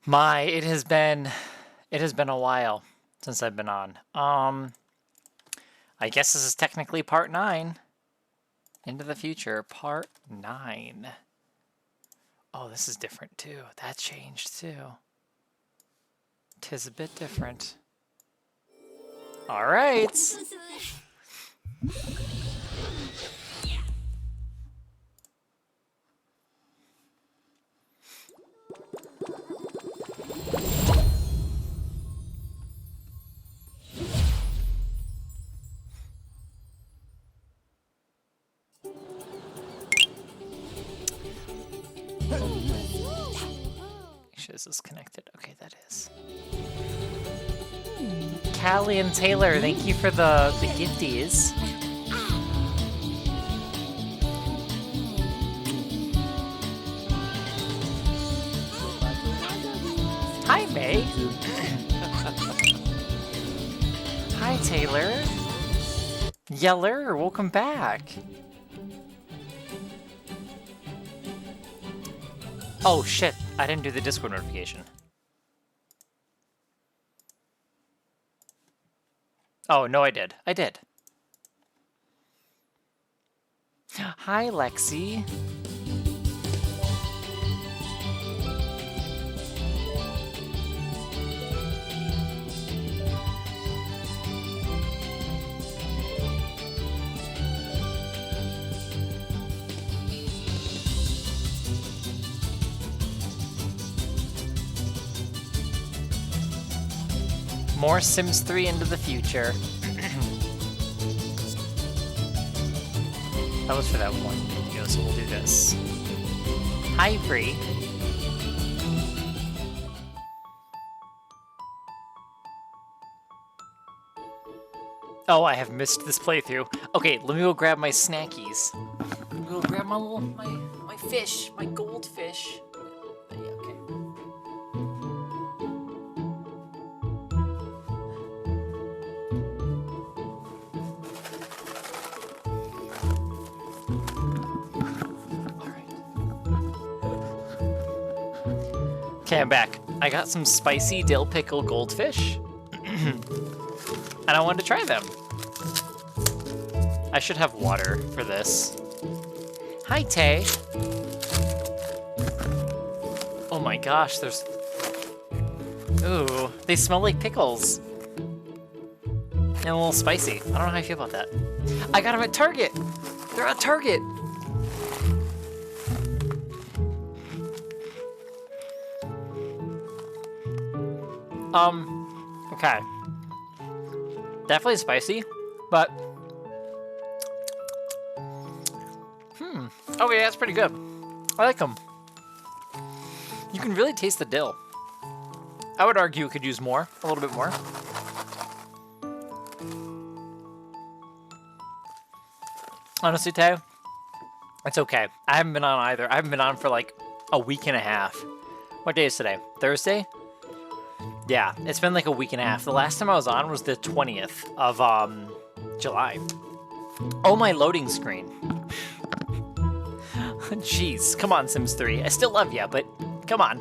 It has been a while since I've been on. I guess this is technically part 9. Into the future, part 9. Oh, this is different too. That changed too. 'Tis a bit different. All right. Is this connected? Okay, that is. Callie and Taylor, thank you for the gifties. Hi, May. Hi, Taylor. Yeller, welcome back. Oh, shit. I didn't do the Discord notification. Oh, no, I did. I did. Hi, Lexi. More Sims 3 into the future. That was for that one video, so we'll do this. Hi, Bree. Oh, I have missed this playthrough. Okay, let me go grab my snackies. Let me go grab my fish, my goldfish. Okay. Okay, I'm back. I got some spicy dill pickle goldfish, and I wanted to try them. I should have water for this. Hi, Tay. Oh my gosh, there's... Ooh, they smell like pickles. And a little spicy. I don't know how I feel about that. I got them at Target. They're at Target. Okay. Definitely spicy, but... Okay, that's pretty good. I like them. You can really taste the dill. I would argue it could use more, a little bit more. Honestly, Tay, it's okay. I haven't been on either. I haven't been on for like a week and a half. What day is today? Thursday? Yeah, it's been like a week and a half. The last time I was on was the 20th of July. Oh, my loading screen. Jeez, come on, Sims 3. I still love you, but come on.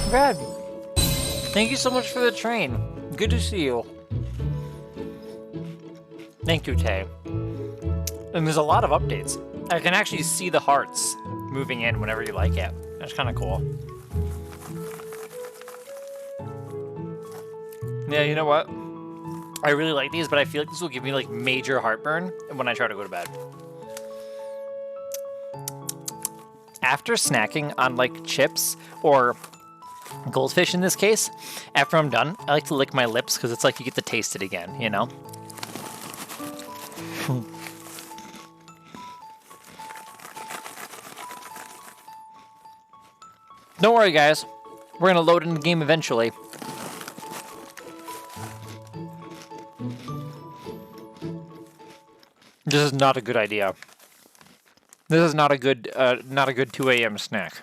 Brad, thank you so much for the train. Good to see you. Thank you, Tay. And there's a lot of updates. I can actually see the hearts moving in whenever you like it. That's kind of cool. Yeah, you know what? I really like these, but I feel like this will give me like major heartburn when I try to go to bed. After snacking on like chips or goldfish in this case, after I'm done, I like to lick my lips because it's like you get to taste it again, you know? Don't worry, guys. We're gonna load in the game eventually. This is not a good idea. This is not a good 2 a.m. snack.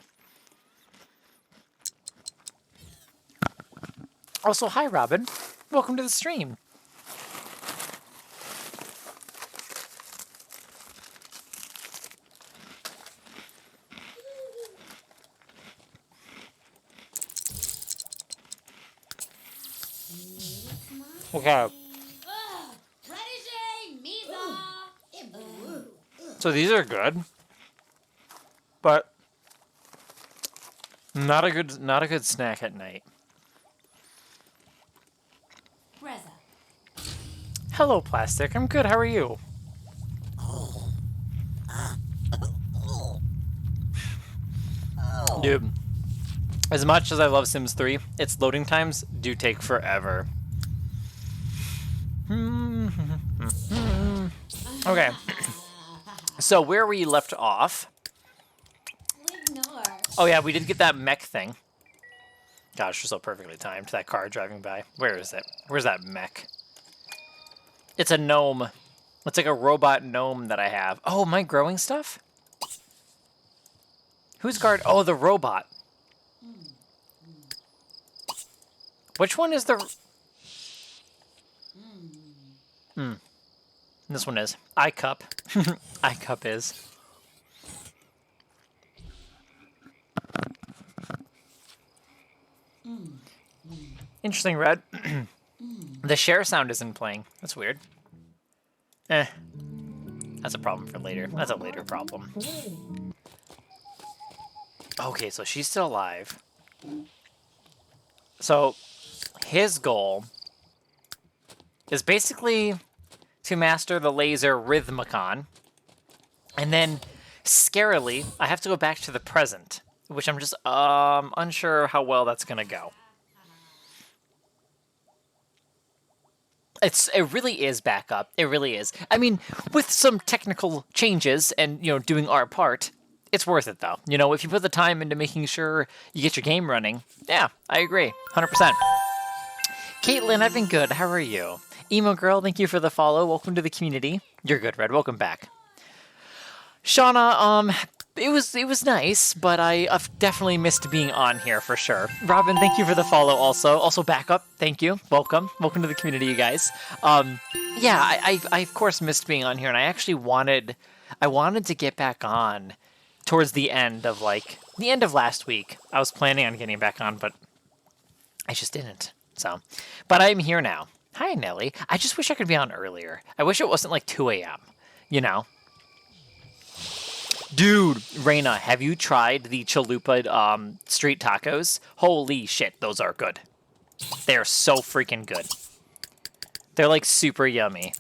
Also, hi Robin. Welcome to the stream. Okay. So these are good, but not a good snack at night. Hello, Plastic. I'm good. How are you? Dude, as much as I love Sims 3, its loading times do take forever. Okay. So where we left off... Oh yeah, we did get that mech thing. Gosh, we're so perfectly timed. That car driving by. Where is it? Where's that mech? It's a gnome. It's like a robot gnome that I have. Oh, am I growing stuff? Who's guard? Oh, the robot. Which one is the... This one is. iCup. iCup is. Interesting, Red. The share sound isn't playing. That's weird. That's a problem for later. That's a later problem. Okay, so she's still alive. So, his goal is basically to master the laser Rhythmicon. And then, scarily, I have to go back to the present, which I'm just unsure how well that's going to go. It really is back up. It really is. I mean, with some technical changes and, you know, doing our part, it's worth it, though. You know, if you put the time into making sure you get your game running, yeah, I agree. 100%. Caitlin, I've been good. How are you? Emo Girl, thank you for the follow. Welcome to the community. You're good, Red. Welcome back. Shauna, it was nice, but I've definitely missed being on here for sure. Robin, thank you for the follow also. Also backup, thank you. Welcome to the community, you guys. Yeah, I of course missed being on here, and I actually wanted to get back on towards the end of last week. I was planning on getting back on, but I just didn't. So, but I'm here now. Hi, Nelly. I just wish I could be on earlier. I wish it wasn't like 2 a.m., you know? Dude, Reina, have you tried the Chalupa street tacos? Holy shit, those are good. They're so freaking good. They're like super yummy.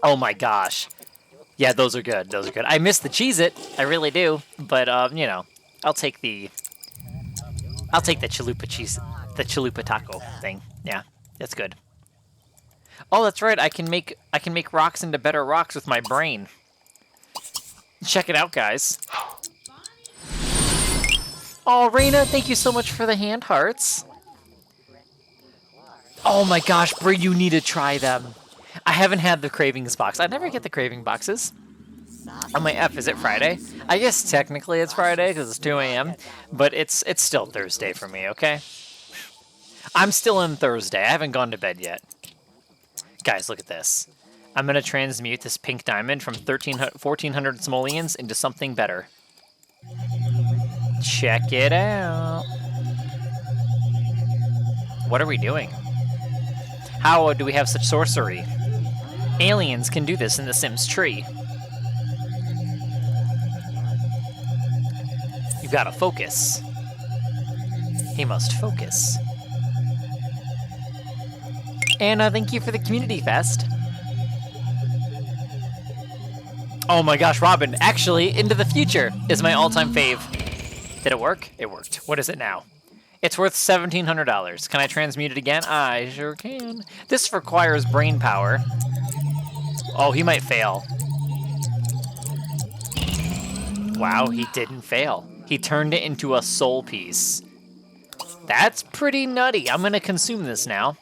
Oh my gosh. Yeah, those are good. Those are good. I miss the Cheez-It. I really do. But you know, I'll take the Chalupa taco thing. Yeah, that's good. Oh, that's right. I can make rocks into better rocks with my brain. Check it out, guys. Oh, Reina, thank you so much for the hand hearts. Oh my gosh, Brie, you need to try them. I haven't had the Cravings box. I never get the Craving boxes. On my F, is it Friday? I guess technically it's Friday because it's 2 a.m., but it's still Thursday for me, okay? I'm still in Thursday. I haven't gone to bed yet. Guys, look at this. I'm going to transmute this pink diamond from 1,400 simoleons into something better. Check it out. What are we doing? How do we have such sorcery? Aliens can do this in the Sims tree. You gotta focus. He must focus. Anna, thank you for the community fest. Oh my gosh, Robin, actually, Into the Future is my all-time fave. Did it work? It worked. What is it now? It's worth $1,700. Can I transmute it again? I sure can. This requires brain power. Oh, he might fail. Wow, he didn't fail. He turned it into a soul piece. That's pretty nutty. I'm gonna consume this now.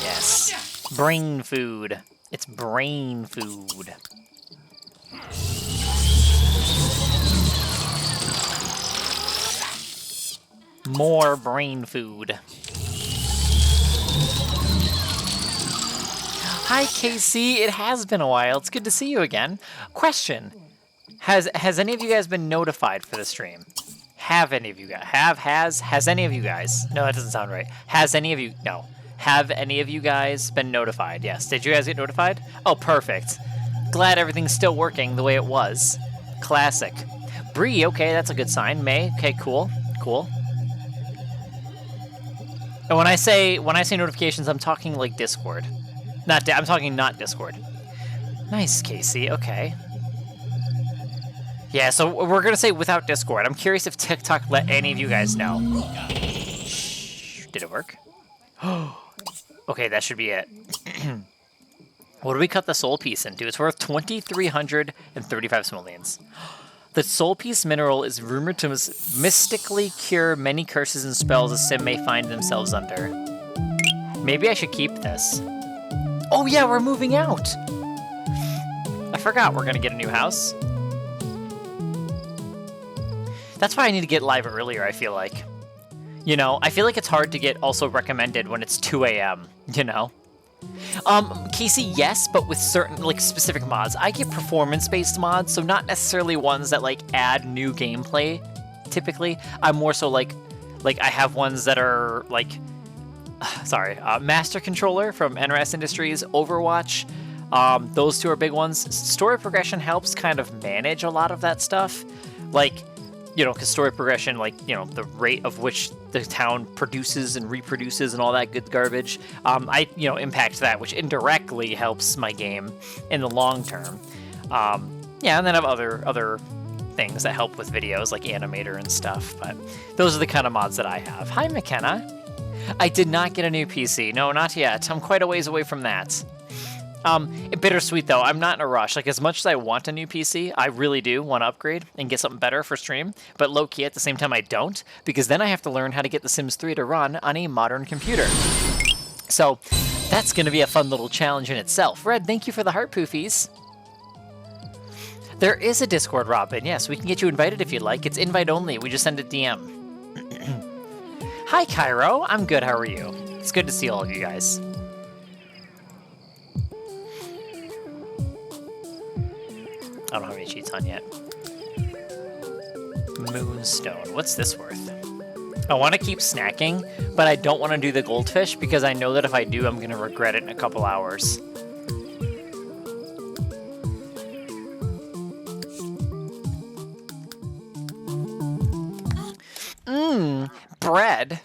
Yes. Brain food. It's brain food. More brain food. Hi, Casey. It has been a while. It's good to see you again. Question. Has any of you guys been notified for the stream? Have any of you guys? Has any of you guys? No, that doesn't sound right. Has any of you? No. Have any of you guys been notified? Yes. Did you guys get notified? Oh, perfect. Glad everything's still working the way it was. Classic. Bree, okay, that's a good sign. May, okay, cool. Cool. And when I say notifications, I'm talking like Discord. I'm talking not Discord. Nice, Casey. Okay. Yeah, so we're gonna say without Discord. I'm curious if TikTok let any of you guys know. Did it work? Okay, that should be it. What do we cut the soul piece into? It's worth 2,335 simoleons. The soul piece mineral is rumored to mystically cure many curses and spells a sim may find themselves under. Maybe I should keep this. Oh yeah, we're moving out! I forgot we're gonna get a new house. That's why I need to get live earlier, I feel like. You know, I feel like it's hard to get also recommended when it's 2 a.m., you know? Casey, yes, but with certain, like, specific mods. I get performance-based mods, so not necessarily ones that, like, add new gameplay, typically. I'm more so, like I have ones that are, like, Master Controller from NRS Industries, Overwatch. Those two are big ones. Story progression helps kind of manage a lot of that stuff. Like, you know, because story progression, like, you know, the rate of which the town produces and reproduces and all that good garbage, impact that, which indirectly helps my game in the long term. Yeah, and then I have other things that help with videos, like Animator and stuff, but those are the kind of mods that I have. Hi, McKenna. I did not get a new PC. No, not yet. I'm quite a ways away from that. Bittersweet though, I'm not in a rush. Like, as much as I want a new PC, I really do want to upgrade and get something better for stream, but low-key at the same time I don't, because then I have to learn how to get The Sims 3 to run on a modern computer. So, that's going to be a fun little challenge in itself. Red, thank you for the heart poofies. There is a Discord, Robin. Yes, we can get you invited if you'd like. It's invite only. We just send a DM. Hi, Cairo. I'm good. How are you? It's good to see all of you guys. I don't have any cheats on yet. Moonstone. What's this worth? I want to keep snacking, but I don't want to do the goldfish because I know that if I do, I'm going to regret it in a couple hours. Bread.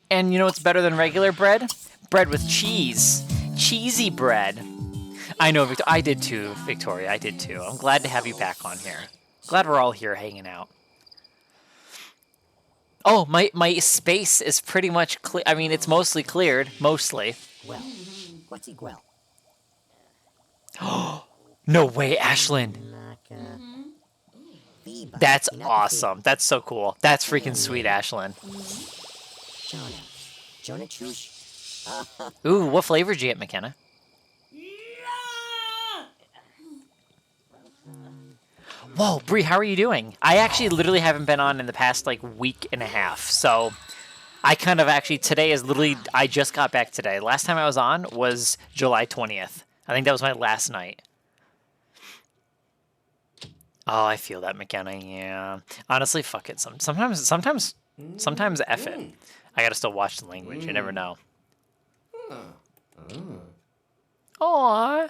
And you know what's better than regular bread? Bread with cheese. Cheesy bread. I know, I did too, Victoria. I did too. I'm glad to have you back on here. Glad we're all here hanging out. Oh, my space is pretty much clear. I mean, it's mostly cleared. Mostly. Well, what's it well? Oh, no way, Ashlyn. That's awesome. That's so cool. That's freaking sweet, Ashlyn. Jonah Chush. Ooh, what flavor did you get, McKenna? Whoa, Bree, how are you doing? I actually literally haven't been on in the past, like, week and a half, so I kind of actually, today is literally, I just got back today. Last time I was on was July 20th. I think that was my last night. Oh, I feel that, McKenna, yeah. Honestly, fuck it. Sometimes F it. I gotta still watch the language, you never know. Aww.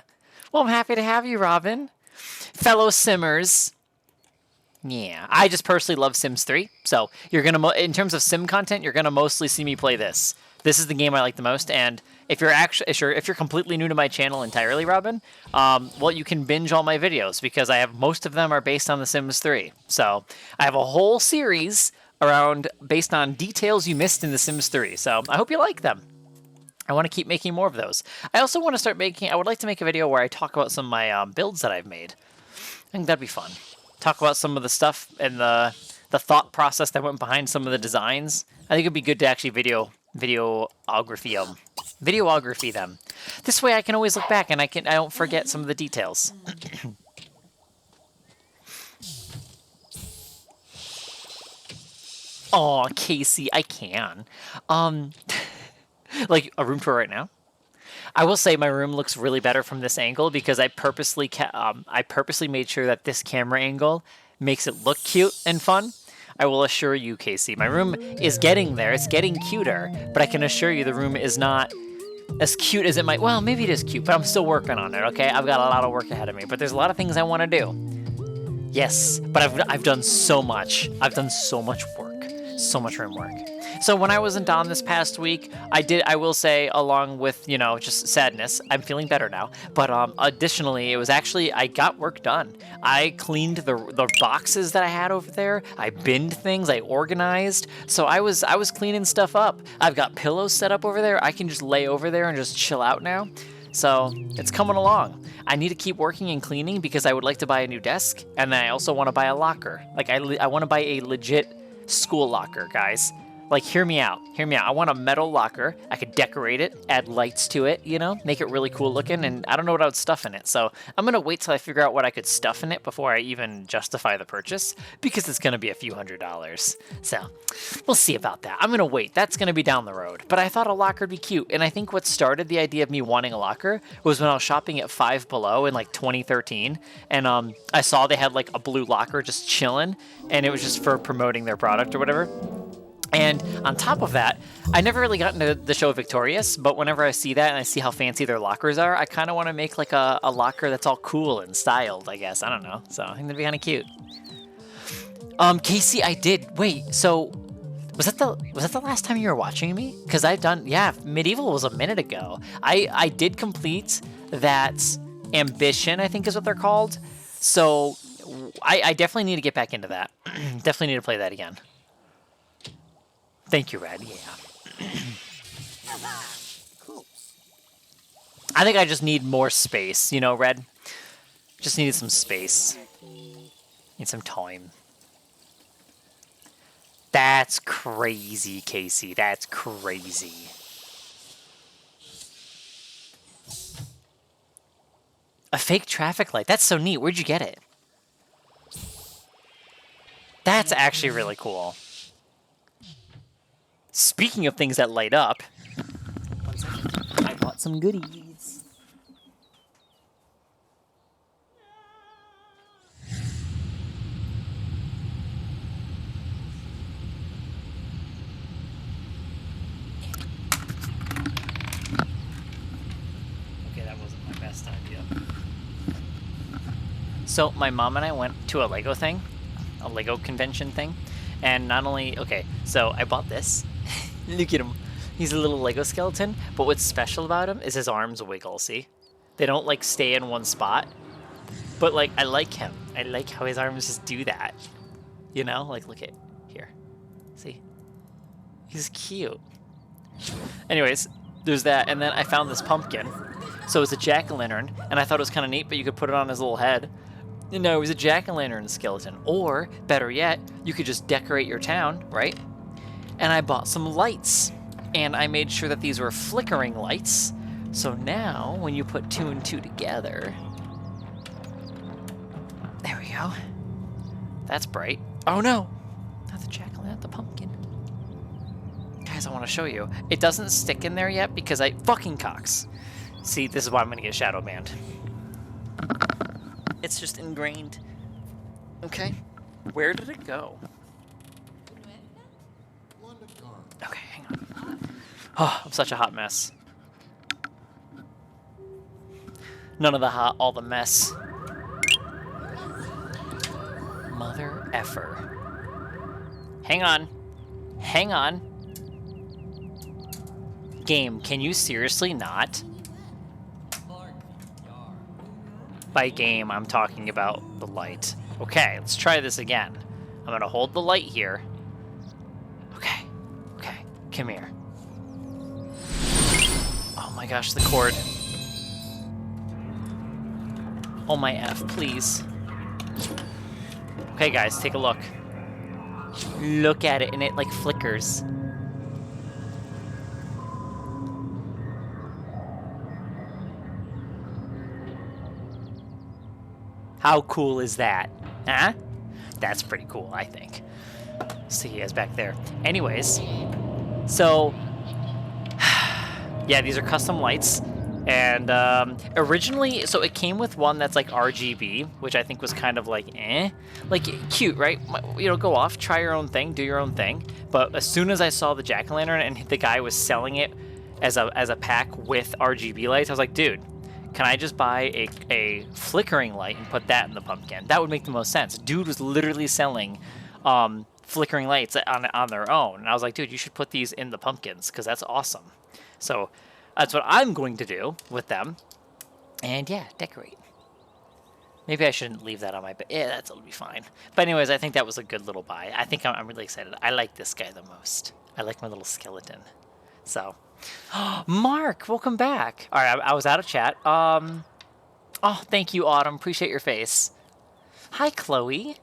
Well, I'm happy to have you, Robin. Fellow Simmers. Yeah, I just personally love Sims 3, so you're gonna, in terms of sim content, you're gonna mostly see me play this. This is the game I like the most, and if you're completely new to my channel entirely, Robin, well, you can binge all my videos because I have most of them are based on The Sims 3. So I have a whole series based on details you missed in The Sims 3. So I hope you like them. I want to keep making more of those. I also want to start I would like to make a video where I talk about some of my builds that I've made. I think that'd be fun. Talk about some of the stuff and the thought process that went behind some of the designs. I think it'd be good to actually videography them. This way I can always look back and I don't forget some of the details. Oh, Casey, I can. Like a room tour right now. I will say my room looks really better from this angle because I purposely made sure that this camera angle makes it look cute and fun. I will assure you, Casey, my room is getting there. It's getting cuter, but I can assure you the room is not as cute as it might. Well, maybe it is cute, but I'm still working on it, okay? I've got a lot of work ahead of me, but there's a lot of things I want to do. Yes, but I've done so much. I've done so much work, so much room work. So when I wasn't on this past week, I will say, along with, you know, just sadness, I'm feeling better now. But additionally, it was actually, I got work done. I cleaned the boxes that I had over there. I binned things. I organized. So I was cleaning stuff up. I've got pillows set up over there. I can just lay over there and just chill out now. So it's coming along. I need to keep working and cleaning because I would like to buy a new desk. And then I also want to buy a locker. Like I want to buy a legit school locker, guys. Like, hear me out. Hear me out. I want a metal locker. I could decorate it, add lights to it, you know, make it really cool looking, and I don't know what I would stuff in it. So I'm going to wait till I figure out what I could stuff in it before I even justify the purchase, because it's going to be a few $100s. So we'll see about that. I'm going to wait. That's going to be down the road. But I thought a locker would be cute, and I think what started the idea of me wanting a locker was when I was shopping at Five Below in like 2013, and I saw they had like a blue locker just chilling, and it was just for promoting their product or whatever. And on top of that, I never really got into the show Victorious, but whenever I see that and I see how fancy their lockers are, I kind of want to make like a locker that's all cool and styled, I guess. I don't know. So I think that'd be kind of cute. Casey, I did. Wait, so was that the last time you were watching me? Because Medieval was a minute ago. I did complete that Ambition, I think is what they're called. So I definitely need to get back into that. Definitely need to play that again. Thank you, Red. Yeah. I think I just need more space, you know, Red? Just needed some space. Need some time. That's crazy, Casey. That's crazy. A fake traffic light. That's so neat. Where'd you get it? That's actually really cool. Speaking of things that light up, I bought some goodies. Okay, that wasn't my best idea. So my mom and I went to a Lego thing, a Lego convention thing, and not only, okay, so I bought this. Look at him. He's a little Lego skeleton, but what's special about him is his arms wiggle, see? They don't, like, stay in one spot. But, like, I like him. I like how his arms just do that. You know? Like, look at here. See? He's cute. Anyways, there's that, and then I found this pumpkin. So it's a jack-o'-lantern, and I thought it was kind of neat, but you could put it on his little head. No, it was a jack-o'-lantern skeleton. Or, better yet, you could just decorate your town, right? And I bought some lights, and I made sure that these were flickering lights. So now, when you put 2 and 2 together, there we go. That's bright. Oh no, not the jack-o'-lantern, the pumpkin. Guys, I want to show you. It doesn't stick in there yet because I fucking cocks. See, this is why I'm gonna get shadow banned. It's just ingrained. Okay, where did it go? Okay, hang on. Oh, I'm such a hot mess. None of the hot, all the mess. Mother effer. Hang on. Hang on. Game, can you seriously not? By game, I'm talking about the light. Okay, let's try this again. I'm gonna hold the light here. Okay. Okay, come here. Oh my gosh, the cord. Oh my F, please. Okay guys, take a look. Look at it, and it like flickers. How cool is that? Huh? That's pretty cool, I think. See you guys back there. Anyways, so yeah, these are custom lights. And originally, so it came with one that's like RGB, which I think was kind of like, like cute, right? You know, go off, try your own thing, do your own thing. But as soon as I saw the jack-o'-lantern and the guy was selling it as a pack with RGB lights, I was like, dude, can I just buy a flickering light and put that in the pumpkin? That would make the most sense. Dude was literally selling flickering lights on their own, and I was like, dude, you should put these in the pumpkins because that's awesome. So that's what I'm going to do with them. And yeah, decorate. Maybe I shouldn't leave that on my bed. Yeah, that'll be fine. But anyways, I think that was a good little buy. I think I'm really excited. I like this guy the most. I like my little skeleton. So, Mark, welcome back. All right, I was out of chat. Oh, thank you, Autumn. Appreciate your face. Hi, Chloe.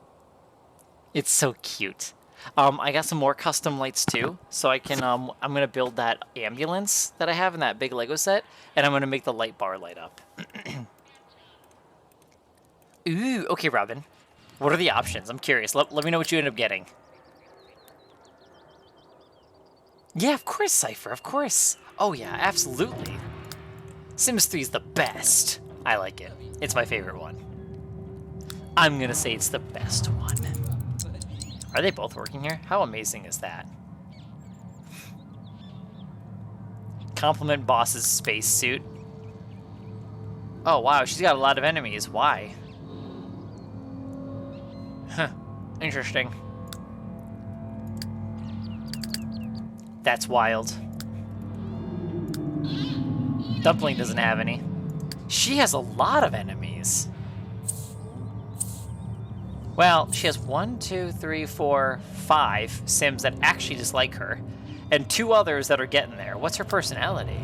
It's so cute. I got some more custom lights too, so I can, I'm gonna build that ambulance that I have in that big Lego set, and I'm gonna make the light bar light up. Ooh, okay, Robin. What are the options? I'm curious. Let me know what you end up getting. Yeah, of course, Cypher, of course. Oh yeah, absolutely. Sims 3 is the best. I like it. It's my favorite one. I'm gonna say it's the best one. Are they both working here? How amazing is that? Compliment boss's spacesuit. Oh wow, she's got a lot of enemies. Why? Huh. Interesting. That's wild. Dumpling doesn't have any. She has a lot of enemies. Well, she has 1, 2, 3, 4, 5 Sims that actually dislike her, and 2 others that are getting there. What's her personality?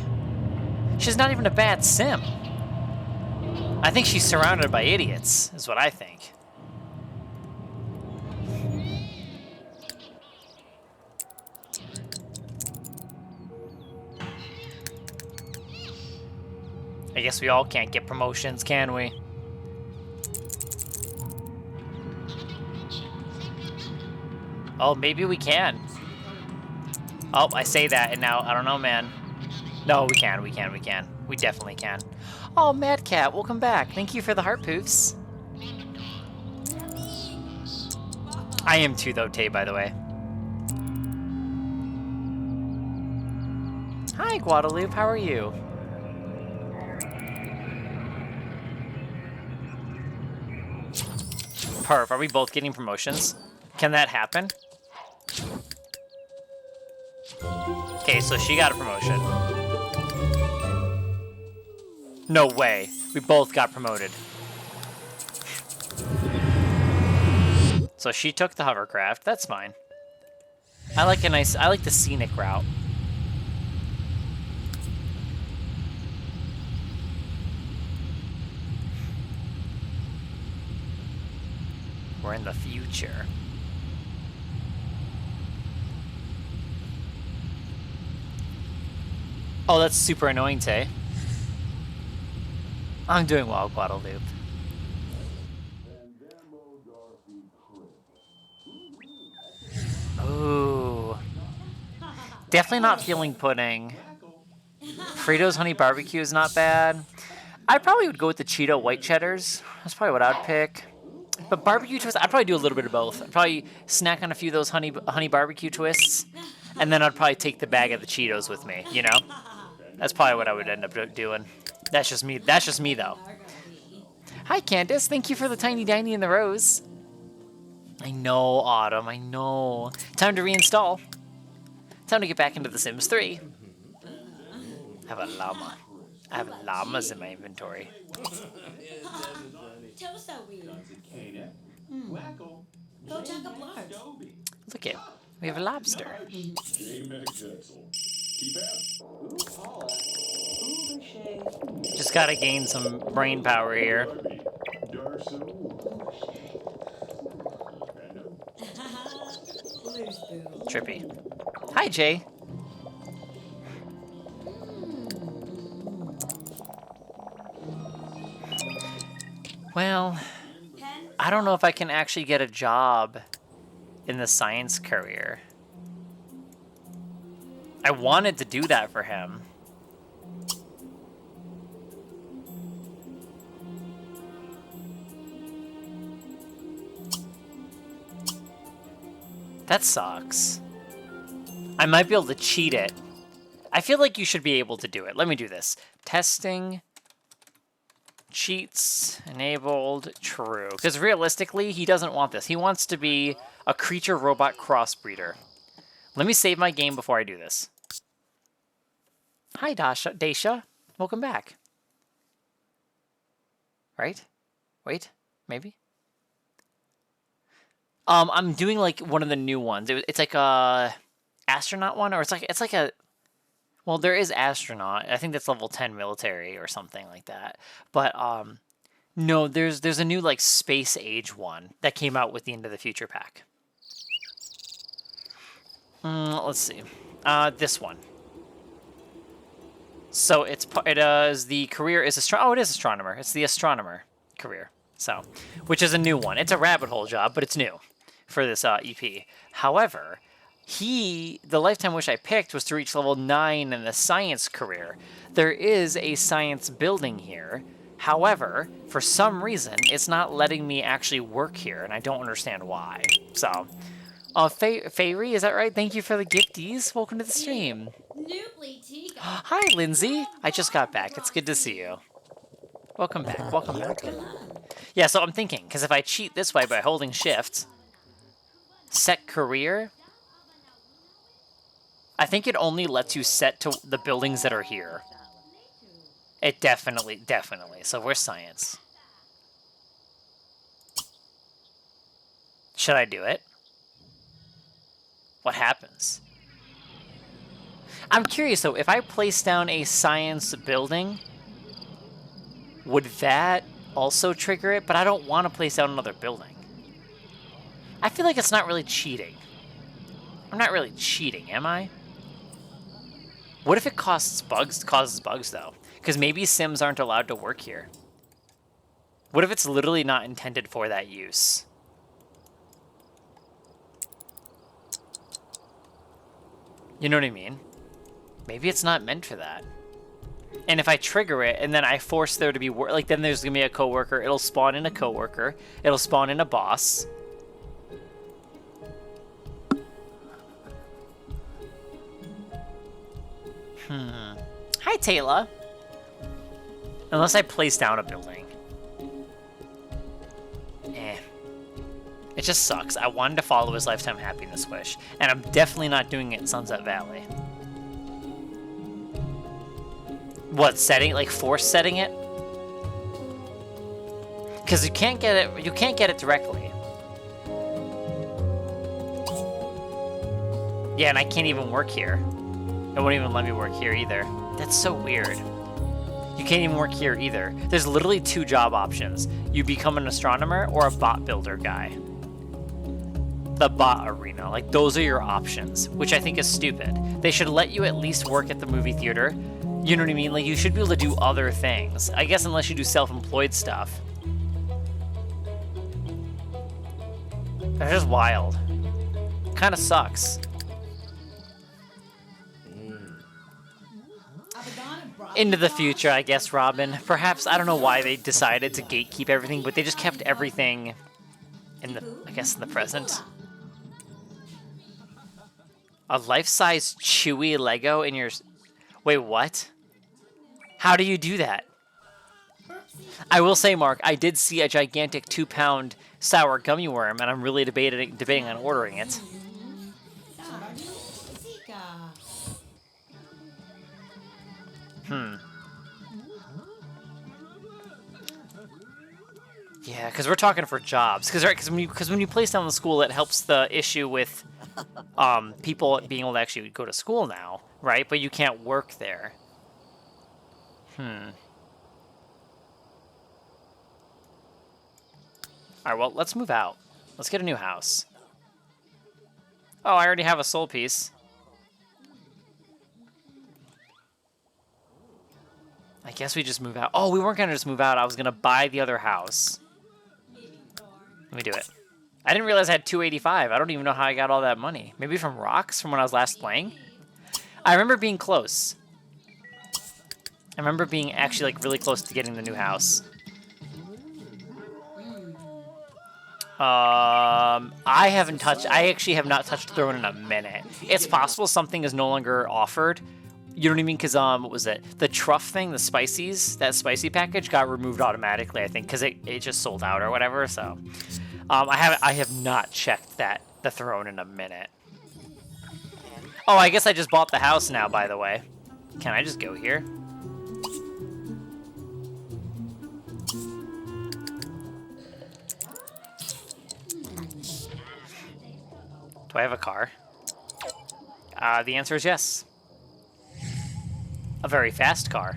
She's not even a bad Sim. I think she's surrounded by idiots, is what I think. I guess we all can't get promotions, can we? Oh, maybe we can. Oh, I say that, and now, I don't know, man. No, we can. We definitely can. Oh, Mad Cat, welcome back. Thank you for the heart poofs. I am too, though, Tay, by the way. Hi, Guadalupe, how are you? Perf, are we both getting promotions? Can that happen? Okay, so she got a promotion. No way. We both got promoted. So she took the hovercraft. That's fine. I like the scenic route. We're in the future. Oh, that's super annoying, Tay. I'm doing well, Guadalupe. Ooh. Definitely not feeling pudding. Fritos Honey Barbecue is not bad. I probably would go with the Cheeto White Cheddars. That's probably what I'd pick. But barbecue twists, I'd probably do a little bit of both. I'd probably snack on a few of those honey barbecue twists, and then I'd probably take the bag of the Cheetos with me, you know? That's probably what I would end up doing. That's just me. That's just me, though. Hi, Candace. Thank you for the tiny diny and the rose. I know, Autumn. I know. Time to reinstall. Time to get back into The Sims 3. I have a llama. I have llamas in my inventory. Look at, we have a lobster. Just gotta gain some brain power here. Trippy. Hi, Jay. Well, I don't know if I can actually get a job in the science career. I wanted to do that for him. That sucks. I might be able to cheat it. I feel like you should be able to do it. Let me do this. Testing. Cheats enabled. True. Because realistically, he doesn't want this. He wants to be a creature-robot crossbreeder. Let me save my game before I do this. Hi, Daisha. Welcome back. Right? Wait. Maybe? I'm doing like one of the new ones. It's like a astronaut one, or it's like a. Well, there is astronaut. I think that's level 10 military or something like that. But no, there's a new like space age one that came out with the End of the Future pack. Let's see. This one. So it is the career is it is astronomer. It's the astronomer career. So, which is a new one. It's a rabbit hole job, but it's new for this EP. However, the lifetime wish I picked was to reach level 9 in the science career. There is a science building here. However, for some reason, it's not letting me actually work here, and I don't understand why. So, Fairy, is that right? Thank you for the gifties. Welcome to the stream. Hi, Lindsay. I just got back. It's good to see you. Welcome back. Welcome back. Yeah, so I'm thinking, because if I cheat this way by holding shift, set career, I think it only lets you set to the buildings that are here. It definitely. So where's science? Should I do it? What happens? I'm curious though, if I place down a science building, would that also trigger it? But I don't want to place down another building. I feel like it's not really cheating. I'm not really cheating, am I? What if it causes bugs though? Because maybe Sims aren't allowed to work here. What if it's literally not intended for that use? You know what I mean? Maybe it's not meant for that. And if I trigger it and then I force there to be like, then there's gonna be a coworker. It'll spawn in a coworker. It'll spawn in a boss. Hi, Taylor. Unless I place down a building. It just sucks. I wanted to follow his lifetime happiness wish, and I'm definitely not doing it in Sunset Valley. What, setting, like force setting it? Because you can't get it directly. Yeah, and I can't even work here. It won't even let me work here either. That's so weird. You can't even work here either. There's literally 2 job options. You become an astronomer or a bot builder guy. The bot arena. Like, those are your options, which I think is stupid. They should let you at least work at the movie theater. You know what I mean? Like, you should be able to do other things. I guess unless you do self-employed stuff. That's just wild. Kind of sucks. Into the future, I guess, Robin. Perhaps, I don't know why they decided to gatekeep everything, but they just kept everything in the, I guess, in the present. A life-size Chewy Lego in your... Wait, what? How do you do that? I will say, Mark, I did see a gigantic 2-pound sour gummy worm, and I'm really debating on ordering it. Yeah, because we're talking for jobs. Because when you place down the school, it helps the issue with people being able to actually go to school now, right? But you can't work there. All right, well, let's move out. Let's get a new house. Oh, I already have a soul piece. I guess we just move out. Oh, we weren't going to just move out. I was going to buy the other house. Let me do it. I didn't realize I had 285. I don't even know how I got all that money. Maybe from rocks from when I was last playing? I remember being close. I remember being actually like really close to getting the new house. I actually have not touched Throne in a minute. It's possible something is no longer offered. You know what I mean? Because, what was it? The truff thing, the spices, that spicy package got removed automatically, I think, because it just sold out or whatever, so. I have not checked the Throne in a minute. Oh, I guess I just bought the house now, by the way. Can I just go here? Do I have a car? The answer is yes. A very fast car.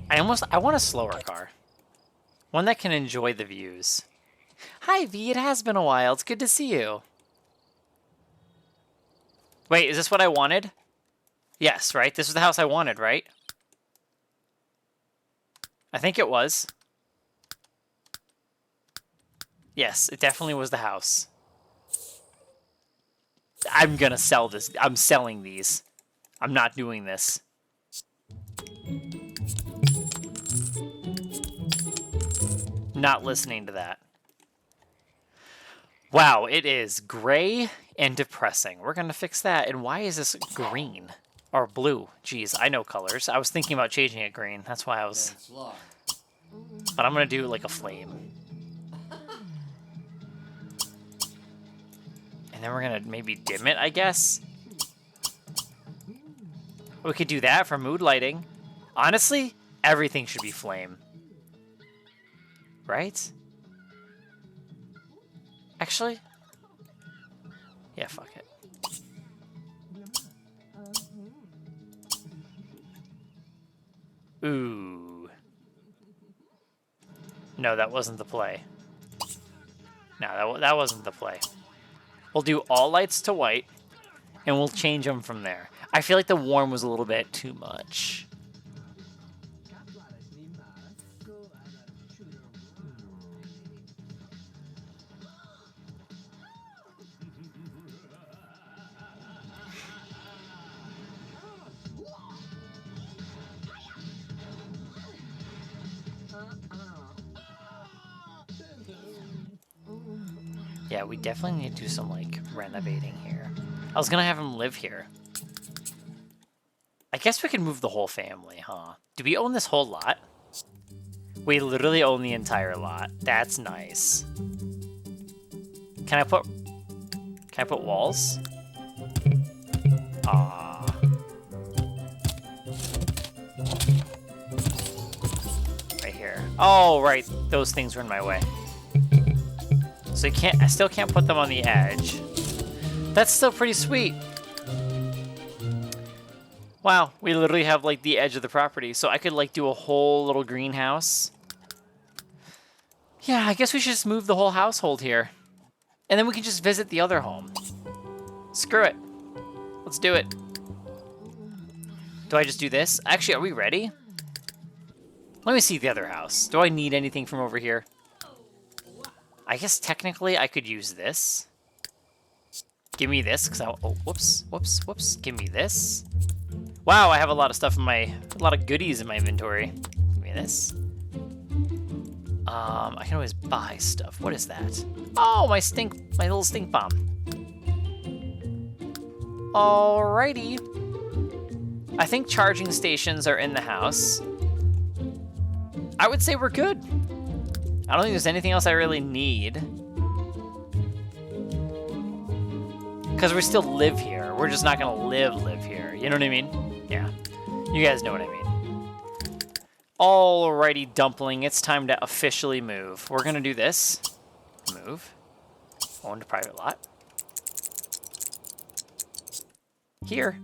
I want a slower car. One that can enjoy the views. Hi, V, it has been a while. It's good to see you. Wait, is this what I wanted? Yes, right? This was the house I wanted, right? I think it was. Yes, it definitely was the house. I'm gonna sell this. I'm selling these. I'm not doing this. Not listening to that. Wow, it is gray and depressing. We're gonna fix that. And why is this green? Or blue? Jeez, I know colors. I was thinking about changing it green. That's why I was... But I'm gonna do like a flame. And then we're gonna maybe dim it, I guess. We could do that for mood lighting. Honestly, everything should be flame. Right? Actually? Yeah, fuck it. Ooh. No, that wasn't the play. No, that wasn't the play. We'll do all lights to white, and we'll change them from there. I feel like the warm was a little bit too much. Yeah, we definitely need to do some, like, renovating here. I was gonna have him live here. I guess we could move the whole family, huh? Do we own this whole lot? We literally own the entire lot. That's nice. Can I put walls? Ah. Right here. Oh, right. Those things were in my way. So I still can't put them on the edge. That's still pretty sweet. Wow, we literally have like the edge of the property, so I could like do a whole little greenhouse. Yeah, I guess we should just move the whole household here. And then we can just visit the other home. Screw it. Let's do it. Do I just do this? Actually, are we ready? Let me see the other house. Do I need anything from over here? I guess technically I could use this. Give me this, because oh, whoops. Give me this. Wow, I have a lot of stuff in a lot of goodies in my inventory. Give me this. I can always buy stuff. What is that? Oh, my little stink bomb. Alrighty. I think charging stations are in the house. I would say we're good. I don't think there's anything else I really need. Because we still live here. We're just not gonna live here. You know what I mean? Yeah. You guys know what I mean. Alrighty, Dumpling. It's time to officially move. We're gonna do this. Move. Owned private lot. Here.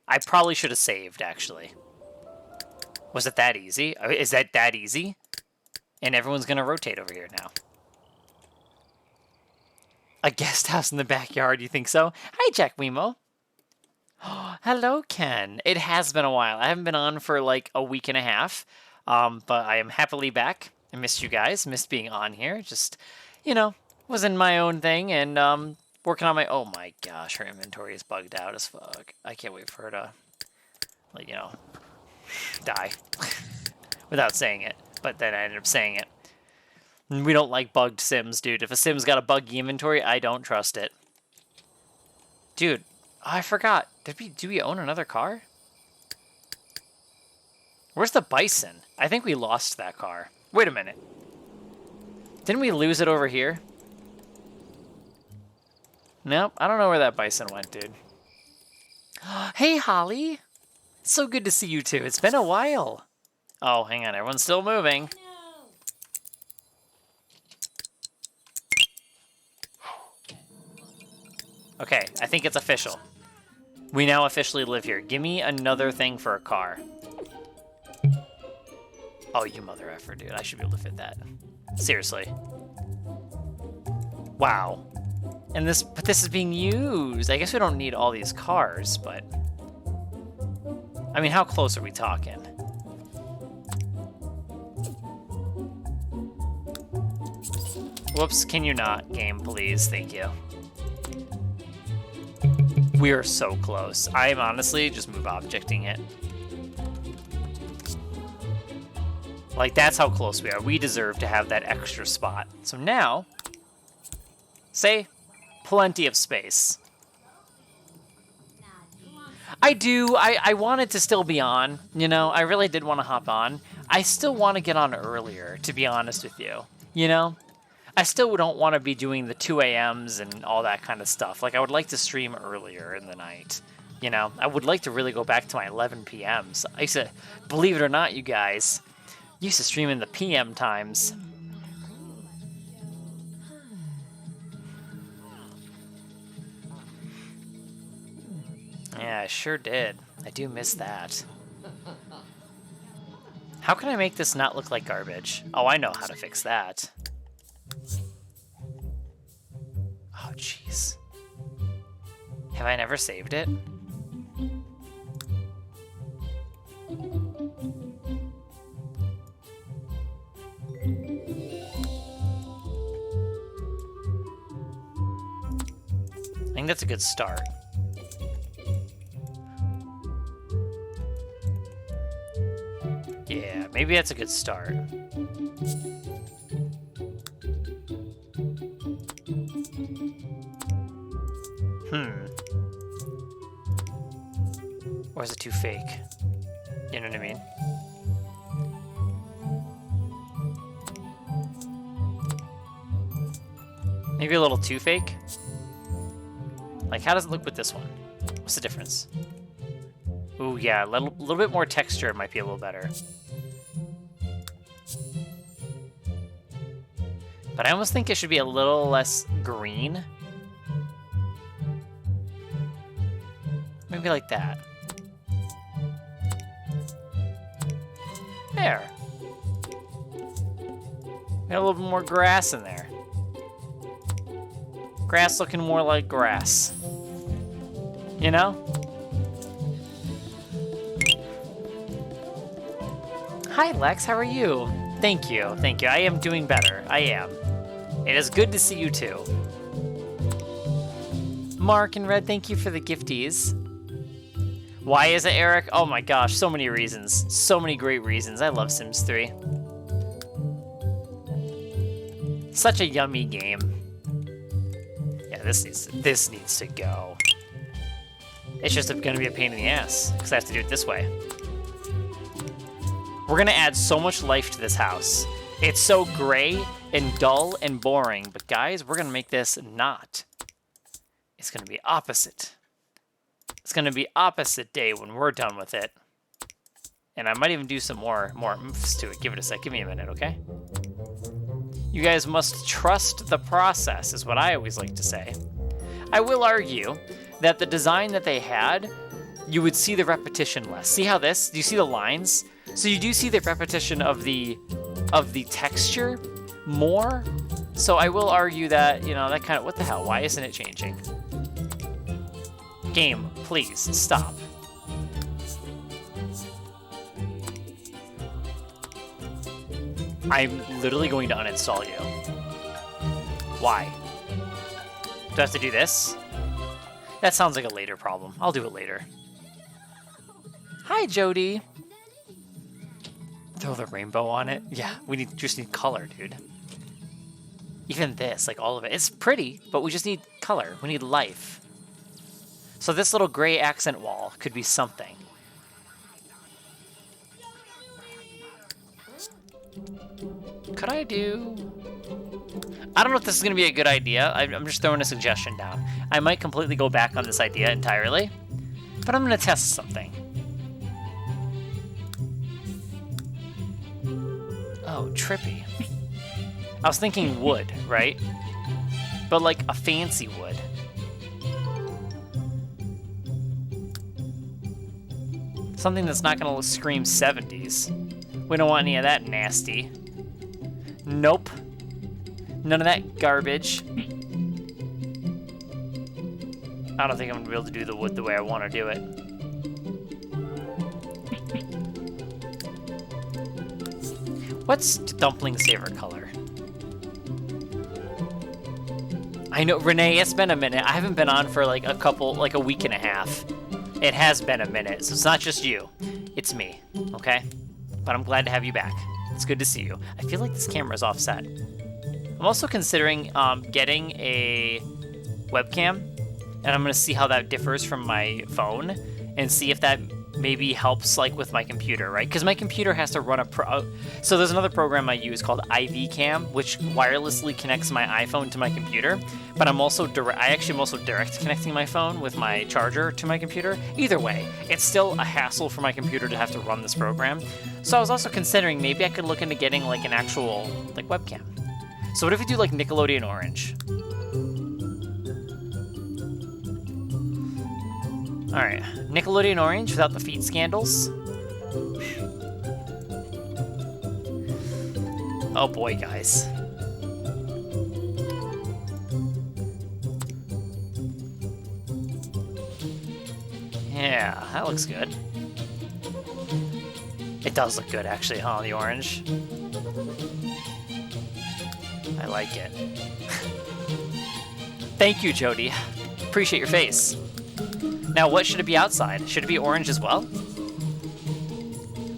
I probably should have saved, actually. Was it that easy? Is that easy? And everyone's gonna rotate over here now. A guest house in the backyard, you think so? Hi, Jack Wemo. Hello, Ken. It has been a while. I haven't been on for like a week and a half, but I am happily back. I missed you guys. Missed being on here. Just, you know, was in my own thing and working on my... Oh my gosh, her inventory is bugged out as fuck. I can't wait for her to, like, you know, die without saying it. But then I ended up saying it. We don't like bugged Sims, dude. If a Sim's got a buggy inventory, I don't trust it. Dude, I forgot. Do we own another car? Where's the Bison? I think we lost that car. Wait a minute. Didn't we lose it over here? Nope, I don't know where that Bison went, dude. Hey, Holly. It's so good to see you two. It's been a while. Oh, hang on. Everyone's still moving. Okay, I think it's official. We now officially live here. Give me another thing for a car. Oh, you mother effer, dude. I should be able to fit that. Seriously. Wow. And but this is being used. I guess we don't need all these cars, but... I mean, how close are we talking? Whoops, can you not, game, please? Thank you. We are so close. I am honestly just move objecting it. Like, that's how close we are. We deserve to have that extra spot. So now, say, plenty of space. I do. I wanted to still be on, you know? I really did want to hop on. I still want to get on earlier, to be honest with you, you know? I still don't want to be doing the 2 a.m.s and all that kind of stuff. Like, I would like to stream earlier in the night, you know? I would like to really go back to my 11 p.m.s. I used to, believe it or not, you guys, used to stream in the PM times. Yeah, I sure did. I do miss that. How can I make this not look like garbage? Oh, I know how to fix that. Oh, jeez. Have I never saved it? I think that's a good start. Yeah, maybe that's a good start. Or is it too fake? You know what I mean? Maybe a little too fake? Like, how does it look with this one? What's the difference? Ooh, yeah, a little bit more texture might be a little better. But I almost think it should be a little less green. Maybe like that. There. Got a little bit more grass in there. Grass looking more like grass. You know? Hi, Lex. How are you? Thank you. Thank you. I am doing better. I am. It is good to see you, too. Mark and Red, thank you for the gifties. Why is it Eric? Oh my gosh, so many reasons. So many great reasons. I love Sims 3. Such a yummy game. Yeah, this needs to go. It's just gonna be a pain in the ass, because I have to do it this way. We're gonna add so much life to this house. It's so gray and dull and boring, but guys, we're gonna make this not. It's gonna be opposite. It's gonna be opposite day when we're done with it. And I might even do some more oomphs to it. Give it a sec, give me a minute, okay? You guys must trust the process, is what I always like to say. I will argue that the design that they had, you would see the repetition less. See how this, do you see the lines? So you do see the repetition of the texture more. So I will argue that, you know, that kind of, what the hell, why isn't it changing? Game, please, stop. I'm literally going to uninstall you. Why? Do I have to do this? That sounds like a later problem. I'll do it later. Hi, Jody. Throw the rainbow on it? Yeah, we just need color, dude. Even this, like all of it. It's pretty, but we just need color. We need life. So this little gray accent wall could be something. Could I do... I don't know if this is going to be a good idea. I'm just throwing a suggestion down. I might completely go back on this idea entirely, but I'm going to test something. Oh, trippy. I was thinking wood, right? But like a fancy wood. Something that's not going to scream 70s. We don't want any of that nasty. Nope. None of that garbage. I don't think I'm going to be able to do the wood the way I want to do it. What's Dumpling's favorite color? I know, Renee, it's been a minute. I haven't been on for like a week and a half. It has been a minute, so it's not just you. It's me, okay? But I'm glad to have you back. It's good to see you. I feel like this camera's offset. I'm also considering getting a webcam, and I'm gonna see how that differs from my phone, and see if that maybe helps like with my computer, right? Because my computer has to run so there's another program I use called IV-Cam, which wirelessly connects my iPhone to my computer. But I'm also direct connecting my phone with my charger to my computer. Either way, it's still a hassle for my computer to have to run this program. So I was also considering maybe I could look into getting like an actual like webcam. So what if we do like Nickelodeon Orange? Alright, Nickelodeon Orange without the feet scandals. Oh boy, guys. Yeah, that looks good. It does look good, actually, huh, the orange? I like it. Thank you, Jody. Appreciate your face. Now, what should it be outside? Should it be orange as well?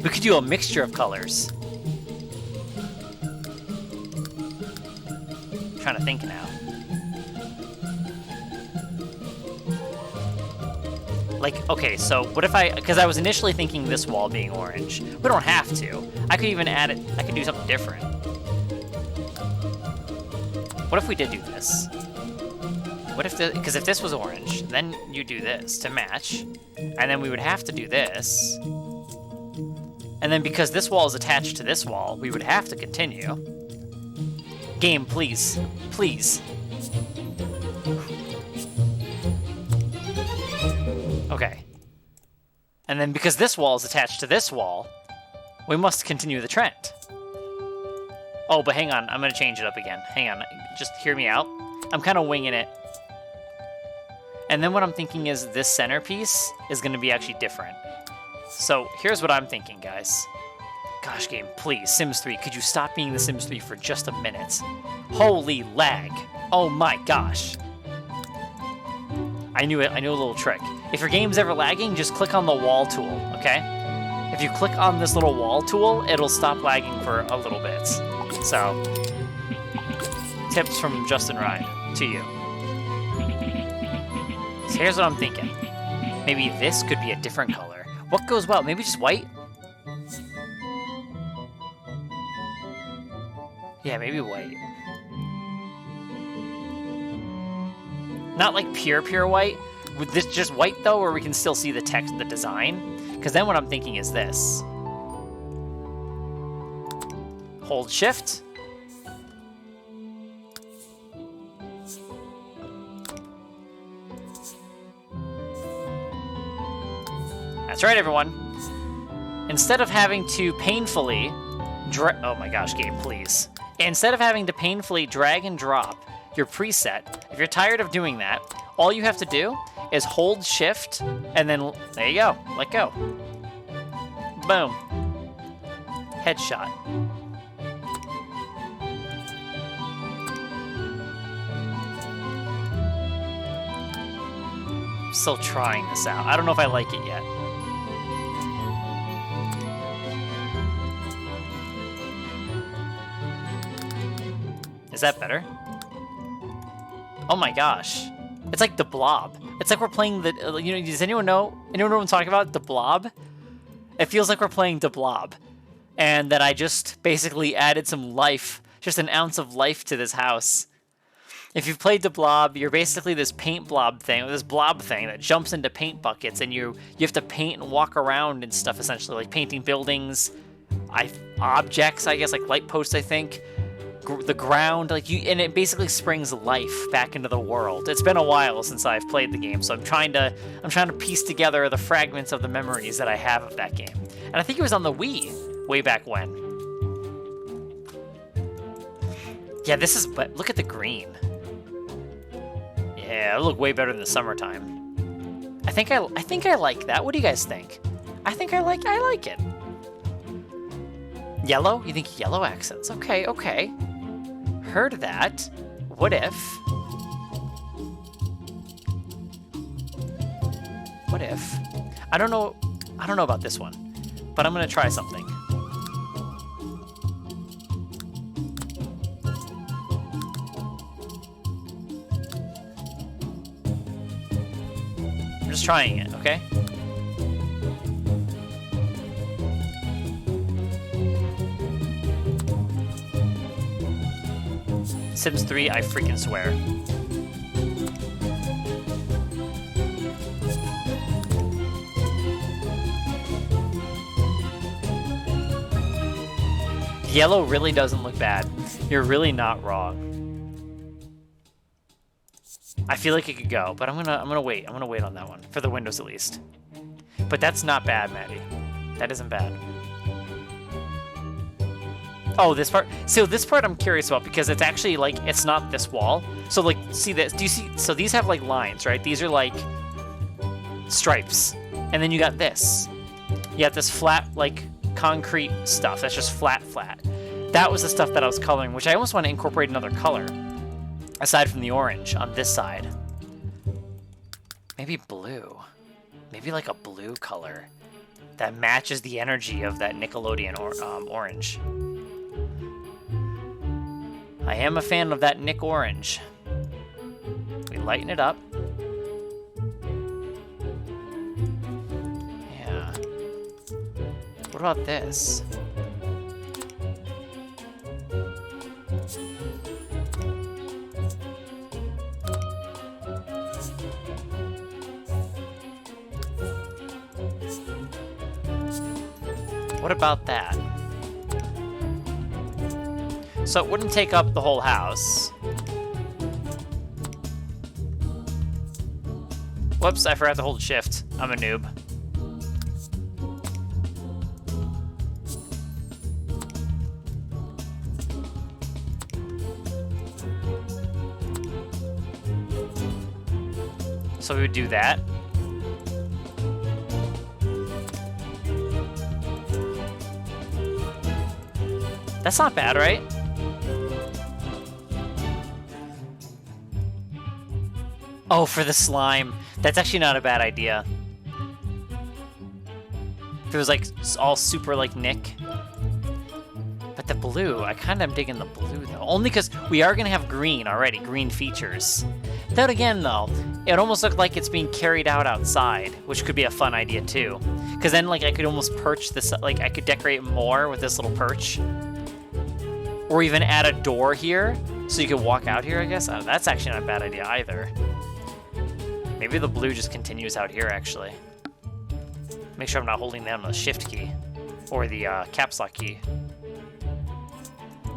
We could do a mixture of colors. I'm trying to think now. Like, okay, so what if because I was initially thinking this wall being orange. We don't have to. I could even add it, I could do something different. What if we did do this? What if because if this was orange, then you do this to match, and then we would have to do this. And then because this wall is attached to this wall, we would have to continue. Game, please. Please. Okay. And then because this wall is attached to this wall, we must continue the trend. Oh, but hang on. I'm going to change it up again. Hang on. Just hear me out. I'm kind of winging it. And then what I'm thinking is this centerpiece is going to be actually different. So here's what I'm thinking, guys. Gosh, game, please, Sims 3, could you stop being The Sims 3 for just a minute? Holy lag. Oh my gosh. I knew it. I knew a little trick. If your game's ever lagging, just click on the wall tool, okay? If you click on this little wall tool, it'll stop lagging for a little bit. So, tips from Justin Ryan to you. So here's what I'm thinking. Maybe this could be a different color. What goes well? Maybe just white? Yeah, maybe white. Not like pure white. With this just white though, where we can still see the text, the design. Because then what I'm thinking is this. Hold shift. That's right, everyone. Instead of having to painfully oh my gosh, game, please. Instead of having to painfully drag and drop your preset, if you're tired of doing that, all you have to do is hold shift, and then, there you go, let go. Boom. Headshot. Still trying this out. I don't know if I like it yet. Is that better? Oh my gosh. It's like The Blob. It's like we're playing the, you know, does anyone know what I'm talking about? The Blob? It feels like we're playing The Blob. And that I just basically added some life, just an ounce of life to this house. If you've played The Blob, you're basically this paint blob thing, this blob thing that jumps into paint buckets, and you have to paint and walk around and stuff, essentially, like painting buildings, objects, I guess, like light posts, I think, the ground, like and it basically springs life back into the world. It's been a while since I've played the game, so I'm trying to piece together the fragments of the memories that I have of that game. And I think it was on the Wii way back when. Yeah, this is, but look at the green. Yeah, it'll look way better in the summertime. I think I like that. What do you guys think? I like it. Yellow? You think yellow accents? Okay, okay. Heard that. What if? What if? I don't know about this one, but I'm gonna try something. I'm just trying it, okay? Sims 3, I freaking swear. Yellow really doesn't look bad. You're really not wrong. I feel like it could go, but I'm gonna wait. I'm gonna wait on that one for the windows at least. But that's not bad, Maddie. That isn't bad. Oh, this part. So this part I'm curious about because it's actually like it's not this wall. So like, see this? Do you see? So these have like lines, right? These are like stripes, and then you got this. You got this flat like concrete stuff. That's just flat. That was the stuff that I was coloring, which I almost want to incorporate another color aside from the orange on this side. Maybe blue. Maybe like a blue color that matches the energy of that Nickelodeon orange. I am a fan of that Nick orange. We lighten it up. Yeah. What about this? What about that? So it wouldn't take up the whole house. Whoops, I forgot to hold shift. I'm a noob. So we would do that. That's not bad, right? Oh, for the slime. That's actually not a bad idea. If it was like all super like Nick. But the blue, I kind of am digging the blue though. Only because we are going to have green already, green features. Then again though, it almost looked like it's being carried out outside, which could be a fun idea too. Because then like I could almost perch this, like I could decorate more with this little perch. Or even add a door here, so you could walk out here, I guess. That's actually not a bad idea either. Maybe the blue just continues out here, actually. Make sure I'm not holding down the shift key. Or the caps lock key.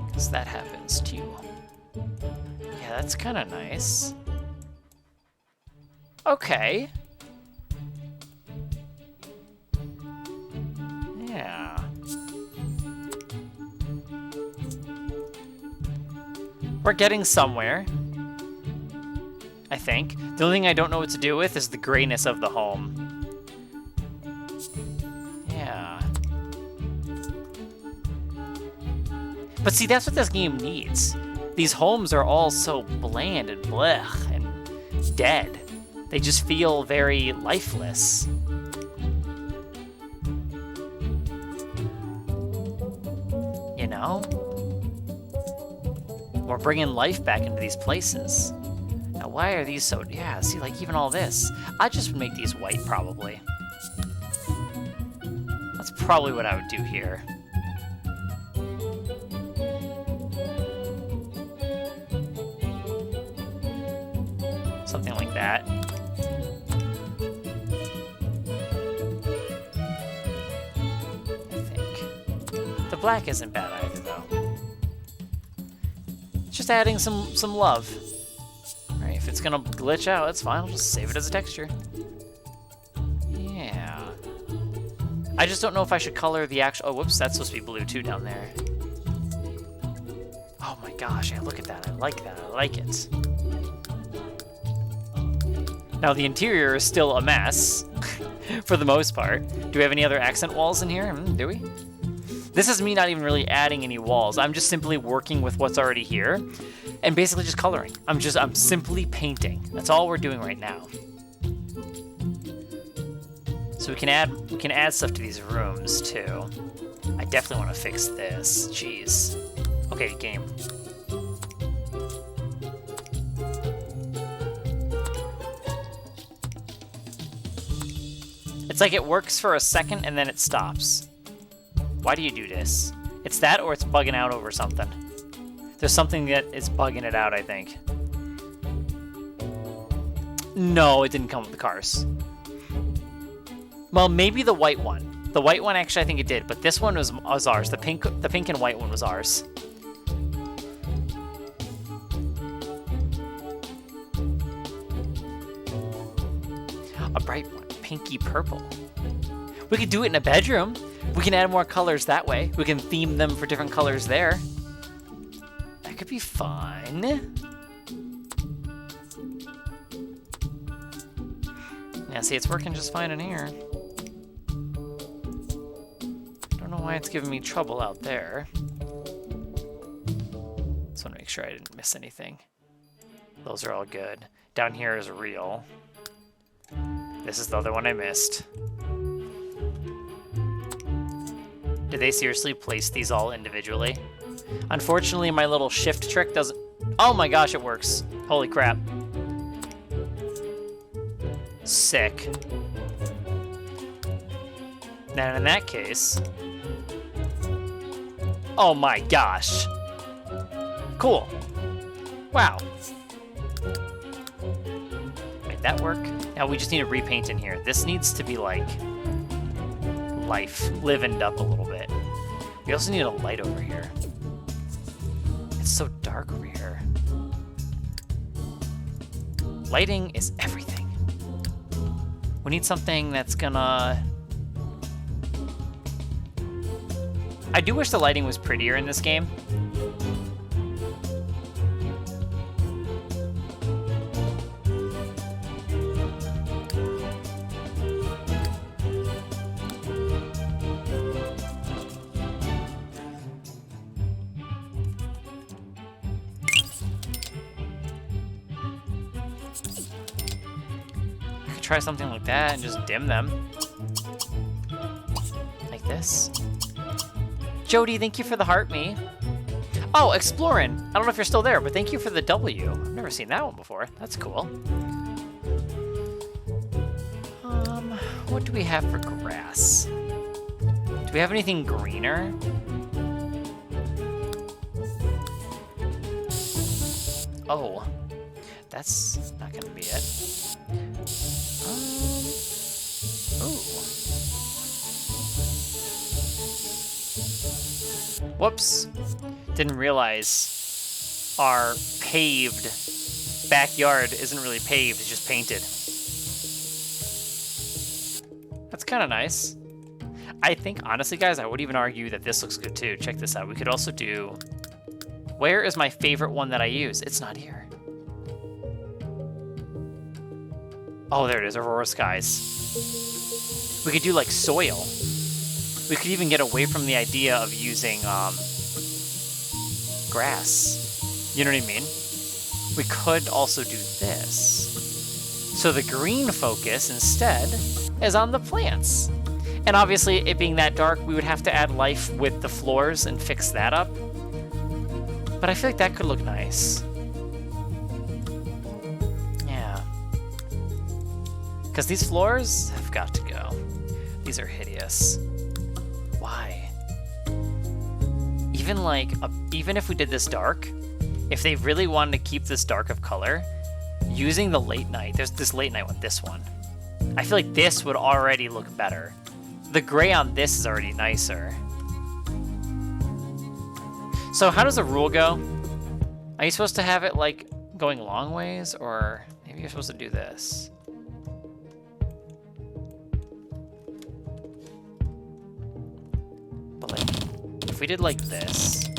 Because that happens, too. Yeah, that's kind of nice. Okay. Yeah. We're getting somewhere, I think. The only thing I don't know what to do with is the grayness of the home. Yeah. But see, that's what this game needs. These homes are all so bland and blech and dead. They just feel very lifeless. You know? We're bringing life back into these places. Now, why are these so... Yeah, see, like, even all this. I just would make these white, probably. That's probably what I would do here. Something like that. I think. The black isn't bad either, though. Just adding some love. Alright, if it's gonna glitch out, that's fine. I'll just save it as a texture. Yeah. I just don't know if I should color the actual... Oh, whoops, that's supposed to be blue too down there. Oh my gosh, yeah, look at that. I like that. I like it. Now, the interior is still a mess, for the most part. Do we have any other accent walls in here? Do we? This is me not even really adding any walls. I'm just simply working with what's already here, and basically just coloring. I'm simply painting. That's all we're doing right now. So we can add stuff to these rooms, too. I definitely want to fix this. Jeez. Okay, game. It's like it works for a second and then it stops. Why do you do this? It's that or it's bugging out over something. There's something that is bugging it out, I think. No, it didn't come with the cars. Well, maybe the white one. The white one, actually, I think it did, but this one was ours. The pink and white one was ours. A bright one. Pinky purple. We could do it in a bedroom. We can add more colors that way. We can theme them for different colors there. That could be fun. Yeah, see, it's working just fine in here. Don't know why it's giving me trouble out there. Just want to make sure I didn't miss anything. Those are all good. Down here is real. This is the other one I missed. Did they seriously place these all individually? Unfortunately, my little shift trick doesn't... Oh my gosh, it works. Holy crap. Sick. Now, in that case... Oh my gosh. Cool. Wow. Made that work. Now we just need to repaint in here. This needs to be like life, livened up a little bit. We also need a light over here. It's so dark over here. Lighting is everything. We need something that's gonna... I do wish the lighting was prettier in this game. Try something like that and just dim them. Like this. Jody, thank you for the heart me. Oh, Explorin'. I don't know if you're still there, but thank you for the W. I've never seen that one before. That's cool. What do we have for grass? Do we have anything greener? Oh, that's not gonna be it. Whoops. Didn't realize our paved backyard isn't really paved, it's just painted. That's kind of nice. I think, honestly, guys, I would even argue that this looks good too. Check this out. We could also do... Where is my favorite one that I use? It's not here. Oh, there it is. Aurora Skies. We could do, like, soil. We could even get away from the idea of using grass. You know what I mean? We could also do this. So the green focus instead is on the plants. And obviously, it being that dark, we would have to add life with the floors and fix that up. But I feel like that could look nice. Yeah. Because these floors have got to go. These are hideous. Why? Even like, even if we did this dark, if they really wanted to keep this dark of color, using the late night, there's this late night one, this one. I feel like this would already look better. The gray on this is already nicer. So how does the rule go? Are you supposed to have it like going long ways, or maybe you're supposed to do this? But like, if we did like this,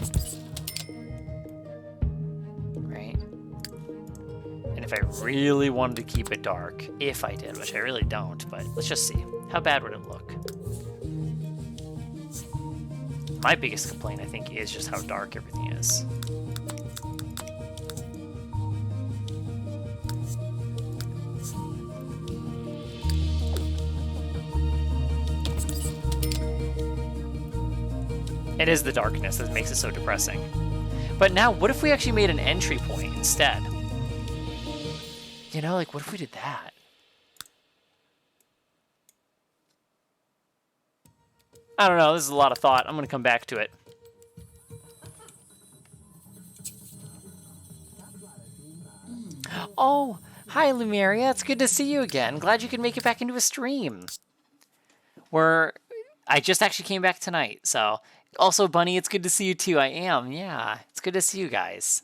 right? And if I really wanted to keep it dark, if I did, which I really don't, but let's just see. How bad would it look? My biggest complaint, I think, is just how dark everything is. It is the darkness that makes it so depressing. But now, what if we actually made an entry point instead? You know, like, what if we did that? I don't know, this is a lot of thought. I'm going to come back to it. Oh, hi Lumeria, it's good to see you again. Glad you could make it back into a stream. I just actually came back tonight, so... Also, Bunny, it's good to see you too. I am, yeah. It's good to see you guys.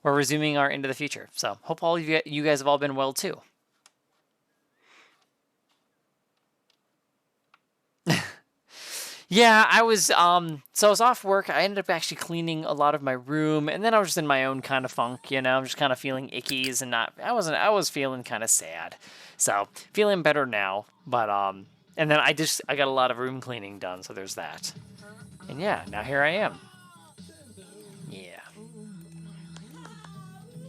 We're resuming our Into the Future, so hope all of you guys have all been well too. Yeah, I was, so I was off work. I ended up actually cleaning a lot of my room, and then I was just in my own kind of funk, you know, just kind of feeling ickies and I was feeling kind of sad. So, feeling better now, but, and then I got a lot of room cleaning done, so there's that. And yeah, now here I am. Yeah.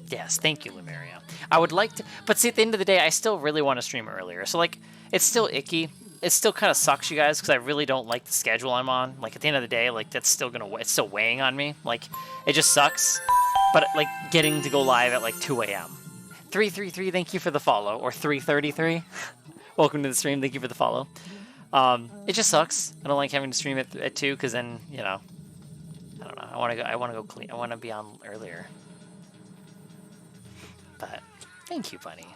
Yes, thank you, Lumeria. I would like to, but see, at the end of the day, I still really want to stream earlier. So, like, it's still icky. It still kind of sucks, you guys, because I really don't like the schedule I'm on. Like, at the end of the day, like, that's still it's still weighing on me. Like, it just sucks. But, like, getting to go live at, like, 2 a.m. 333, thank you for the follow. Or 333. Welcome to the stream, thank you for the follow. It just sucks. I don't like having to stream at 2, because then, you know, I don't know. I want to go clean. I want to be on earlier. But, thank you, Bunny.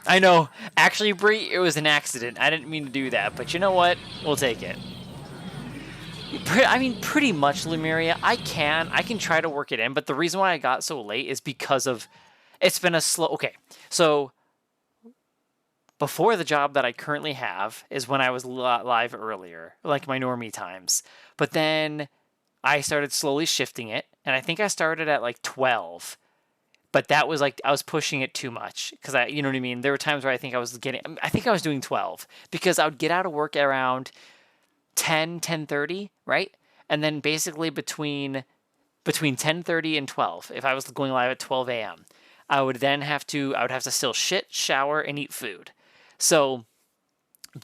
I know. Actually, Bree, it was an accident. I didn't mean to do that, but you know what? We'll take it. I mean, pretty much, Lumeria. I can try to work it in, but the reason why I got so late is because of... It's been a slow... Okay, so... Before the job that I currently have is when I was live earlier, like my normie times. But then I started slowly shifting it, and I think I started at like 12. But that was like, I was pushing it too much because you know what I mean? There were times where I think I was doing 12 because I would get out of work around 10:30, right? And then basically between 10:30 and 12, if I was going live at 12 a.m., I would have to still shit, shower, and eat food. So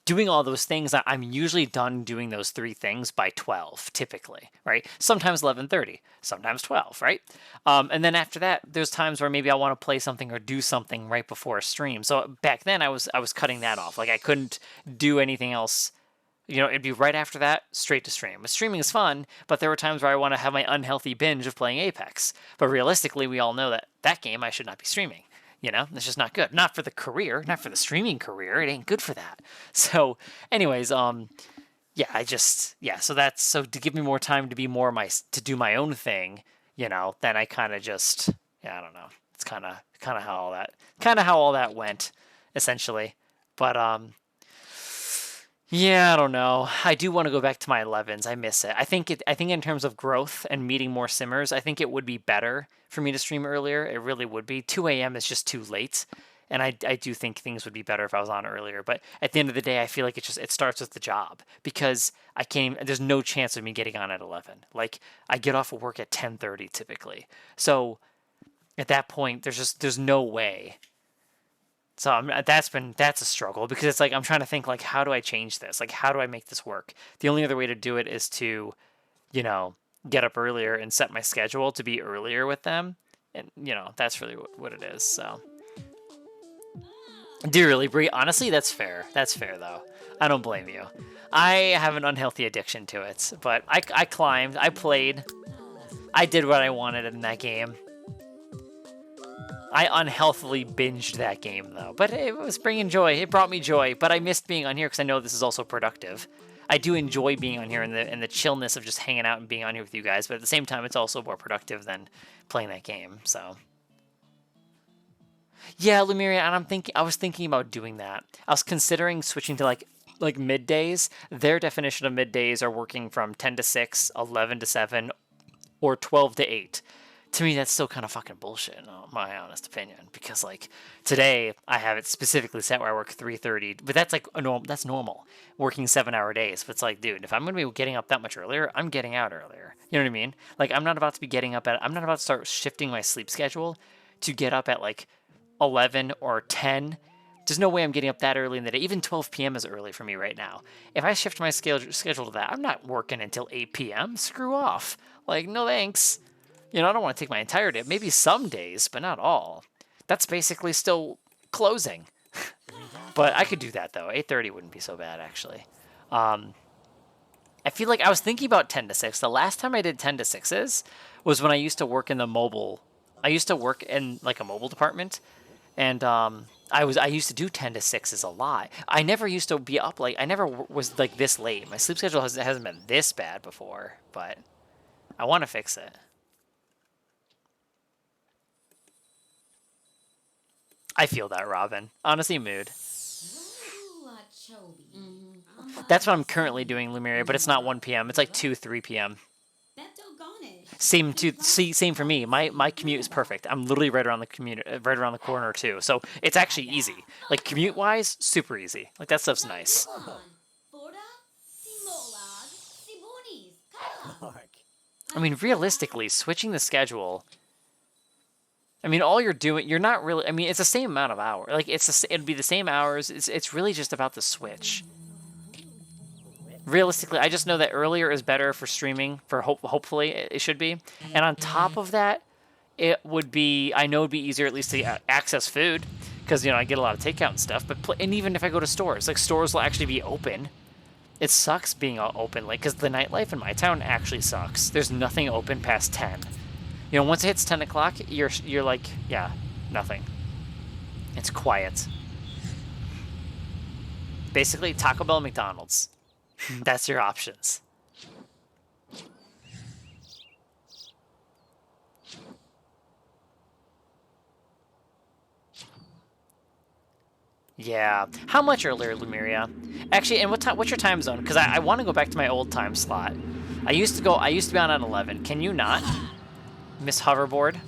doing all those things, I'm usually done doing those 3 things by 12, typically, right? Sometimes 11:30, sometimes 12, right? And then after that, there's times where maybe I want to play something or do something right before a stream. So back then, I was cutting that off. Like, I couldn't do anything else. You know, it'd be right after that, straight to stream. Streaming is fun, but there were times where I want to have my unhealthy binge of playing Apex. But realistically, we all know that game I should not be streaming. You know, it's just not good. Not for the career, not for the streaming career. It ain't good for that. So, anyways, yeah, so to give me more time to be to do my own thing, you know, then I kind of just, yeah, I don't know. It's kind of how all that went, essentially. But, yeah, I don't know. I do want to go back to my 11s. I miss it. I think in terms of growth and meeting more simmers, I think it would be better for me to stream earlier. It really would be. 2 a.m. is just too late. And I do think things would be better if I was on earlier. But at the end of the day, I feel like it starts with the job. Because there's no chance of me getting on at 11. Like, I get off of work at 10:30 typically. So At that point, there's no way. So that's a struggle because it's like I'm trying to think like how do I change this? Like how do I make this work? The only other way to do it is to, you know, get up earlier and set my schedule to be earlier with them, and that's really what it is. So, do you really, Brie? Honestly, that's fair. That's fair though. I don't blame you. I have an unhealthy addiction to it, but I climbed, I played, I did what I wanted in that game. I unhealthily binged that game though, but it was bringing joy. It brought me joy, but I missed being on here because I know this is also productive. I do enjoy being on here and the chillness of just hanging out and being on here with you guys, but at the same time, it's also more productive than playing that game. So, yeah, Lumiria, and I was thinking about doing that. I was considering switching to like middays. Their definition of middays are working from 10 to 6, 11 to 7, or 12 to 8. To me, that's still kind of fucking bullshit, in my honest opinion. Because like today, I have it specifically set where I work 3:30, but that's like that's normal, working 7-hour days. But it's like, dude, if I'm gonna be getting up that much earlier, I'm getting out earlier. You know what I mean? Like I'm not about to be getting up I'm not about to start shifting my sleep schedule to get up at like 11 or 10. There's no way I'm getting up that early in the day. Even 12 p.m. is early for me right now. If I shift my schedule to that, I'm not working until 8 p.m. Screw off. Like, no thanks. I don't want to take my entire day. Maybe some days, but not all. That's basically still closing. But I could do that, though. 8:30 wouldn't be so bad, actually. I feel like I was thinking about 10 to 6. The last time I did 10 to 6s was when I used to work in the mobile. I used to work in, like, a mobile department. And I used to do 10 to 6s a lot. I never used to be up, like, I never was, like, this late. My sleep schedule hasn't been this bad before. But I want to fix it. I feel that, Robin. Honestly, mood. That's what I'm currently doing, Lumiria, but it's not 1 p.m. It's like 2, 3 p.m. Same for me. My commute is perfect. I'm literally right around the corner too. So it's actually easy. Like commute wise, super easy. Like that stuff's nice. I mean, realistically, switching the schedule. I mean, all you're doing, you're not really. I mean, it's the same amount of hours. Like it'd be the same hours. It's really just about the switch. Realistically, I just know that earlier is better for streaming. Hopefully, it should be. And on top of that, it would be. I know it'd be easier at least to access food because I get a lot of takeout and stuff. But and even if I go to stores, like stores will actually be open. It sucks being open, like because the nightlife in my town actually sucks. There's nothing open past 10. Once it hits 10 o'clock, you're like, yeah, nothing. It's quiet. Basically, Taco Bell and McDonald's. That's your options. Yeah. How much earlier, Lumiria? Actually, and what's your time zone? Because I want to go back to my old time slot. I used to be on at 11. Can you not? Miss Hoverboard.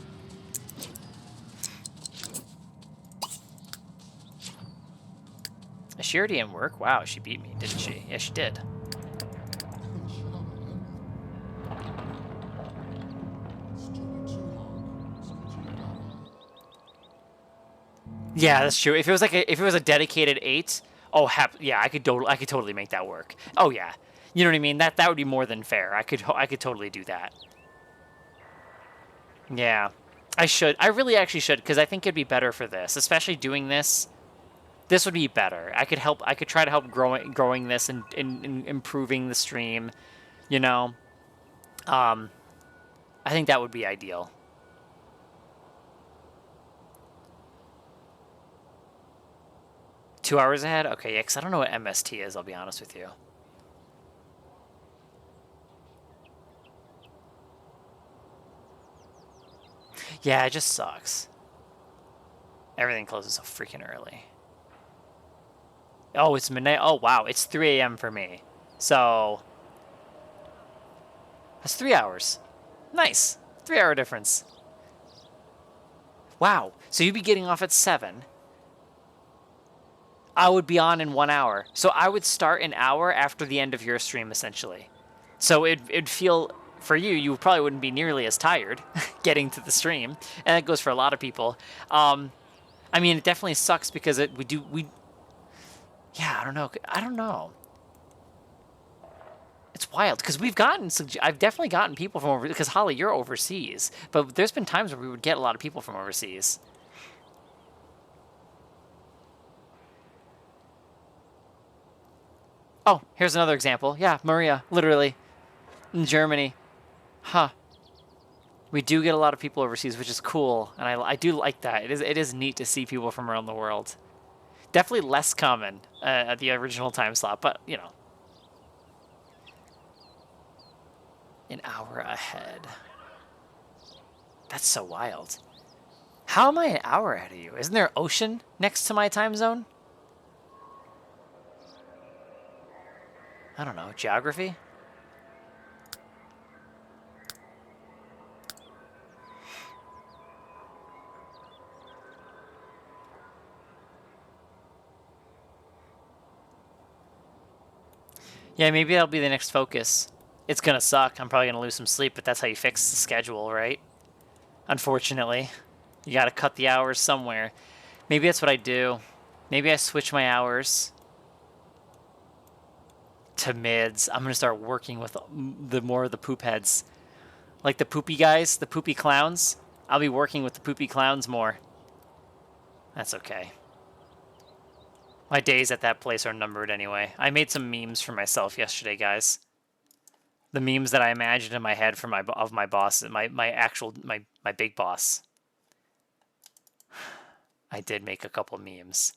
Is she already in work? Wow, she beat me, didn't she? Yeah, she did. Yeah, that's true. If it was a dedicated 8, yeah, I could totally make that work. Oh yeah, you know what I mean. That would be more than fair. I could totally do that. Yeah, I should. I really actually should because I think it'd be better for this, especially doing this. This would be better. I could try to help growing this and improving the stream. I think that would be ideal. Two hours ahead? Okay, yeah, because I don't know what MST is, I'll be honest with you. Yeah, it just sucks. Everything closes so freaking early. Oh, it's midnight? Oh, wow, it's 3 a.m. for me. So, that's 3 hours. Nice. 3-hour difference. Wow, so you'd be getting off at 7. I would be on in 1 hour. So I would start an hour after the end of your stream, essentially. So it'd feel for you, you probably wouldn't be nearly as tired getting to the stream, and that goes for a lot of people. I mean, it definitely sucks because yeah, I don't know. I don't know. It's wild because I've definitely gotten people from over, because Holly, you're overseas, but there's been times where we would get a lot of people from overseas. Oh, here's another example. Yeah, Maria, literally, in Germany. Huh. We do get a lot of people overseas, which is cool, and I do like that. It is neat to see people from around the world. Definitely less common at the original time slot, but, you know. An hour ahead. That's so wild. How am I an hour ahead of you? Isn't there an ocean next to my time zone? I don't know. Geography? Yeah, maybe that'll be the next focus. It's gonna suck. I'm probably gonna lose some sleep, but that's how you fix the schedule, right? Unfortunately. You gotta cut the hours somewhere. Maybe that's what I do. Maybe I switch my hours to mids. I'm gonna start working with the more of the poop heads. Like the poopy guys, the poopy clowns. I'll be working with the poopy clowns more. That's okay. My days at that place are numbered anyway. I made some memes for myself yesterday, guys. The memes that I imagined in my head for my boss, my big boss. I did make a couple memes.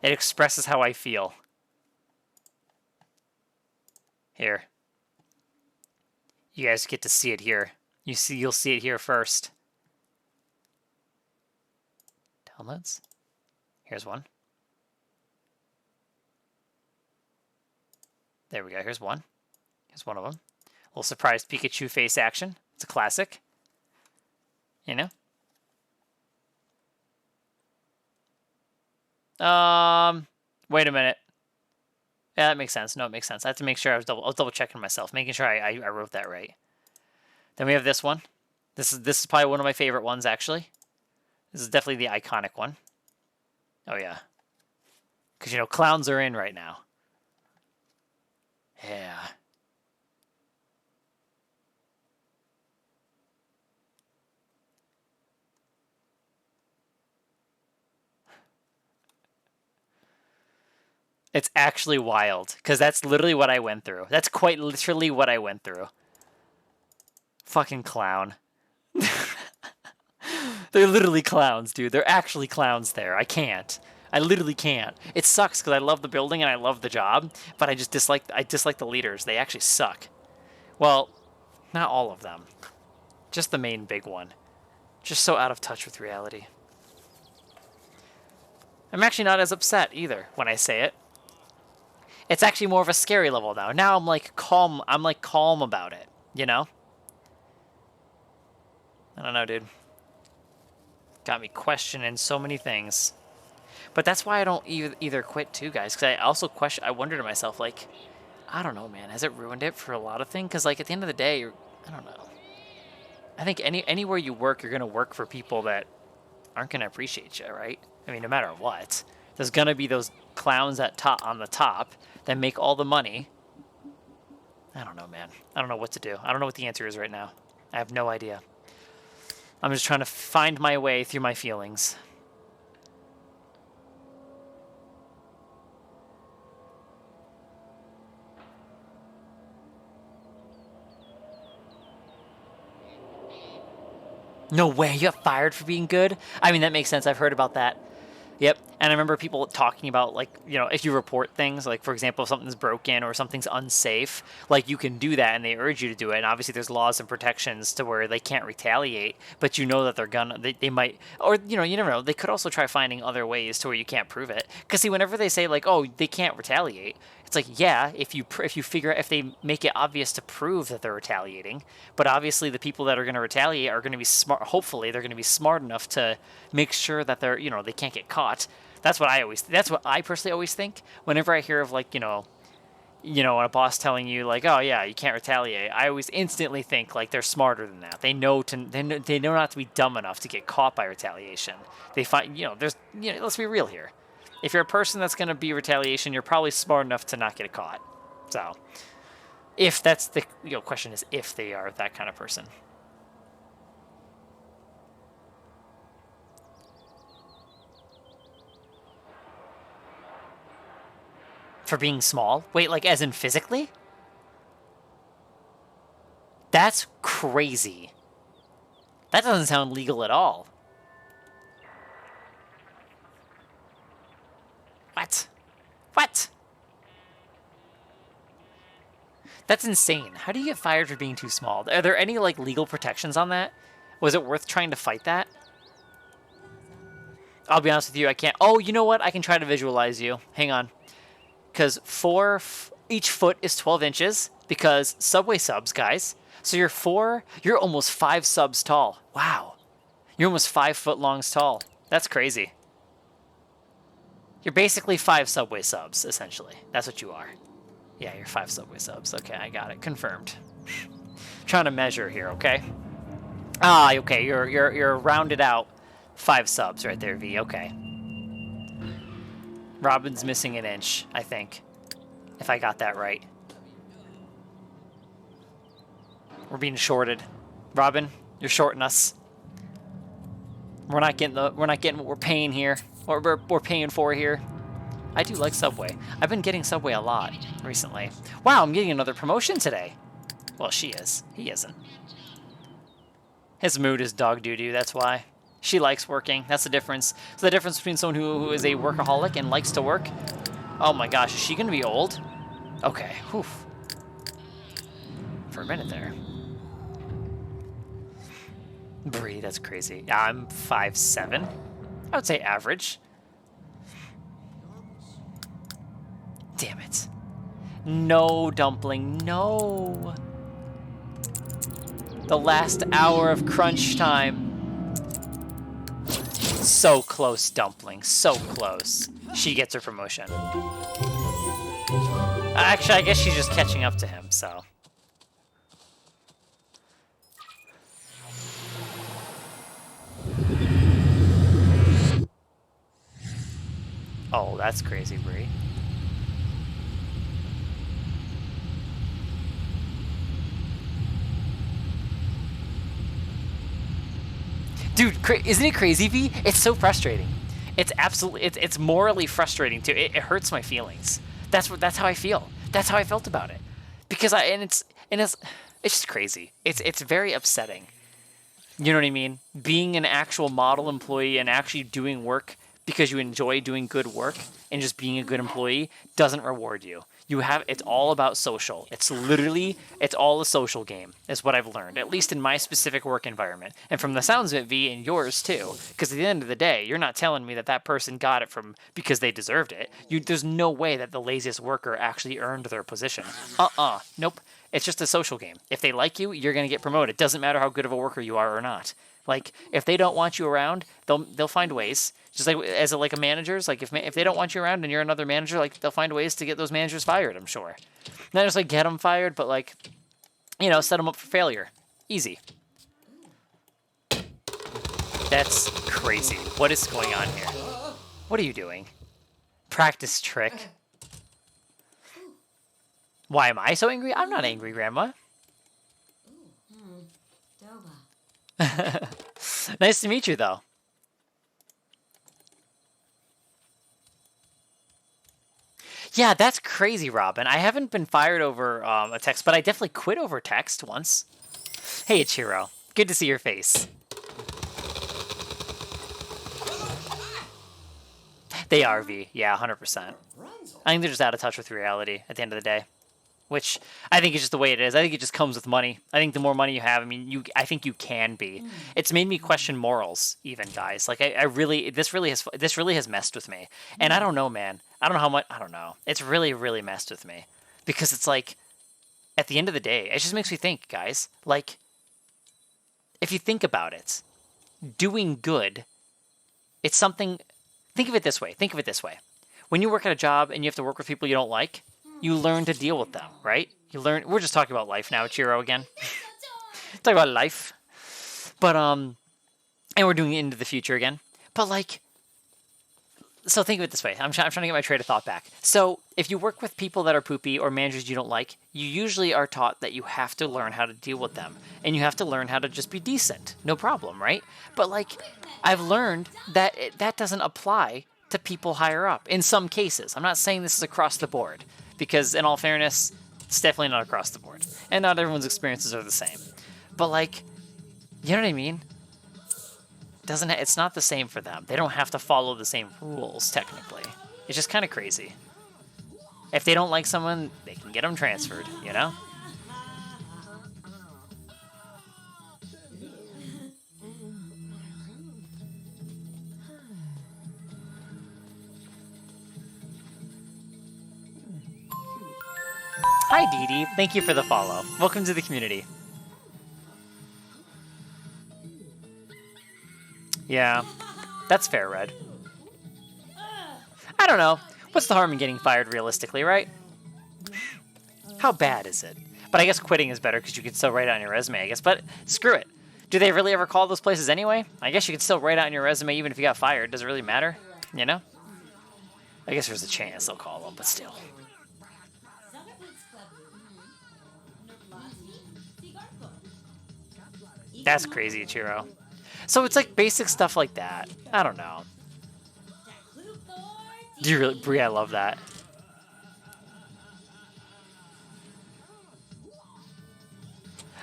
It expresses how I feel. Here. You guys get to see it here. You'll see it here first. Downloads. Here's one. There we go. Here's one. Here's one of them. Little surprise Pikachu face action. It's a classic. You know? Wait a minute. Yeah, that makes sense. No, it makes sense. I have to make sure I was double checking myself, making sure I wrote that right. Then we have this one. This is probably one of my favorite ones, actually. This is definitely the iconic one. Oh yeah. Because, you know, clowns are in right now. Yeah. It's actually wild, because that's literally what I went through. That's quite literally what I went through. Fucking clown. They're literally clowns, dude. They're actually clowns there. I can't. I literally can't. It sucks because I love the building and I love the job, but I dislike the leaders. They actually suck. Well, not all of them. Just the main big one. Just so out of touch with reality. I'm actually not as upset either when I say it. It's actually more of a scary level now. Now I'm like calm. I'm like calm about it, you know? I don't know, dude. Got me questioning so many things. But that's why I don't either quit too, guys. Because I also I wonder to myself, like, I don't know, man. Has it ruined it for a lot of things? Because, like, at the end of the day, I don't know. I think anywhere you work, you're going to work for people that aren't going to appreciate you, right? I mean, no matter what. There's going to be those clowns on the top that make all the money. I don't know, man. I don't know what to do. I don't know what the answer is right now. I have no idea. I'm just trying to find my way through my feelings. No way, you got fired for being good? I mean, that makes sense. I've heard about that. Yep. And I remember people talking about, like, you know, if you report things, like, for example, if something's broken or something's unsafe, like, you can do that and they urge you to do it. And obviously there's laws and protections to where they can't retaliate, but you know that they might, or, you know, you never know. They could also try finding other ways to where you can't prove it. Because, see, whenever they say, like, oh, they can't retaliate, it's like, yeah, if you figure out, if they make it obvious to prove that they're retaliating, but obviously the people that are going to retaliate are going to be smart. Hopefully they're going to be smart enough to make sure that they're, you know, they can't get caught. That's what I personally always think whenever I hear of, like, you know, you know, a boss telling you like, "Oh yeah, you can't retaliate," I always instantly think like they're smarter than that. They know not to be dumb enough to get caught by retaliation. They find, you know, let's be real here. If you're a person that's going to be retaliation, you're probably smart enough to not get caught. So, if that's the, you know, question is if they are that kind of person. For being small? Wait, like as in physically? That's crazy. That doesn't sound legal at all. What? What? That's insane. How do you get fired for being too small? Are there any like legal protections on that? Was it worth trying to fight that? I'll be honest with you, I can't. Oh, you know what? I can try to visualize you. Hang on. Because each foot is 12 inches because Subway subs, guys. So you're almost 5 subs tall. Wow. You're almost 5 foot longs tall. That's crazy. You're basically 5 Subway subs, essentially. That's what you are. Yeah, you're 5 Subway subs. Okay, I got it. Confirmed. Trying to measure here, okay? Ah, okay, you're rounded out 5 subs right there, V. Okay. Robin's missing an inch, I think. If I got that right. We're being shorted. Robin, you're shorting us. We're not getting what we're paying here. What we're paying for here. I do like Subway. I've been getting Subway a lot recently. Wow, I'm getting another promotion today. Well, she is. He isn't. His mood is dog doo-doo, that's why. She likes working. That's the difference. It's the difference between someone who is a workaholic and likes to work. Oh my gosh, is she going to be old? Okay, whew. For a minute there. Bree, that's crazy. I'm 5'7". I would say average. Damn it. No, Dumpling, no. The last hour of crunch time. So close, Dumpling, so close. She gets her promotion. Actually, I guess she's just catching up to him, so. Oh, that's crazy, Bree. Dude, isn't it crazy, V? It's so frustrating. It's absolutely, it's morally frustrating too. It hurts my feelings. That's how I feel. That's how I felt about it. Because it's just crazy. It's very upsetting. You know what I mean? Being an actual model employee and actually doing work because you enjoy doing good work and just being a good employee doesn't reward you. It's all about social. It's all a social game, is what I've learned, at least in my specific work environment. And from the sounds of it, V, and yours too, because at the end of the day, you're not telling me that person got it because they deserved it. There's no way that the laziest worker actually earned their position. Nope. It's just a social game. If they like you, you're going to get promoted. Doesn't matter how good of a worker you are or not. Like, if they don't want you around, they'll find ways. Just like as a managers, like if they don't want you around and you're another manager, like they'll find ways to get those managers fired. I'm sure. Not just like get them fired, but like, you know, set them up for failure. Easy. That's crazy. What is going on here? What are you doing? Practice trick. Why am I so angry? I'm not angry, Grandma. Nice to meet you, though. Yeah, that's crazy, Robin. I haven't been fired over a text, but I definitely quit over text once. Hey, Ichiro. Good to see your face. They are, V. Yeah, 100%. I think they're just out of touch with reality at the end of the day. Which I think is just the way it is. I think it just comes with money. I think the more money you have, I think you can be. It's made me question morals, even, guys. Like this really has messed with me. And I don't know, man. I don't know how much. I don't know. It's really, really messed with me because it's like, at the end of the day, it just makes me think, guys. Like, if you think about it, doing good, it's something. Think of it this way. When you work at a job and you have to work with people you don't like, you learn to deal with them, right? You learn. We're just talking about life now, Chiro again. Talk about life, but and we're doing it into the future again. But like, so think of it this way. I'm trying to get my train of thought back. So if you work with people that are poopy or managers you don't like, you usually are taught that you have to learn how to deal with them, and you have to learn how to just be decent. No problem, right? But like, I've learned that that doesn't apply to people higher up in some cases. I'm not saying this is across the board, because in all fairness, it's definitely not across the board, and not everyone's experiences are the same. But like, you know what I mean? It's not the same for them. They don't have to follow the same rules technically. It's just kind of crazy. If they don't like someone, they can get them transferred, you know? Hi Dee Dee, thank you for the follow. Welcome to the community. Yeah, that's fair, Red. I don't know. What's the harm in getting fired realistically, right? How bad is it? But I guess quitting is better because you can still write it on your resume, I guess. But screw it. Do they really ever call those places anyway? I guess you can still write it on your resume even if you got fired. Does it really matter? You know? I guess there's a chance they'll call them, but still. That's crazy, Chiro. So it's like basic stuff like that. I don't know. Do you really, Brie? I love that.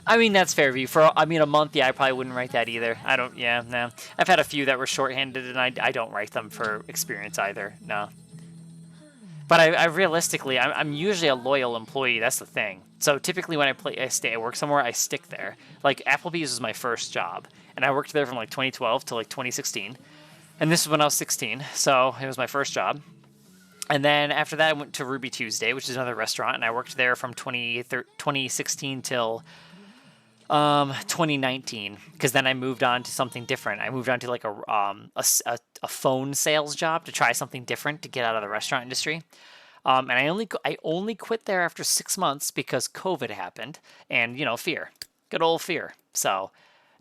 I mean, that's fair view. A month, yeah, I probably wouldn't write that either. I don't, yeah, no. I've had a few that were shorthanded, and I don't write them for experience either, no. But I realistically, I'm usually a loyal employee, that's the thing. So typically when I work somewhere, I stick there. Like, Applebee's was my first job, and I worked there from like 2012 to like 2016. And this is when I was 16, so it was my first job. And then after that, I went to Ruby Tuesday, which is another restaurant, and I worked there from 2016 till 2019, because then I moved on to something different. I moved on to like a phone sales job to try something different to get out of the restaurant industry. And I only quit there after 6 months because COVID happened, and fear, good old fear. So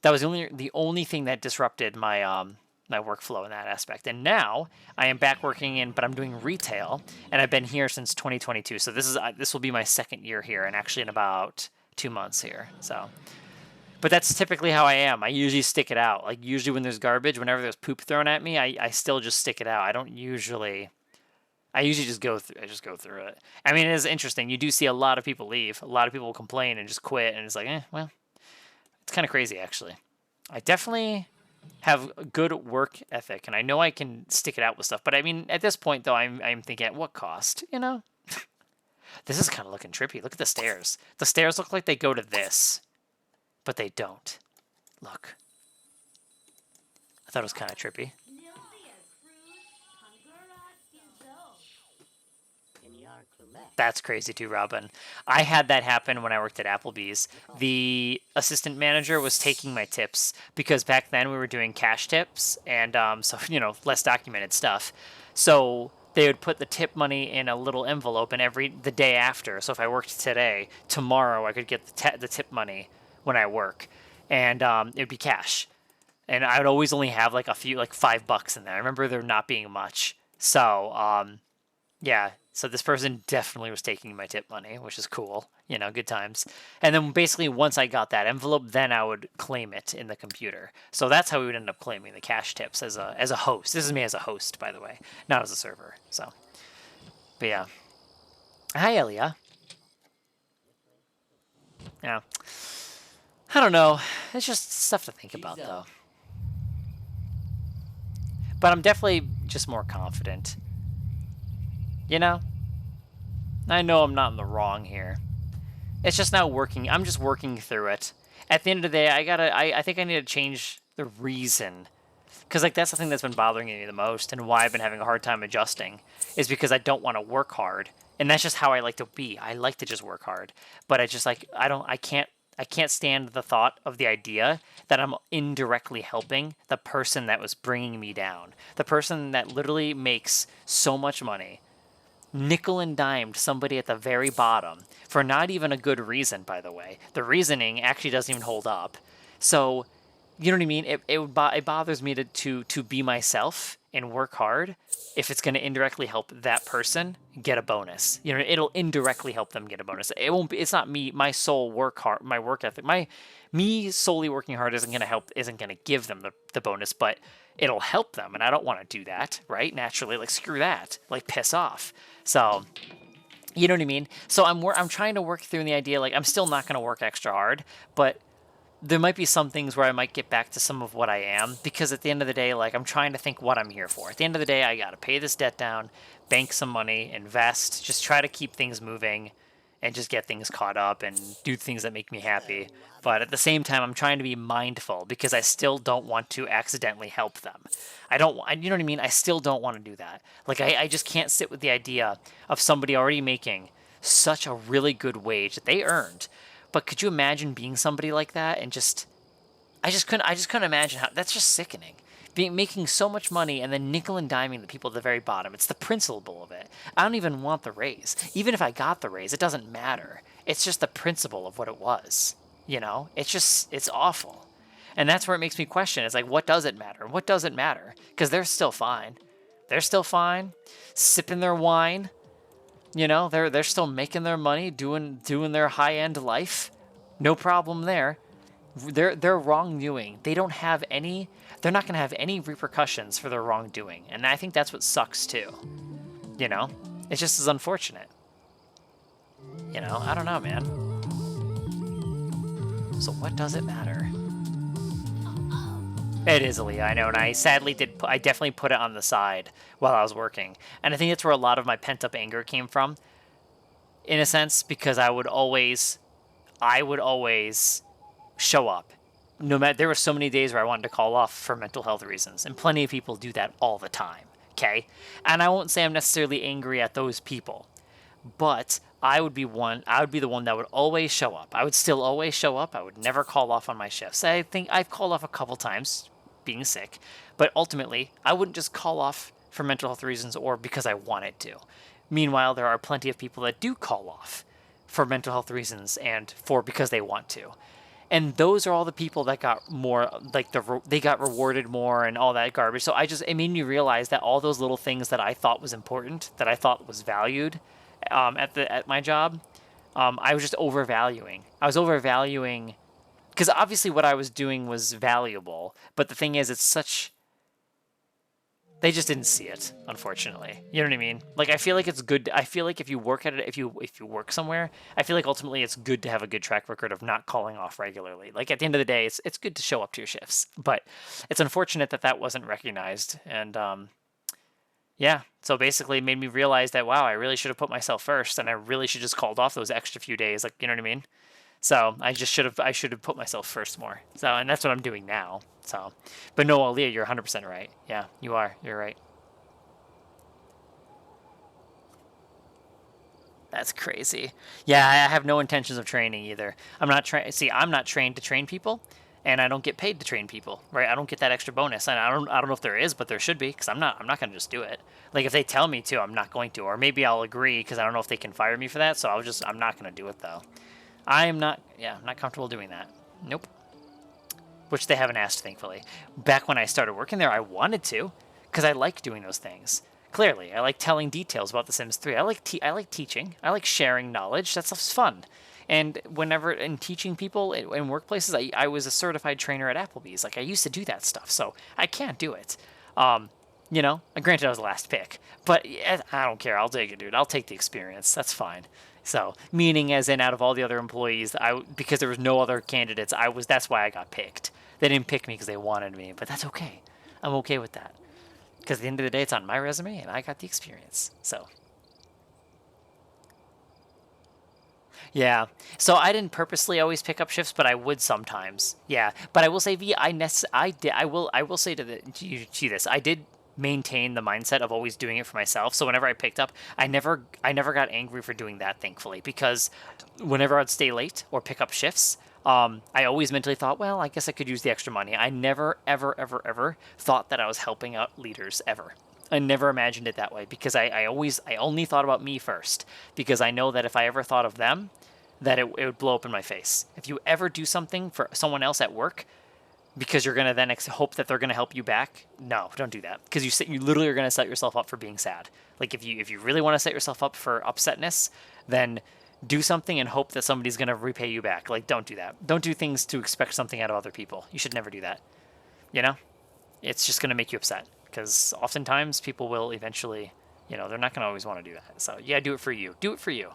that was the only thing that disrupted my my workflow in that aspect. And now I am back working but I'm doing retail, and I've been here since 2022. So this will be my second year here, and actually in about 2 months here. So, but that's typically how I am. I usually stick it out. Like usually when there's garbage, whenever there's poop thrown at me, I still just stick it out. I usually just go through it. I mean, it is interesting. You do see a lot of people leave. A lot of people complain and just quit, and it's like, well, it's kind of crazy actually. I definitely have a good work ethic, and I know I can stick it out with stuff. But I mean, at this point though, I'm thinking, at what cost? This is kind of looking trippy. Look at the stairs. The stairs look like they go to this, but they don't. Look. I thought it was kind of trippy. That's crazy too, Robin. I had that happen when I worked at Applebee's. The assistant manager was taking my tips because back then we were doing cash tips, and so less documented stuff. So they would put the tip money in a little envelope, and the day after. So if I worked today, tomorrow I could get the tip money when I work, and it'd be cash. And I would always only have like a few, like $5 in there. I remember there not being much. So yeah. So this person definitely was taking my tip money, which is cool. Good times. And then basically once I got that envelope, then I would claim it in the computer. So that's how we would end up claiming the cash tips as a host. This is me as a host, by the way, not as a server. So, but yeah. Hi, Elia. Yeah. I don't know. It's just stuff to think about, though. But I'm definitely just more confident. I know I'm not in the wrong here. It's just not working. I'm just working through it. At the end of the day, I think I need to change the reason. Because that's the thing that's been bothering me the most, and why I've been having a hard time adjusting, is because I don't want to work hard. And that's just how I like to be. I like to just work hard. But I just I can't stand the thought of the idea that I'm indirectly helping the person that was bringing me down. The person that literally makes so much money, nickel and dimed somebody at the very bottom for not even a good reason, by the way. The reasoning actually doesn't even hold up. So, you know what I mean? It bothers me to be myself and work hard if it's going to indirectly help that person get a bonus. You know, it'll indirectly help them get a bonus. It won't be, it's not me, my sole work hard, my work ethic, me solely working hard isn't going to help, isn't going to give them the bonus, but it'll help them. And I don't want to do that, right? Naturally, like screw that, like piss off. So, you know what I mean? So I'm trying to work through the idea, like I'm still not going to work extra hard, but there might be some things where I might get back to some of what I am, because at the end of the day, like I'm trying to think what I'm here for. At the end of the day, I got to pay this debt down, bank some money, invest, just try to keep things moving and just get things caught up and do things that make me happy. But at the same time, I'm trying to be mindful because I still don't want to accidentally help them. I don't, you know what I mean? I still don't want to do that. Like I just can't sit with the idea of somebody already making such a really good wage that they earned. But could you imagine being somebody like that and I just couldn't imagine how, that's just sickening. Making so much money and then nickel and diming the people at the very bottom. It's the principle of it. I don't even want the raise. Even if I got the raise, it doesn't matter. It's just the principle of what it was. You know, it's awful. And that's where it makes me question. It's like, what does it matter? What does it matter? Because they're still fine. They're still fine, sipping their wine. You know, they're still making their money, doing their high-end life. No problem there. Their wrongdoing, they don't have any, they're not going to have any repercussions for their wrongdoing. And I think that's what sucks too. You know, it's just as unfortunate. You know, I don't know, man. So what does it matter? It is Aaliyah, I know, and I sadly I definitely put it on the side while I was working. And I think that's where a lot of my pent-up anger came from, in a sense, because I would always show up. No matter, there were so many days where I wanted to call off for mental health reasons, and plenty of people do that all the time, okay? And I won't say I'm necessarily angry at those people, but I would be the one that would always show up. I would still always show up. I would never call off on my shifts. I think I've called off a couple times being sick, but ultimately I wouldn't just call off for mental health reasons or because I wanted to. Meanwhile, there are plenty of people that do call off for mental health reasons and because they want to. And those are all the people that got more, like they got rewarded more and all that garbage. So it made me realize that all those little things that I thought was important, that I thought was valued at my job, I was just overvaluing. I was overvaluing because obviously what I was doing was valuable, but the thing is, they just didn't see it, unfortunately. You know what I mean? Like, I feel like it's good. I feel like if you work at it, if you work somewhere, I feel like ultimately it's good to have a good track record of not calling off regularly. Like, at the end of the day, it's good to show up to your shifts, but it's unfortunate that wasn't recognized. And yeah, so basically it made me realize that, wow, I really should have put myself first, and I really should just called off those extra few days. Like, you know what I mean? So I should have put myself first more. So, and that's what I'm doing now. So, but no, Aaliyah, you're 100% right. Yeah, you are. You're right. That's crazy. Yeah, I have no intentions of training either. I'm not trained. See, I'm not trained to train people, and I don't get paid to train people. Right? I don't get that extra bonus, and I don't know if there is, but there should be, because I'm not gonna just do it. Like if they tell me to, I'm not going to, or maybe I'll agree because I don't know if they can fire me for that. So I'm not gonna do it though. I'm not comfortable doing that. Nope. Which they haven't asked, thankfully. Back when I started working there, I wanted to, because I like doing those things. Clearly, I like telling details about The Sims 3. I like teaching. I like sharing knowledge. That stuff's fun. And whenever in teaching people in workplaces, I was a certified trainer at Applebee's. Like I used to do that stuff, so I can't do it. You know, granted I was the last pick, but I don't care. I'll take it, dude. I'll take the experience. That's fine. So, meaning as in out of all the other employees, because there was no other candidates, that's why I got picked. They didn't pick me because they wanted me, but that's okay. I'm okay with that. Because at the end of the day, it's on my resume, and I got the experience. So, yeah. So I didn't purposely always pick up shifts, but I would sometimes. Yeah. But I will say, V, I will say to you this. I did maintain the mindset of always doing it for myself. So whenever I picked up, I never got angry for doing that, thankfully, because whenever I'd stay late or pick up shifts, I always mentally thought, well, I guess I could use the extra money. I never, ever, ever, ever thought that I was helping out leaders ever. I never imagined it that way because I only thought about me first because I know that if I ever thought of them, that it would blow up in my face. If you ever do something for someone else at work because you're going to then hope that they're going to help you back, no, don't do that because you literally are going to set yourself up for being sad. Like if you really want to set yourself up for upsetness, then do something and hope that somebody's going to repay you back. Like don't do that. Don't do things to expect something out of other people. You should never do that. You know? It's just going to make you upset because oftentimes people will eventually, they're not going to always want to do that. So yeah, do it for you. Do it for you.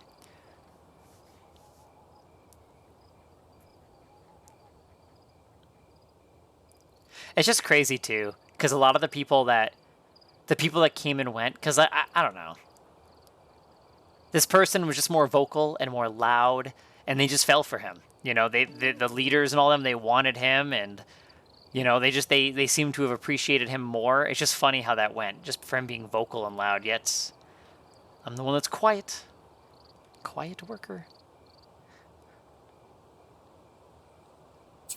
It's just crazy too because a lot of the people that came and went, because I don't know. This person was just more vocal and more loud, and they just fell for him. The leaders and all them, they wanted him, and they seem to have appreciated him more. It's just funny how that went, just for him being vocal and loud. Yet I'm the one that's quiet worker.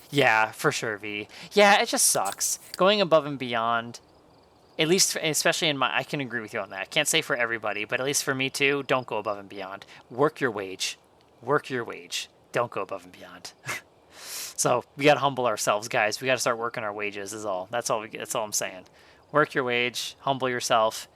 Yeah, for sure, V. Yeah, it just sucks going above and beyond. At least, especially I can agree with you on that. I can't say for everybody, but at least for me too, don't go above and beyond. Work your wage. Work your wage. Don't go above and beyond. So we got to humble ourselves, guys. We got to start working our wages is all. That's all I'm saying. Work your wage, humble yourself,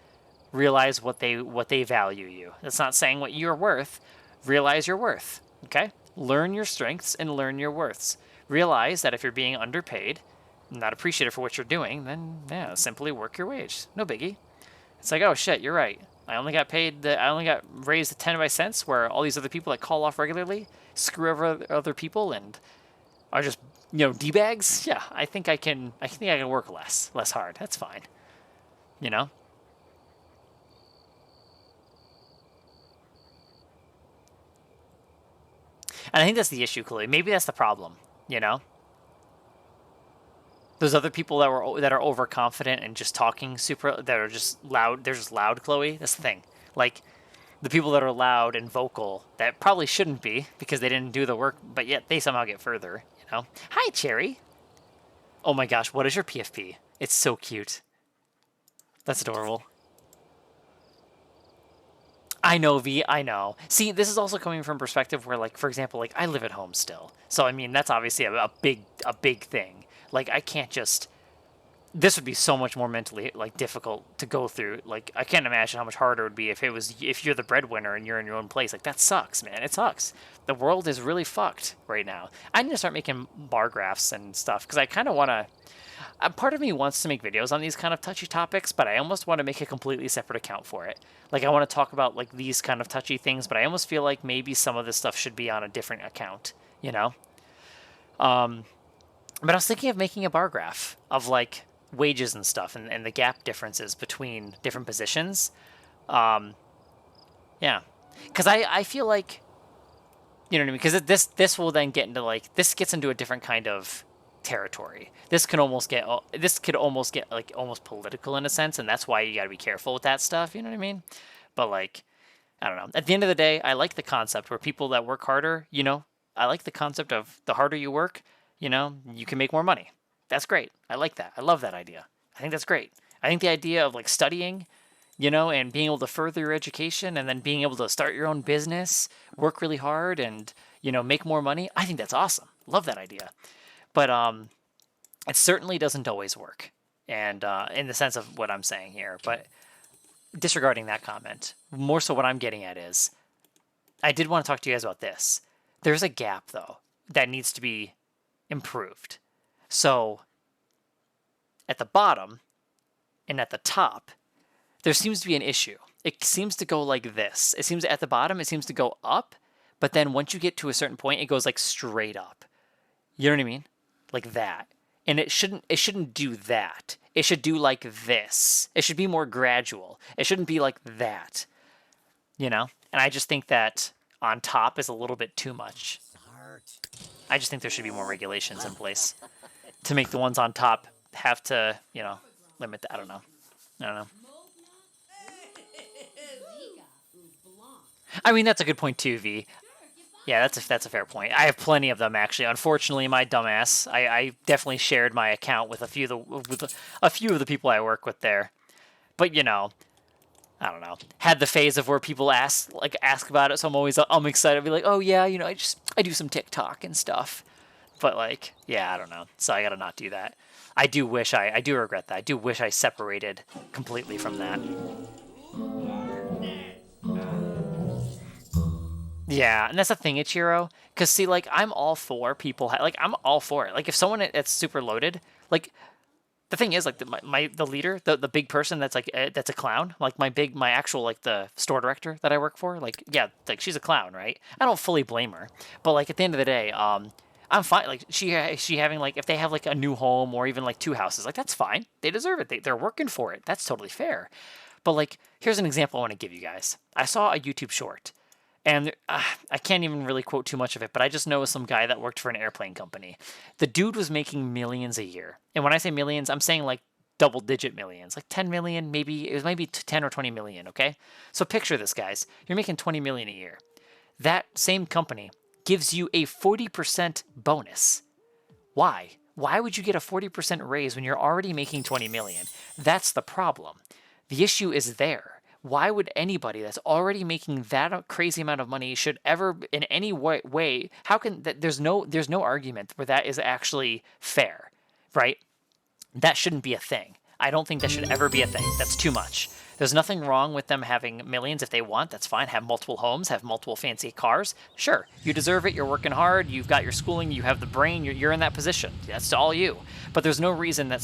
realize what they value you. That's not saying what you're worth. Realize your worth, okay? Learn your strengths and learn your worths. Realize that if you're being underpaid, not appreciated for what you're doing, then yeah, simply work your wage. No biggie. It's like, oh shit, you're right. I only got raised 10 cents where all these other people that call off regularly screw over other people and are just, D-bags. Yeah, I think I can work less hard. That's fine. And I think that's the issue, Chloe. Maybe that's the problem, Those other people that are overconfident and just talking that are just loud. They're just loud, Chloe. That's the thing. Like the people that are loud and vocal that probably shouldn't be because they didn't do the work, but yet they somehow get further. Hi, Cherry. Oh my gosh, what is your PFP? It's so cute. That's adorable. I know, V. I know. See, this is also coming from a perspective where, like, for example, like I live at home still, so I mean that's obviously a big thing. Like I can't just. This would be so much more mentally difficult to go through. Like I can't imagine how much harder it would be if you're the breadwinner and you're in your own place. Like that sucks, man. It sucks. The world is really fucked right now. I need to start making bar graphs and stuff because I kind of want to. Part of me wants to make videos on these kind of touchy topics, but I almost want to make a completely separate account for it. Like I want to talk about these kind of touchy things, but I almost feel like maybe some of this stuff should be on a different account. But I was thinking of making a bar graph of wages and stuff and the gap differences between different positions. Yeah, because I feel like, you know what I mean? Because this will then get into this gets into a different kind of territory. This could almost get almost political in a sense, and that's why you got to be careful with that stuff. You know what I mean? But I don't know. At the end of the day, I like the concept where people that work harder, I like the concept of the harder you work, you can make more money. That's great. I like that. I love that idea. I think that's great. I think the idea of studying, and being able to further your education and then being able to start your own business, work really hard and, make more money. I think that's awesome. Love that idea. But it certainly doesn't always work. And in the sense of what I'm saying here, but disregarding that comment, more so what I'm getting at is I did want to talk to you guys about this. There's a gap though that needs to be improved. So at the bottom and at the top, there seems to be an issue. It seems to go like this. It seems at the bottom, it seems to go up, but then once you get to a certain point, it goes straight up. You know what I mean? Like that. And it shouldn't do that. It should do like this. It should be more gradual. It shouldn't be like that. And I just think that on top is a little bit too much. I just think there should be more regulations in place to make the ones on top have to, limit that. I don't know. I mean, that's a good point too, V. Yeah, that's a fair point. I have plenty of them actually. Unfortunately, my dumbass, I definitely shared my account with a few of the people I work with there. But I don't know. Had the phase of where people ask about it, so I'm excited. I'll be like, oh yeah, I do some TikTok and stuff. But yeah, I don't know. So I gotta not do that. I do regret that. I do wish I separated completely from that. Yeah, and that's the thing, Ichiro. Because see, I'm all for people. I'm all for it. Like if someone that's super loaded, like the thing is, like the leader, the big person that's that's a clown. Like my actual the store director that I work for. Like yeah, like she's a clown, right? I don't fully blame her, but at the end of the day, I'm fine. Like she having if they have a new home or even two houses, that's fine. They deserve it. They're working for it. That's totally fair. But here's an example I want to give you guys. I saw a YouTube short. And I can't even really quote too much of it, but I just know some guy that worked for an airplane company. The dude was making millions a year. And when I say millions, I'm saying double digit millions, 10 million, maybe it was maybe 10 or 20 million, okay? So picture this, guys. You're making 20 million a year. That same company gives you a 40% bonus. Why? Why would you get a 40% raise when you're already making 20 million? That's the problem. The issue is there. Why would anybody that's already making that crazy amount of money should ever in any way how can that there's no argument where that is actually fair, right? That shouldn't be a thing. I don't think that should ever be a thing. That's too much. There's nothing wrong with them having millions if they want. That's fine. Have multiple homes, have multiple fancy cars. Sure, you deserve it. You're working hard. You've got your schooling. You have the brain. You're in that position. That's all you. But there's no reason that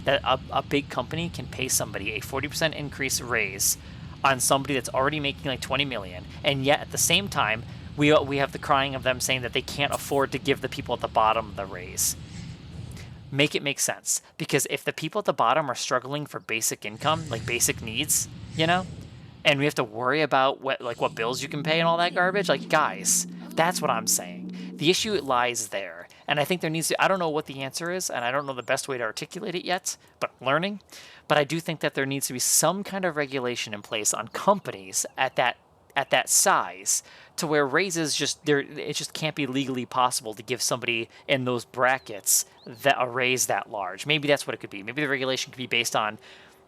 a big company can pay somebody a 40% increase raise on somebody that's already making 20 million. And yet at the same time, we have the crying of them saying that they can't afford to give the people at the bottom the raise. Make it make sense, because if the people at the bottom are struggling for basic income, basic needs, and we have to worry about what bills you can pay and all that garbage, guys, that's what I'm saying. The issue lies there, and I think there needs to, I don't know what the answer is, and I don't know the best way to articulate it yet, but learning, but I do think that there needs to be some kind of regulation in place on companies at that size, to where raises it just can't be legally possible to give somebody in those brackets a raise that large. Maybe that's what it could be. Maybe the regulation could be based on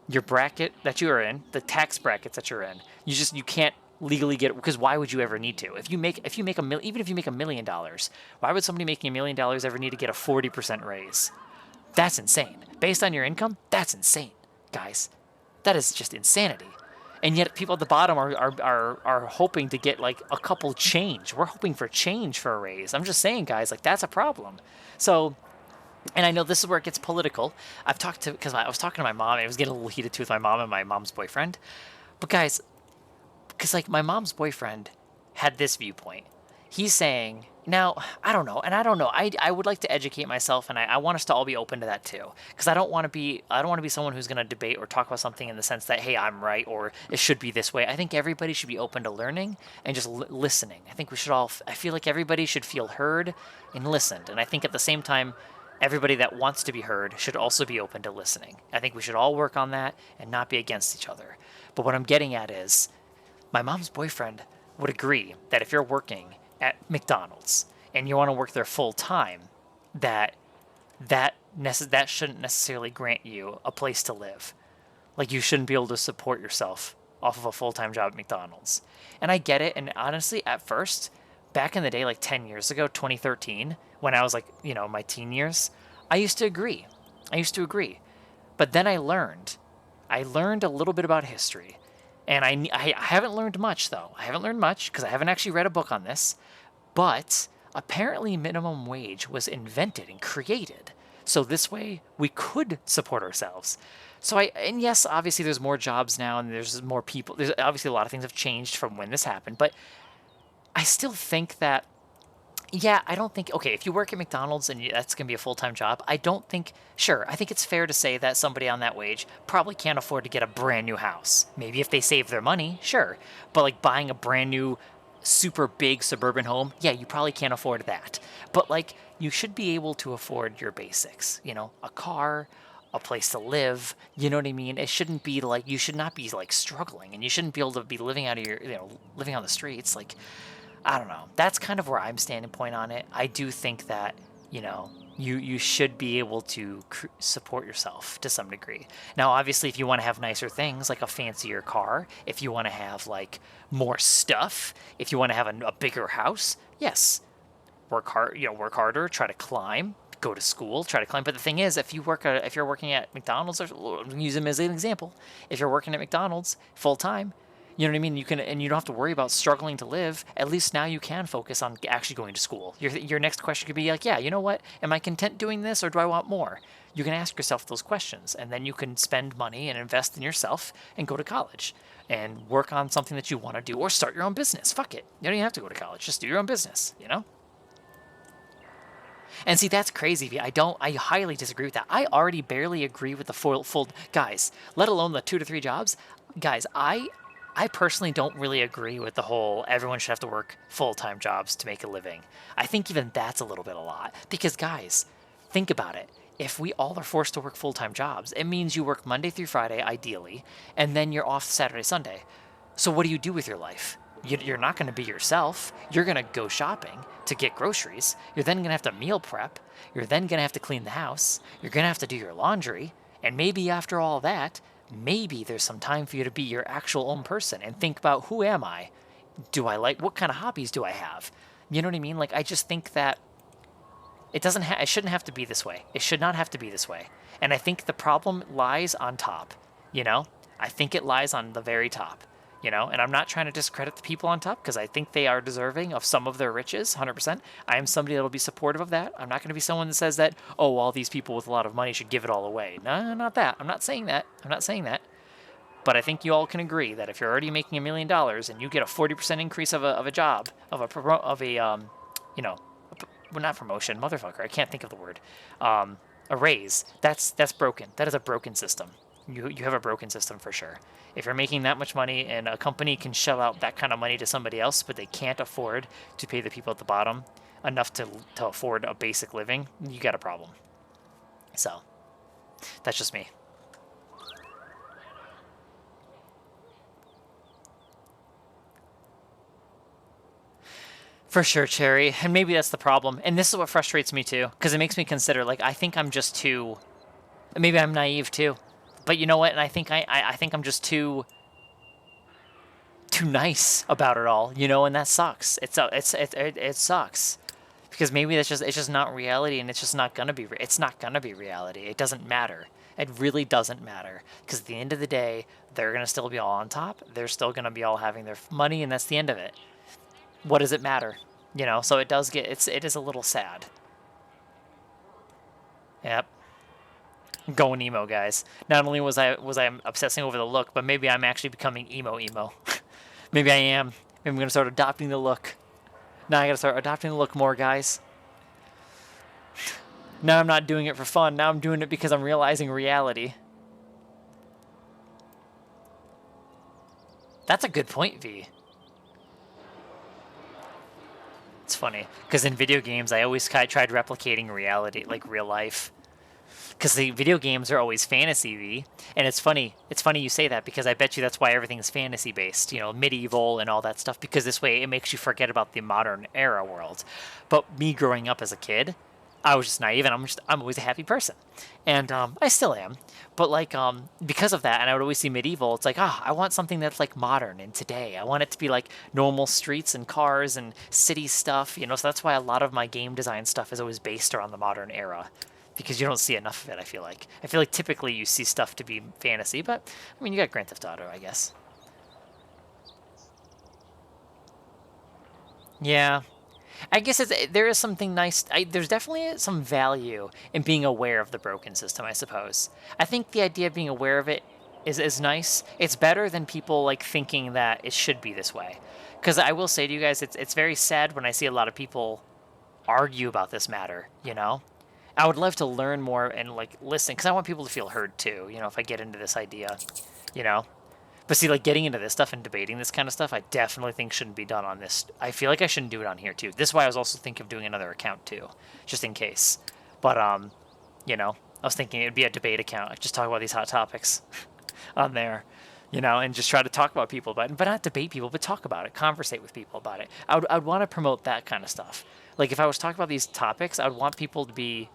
your bracket that you are in, the tax brackets that you're in. You can't legally get it, because why would you ever need to? Even if you make $1 million, why would somebody making $1 million ever need to get a 40% raise? That's insane. Based on your income, that's insane, guys. That is just insanity. And yet people at the bottom are hoping to get a couple change. We're hoping for change for a raise. I'm just saying, guys, that's a problem. So, and I know this is where it gets political. Because I was talking to my mom. I was getting a little heated too with my mom and my mom's boyfriend. But guys, because my mom's boyfriend had this viewpoint. He's saying, now, I don't know, and I don't know. I would like to educate myself, and I want us to all be open to that too, because I don't want to be someone who's going to debate or talk about something in the sense that, hey, I'm right, or it should be this way. I think everybody should be open to learning and just listening. I think we should all. I feel like everybody should feel heard and listened, and I think at the same time, everybody that wants to be heard should also be open to listening. I think we should all work on that and not be against each other. But what I'm getting at is, my mom's boyfriend would agree that if you're working at McDonald's and you want to work there full time, that shouldn't necessarily grant you a place to live. You shouldn't be able to support yourself off of a full-time job at McDonald's. And I get it. And honestly, at first, back in the day, 10 years ago, 2013, when I was my teen years, I used to agree. But then I learned a little bit about history. And I haven't learned much, though. I haven't learned much because I haven't actually read a book on this. But apparently minimum wage was invented and created, so this way we could support ourselves. And yes, obviously there's more jobs now and there's more people. There's obviously a lot of things have changed from when this happened, but I still think that, yeah, I don't think, okay, if you work at McDonald's and that's going to be a full-time job, I think it's fair to say that somebody on that wage probably can't afford to get a brand new house. Maybe if they save their money, sure. But buying a brand new super big suburban home, yeah, you probably can't afford that. But you should be able to afford your basics, a car, a place to live, you know what I mean? It shouldn't be you should not be struggling, and you shouldn't be able to be living out of your, living on the streets. I don't know. That's kind of where I'm standing point on it. I do think that, you should be able to support yourself to some degree. Now, obviously, if you want to have nicer things like a fancier car, if you want to have like more stuff, if you want to have a bigger house, yes, work hard. Work harder. Try to climb. Go to school. Try to climb. But the thing is, if you're working at McDonald's, or use them as an example, if you're working at McDonald's full time, you know what I mean? You can, and you don't have to worry about struggling to live. At least now you can focus on actually going to school. Your next question could be like, yeah, you know what? Am I content doing this, or do I want more? You can ask yourself those questions, and then you can spend money and invest in yourself and go to college and work on something that you want to do, or start your own business. Fuck it. You don't even have to go to college. Just do your own business, you know? And see, that's crazy. I highly disagree with that. I already barely agree with the full guys, let alone the 2 to 3 jobs. Guys, I personally don't really agree with the whole everyone should have to work full-time jobs to make a living. I think even that's a little bit a lot. Because guys, think about it. If we all are forced to work full-time jobs, it means you work Monday through Friday, ideally, and then you're off Saturday, Sunday. So what do you do with your life? You're not going to be yourself. You're going to go shopping to get groceries. You're then going to have to meal prep. You're then going to have to clean the house. You're going to have to do your laundry. And maybe after all that, maybe there's some time for you to be your actual own person and think about, who am I? What kind of hobbies do I have? You know what I mean? Like, I just think that it shouldn't have to be this way. It should not have to be this way. And I think the problem lies on top, you know? I think it lies on the very top, you know? And I'm not trying to discredit the people on top, because I think they are deserving of some of their riches, 100%. I am somebody that will be supportive of that. I'm not going to be someone that says that, oh, all these people with a lot of money should give it all away. No, not that. I'm not saying that. But I think you all can agree that if you're already making $1 million and you get a 40% increase of a job, well, not promotion, motherfucker, I can't think of the word, a raise, that's broken. That is a broken system. You have a broken system for sure. If you're making that much money and a company can shell out that kind of money to somebody else, but they can't afford to pay the people at the bottom enough to afford a basic living, you got a problem. So, that's just me. For sure, Cherry. And maybe that's the problem. And this is what frustrates me too, because it makes me consider, like, I think I'm just too, maybe I'm naive too. But you know what? And I think I think I'm just too nice about it all, you know, and that sucks. It sucks. Because maybe it's just not reality, and it's just not gonna be reality. It doesn't matter. It really doesn't matter. Because at the end of the day, they're gonna still be all on top. They're still gonna be all having their money, and that's the end of it. What does it matter? You know, so it is a little sad. Yep. Going emo, guys. Not only was I obsessing over the look, but maybe I'm actually becoming emo. Maybe I am. Maybe I'm gonna start adopting the look. Now I gotta start adopting the look more, guys. Now I'm not doing it for fun. Now I'm doing it because I'm realizing reality. That's a good point, V. It's funny, because in video games, I always tried replicating reality, like real life. Because the video games are always fantasy, V. And it's funny you say that, because I bet you that's why everything's fantasy-based, you know, medieval and all that stuff, because this way it makes you forget about the modern era world. But me growing up as a kid, I was just naive, and I'm always a happy person. And I still am. But like, because of that, and I would always see medieval, it's like, I want something that's like modern and today. I want it to be like normal streets and cars and city stuff, you know, so that's why a lot of my game design stuff is always based around the modern era. Because you don't see enough of it, I feel like. I feel like typically you see stuff to be fantasy, but, I mean, you got Grand Theft Auto, I guess. Yeah. I guess there is something nice. There's definitely some value in being aware of the broken system, I suppose. I think the idea of being aware of it is nice. It's better than people like thinking that it should be this way. Because I will say to you guys, it's very sad when I see a lot of people argue about this matter, you know? I would love to learn more and like listen, because I want people to feel heard too, you know, if I get into this idea, you know? But see, like, getting into this stuff and debating this kind of stuff, I definitely think shouldn't be done on this. I feel like I shouldn't do it on here, too. This is why I was also thinking of doing another account, too, just in case. But, you know, I was thinking it'd be a debate account. I'd just talk about these hot topics on there, you know, and just try to talk about people about it. But not debate people, but talk about it, conversate with people about it. I'd want to promote that kind of stuff. Like, if I was talking about these topics, I would want people to be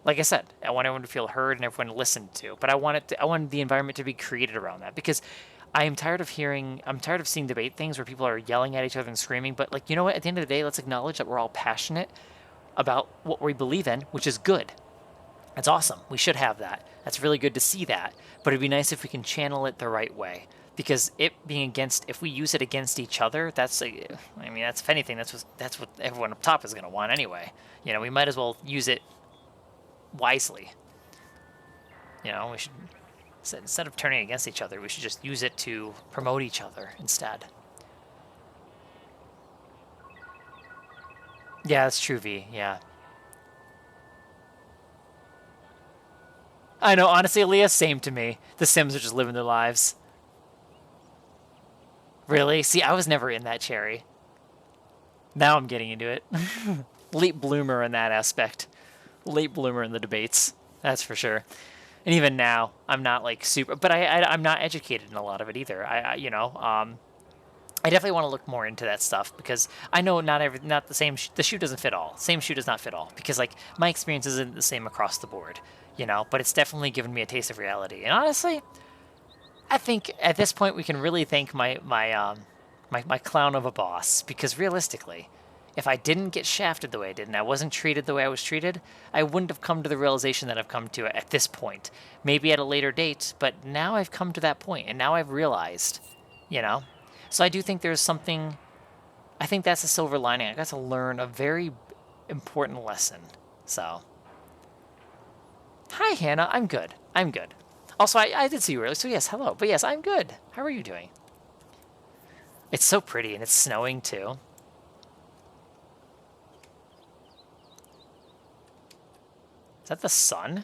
like I said, I want everyone to feel heard and everyone listened to. But I want the environment to be created around that because I'm tired of seeing debate things where people are yelling at each other and screaming. But like, you know what? At the end of the day, let's acknowledge that we're all passionate about what we believe in, which is good. That's awesome. We should have that. That's really good to see that. But it'd be nice if we can channel it the right way. Because it being against, if we use it against each other, that's if anything, that's what everyone up top is going to want anyway. You know, we might as well use it wisely. You know, we should, instead of turning against each other, we should just use it to promote each other instead. Yeah, that's true, V. Yeah. I know, honestly, Aaliyah, same to me. The Sims are just living their lives. Really? See, I was never in that, Cherry. Now I'm getting into it. Late bloomer in that aspect. Late bloomer in the debates. That's for sure. And even now, I'm not like super, but I'm not educated in a lot of it either. I definitely want to look more into that stuff because I know not the same. The shoe doesn't fit all. Same shoe does not fit all because like my experience isn't the same across the board, you know. But it's definitely given me a taste of reality. And honestly, I think at this point we can really thank my clown of a boss because realistically, if I didn't get shafted the way I did and I wasn't treated the way I was treated, I wouldn't have come to the realization that I've come to at this point. Maybe at a later date, but now I've come to that point and now I've realized, you know. So I do think there's something. I think that's a silver lining. I got to learn a very important lesson. So, hi Hannah, I'm good. I'm good. Also, I did see you earlier, so yes, hello. But yes, I'm good. How are you doing? It's so pretty, and it's snowing, too. Is that the sun?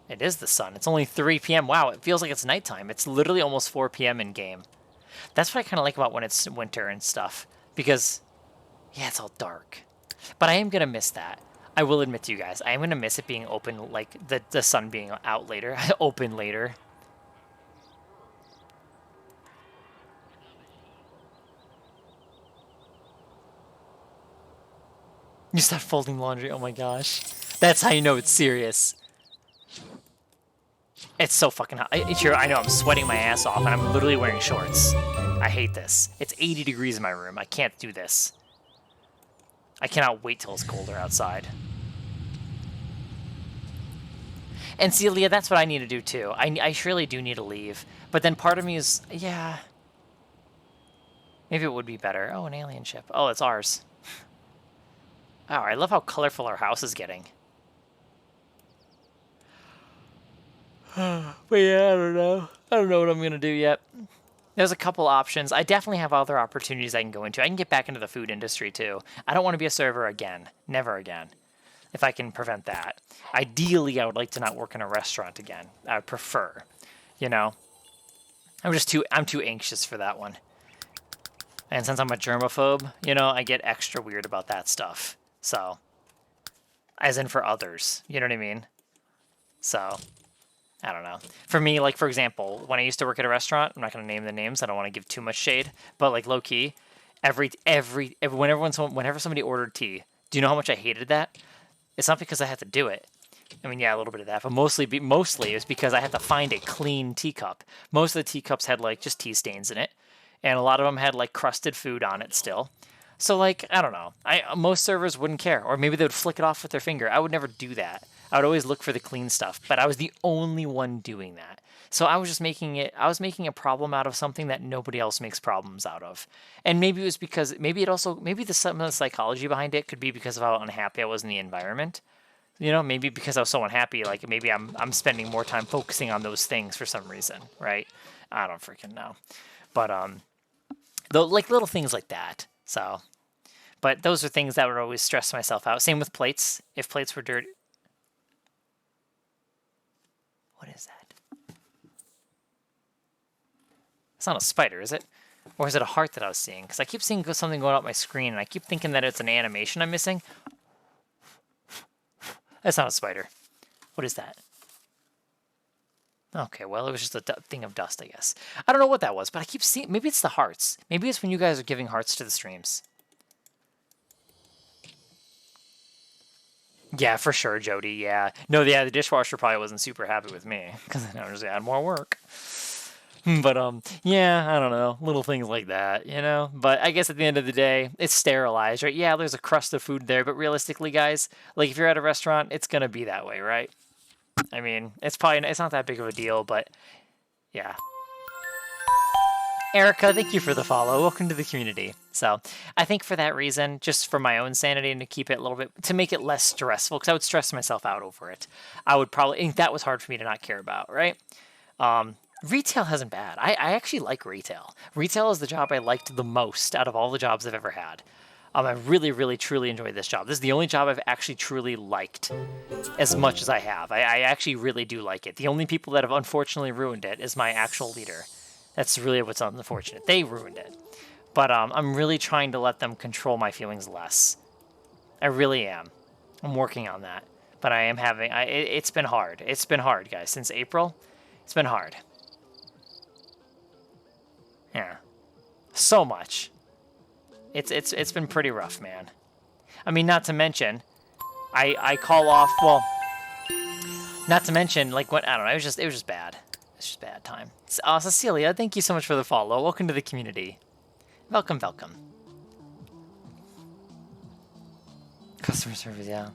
It is the sun. It's only 3 p.m. Wow, it feels like it's nighttime. It's literally almost 4 p.m. in game. That's what I kind of like about when it's winter and stuff. Because, yeah, it's all dark. But I am going to miss that. I will admit to you guys, I am going to miss it being open, like the sun being out later, open later. You start folding laundry, oh my gosh. That's how you know it's serious. It's so fucking hot. I know, I'm sweating my ass off and I'm literally wearing shorts. I hate this. It's 80 degrees in my room. I can't do this. I cannot wait till it's colder outside. And see, Leah, that's what I need to do too. I surely do need to leave. But then part of me is, yeah. Maybe it would be better. Oh, an alien ship. Oh, it's ours. Oh, I love how colorful our house is getting. But yeah, I don't know. I don't know what I'm going to do yet. There's a couple options. I definitely have other opportunities I can go into. I can get back into the food industry too. I don't want to be a server again. Never again. If I can prevent that. Ideally, I would like to not work in a restaurant again. I would prefer. You know? I'm too anxious for that one. And since I'm a germaphobe, you know, I get extra weird about that stuff. So, as in for others. You know what I mean? So, I don't know. For me, like, for example, when I used to work at a restaurant, I'm not going to name the names, I don't want to give too much shade, but, like, low-key, whenever somebody ordered tea, do you know how much I hated that? It's not because I had to do it. I mean, yeah, a little bit of that, but mostly it was because I had to find a clean teacup. Most of the teacups had, like, just tea stains in it, and a lot of them had, like, crusted food on it still. So, like, I don't know. Most servers wouldn't care, or maybe they would flick it off with their finger. I would never do that. I would always look for the clean stuff, but I was the only one doing that. So I was making a problem out of something that nobody else makes problems out of. And maybe it was because, some of the psychology behind it could be because of how unhappy I was in the environment. You know, maybe because I was so unhappy, like maybe I'm spending more time focusing on those things for some reason, right? I don't freaking know. But, like little things like that. So, but those are things that would always stress myself out. Same with plates. If plates were dirty. What is that? It's not a spider, is it? Or is it a heart that I was seeing? Because I keep seeing something going up my screen, and I keep thinking that it's an animation I'm missing. That's not a spider. What is that? Okay, well, it was just a thing of dust, I guess. I don't know what that was, but I keep seeing... Maybe it's the hearts. Maybe it's when you guys are giving hearts to the streams. Yeah, for sure, Jody. Yeah. No, yeah, the dishwasher probably wasn't super happy with me because I just add more work. But yeah, I don't know, little things like that, you know. But I guess at the end of the day, it's sterilized, right? Yeah, there's a crust of food there, but realistically, guys, like if you're at a restaurant, it's gonna be that way, right? I mean, it's not that big of a deal, but yeah. Erica, thank you for the follow. Welcome to the community. So, I think for that reason, just for my own sanity and to keep it a little bit, to make it less stressful, because I would stress myself out over it. I would probably, and that was hard for me to not care about, right? Retail hasn't bad. I actually like retail. Retail is the job I liked the most out of all the jobs I've ever had. I really, really, truly enjoy this job. This is the only job I've actually truly liked as much as I have. I actually really do like it. The only people that have unfortunately ruined it is my actual leader. That's really what's unfortunate. They ruined it. But I'm really trying to let them control my feelings less. I really am. I'm working on that. But I am having... it's been hard. It's been hard, guys. Since April, it's been hard. Yeah. So much. It's been pretty rough, man. I mean, not to mention, I call off... Well, not to mention, like, what... I don't know. It was just bad. It's just bad time. Cecilia, thank you so much for the follow. Welcome to the community. Welcome, welcome. Customer service, yeah.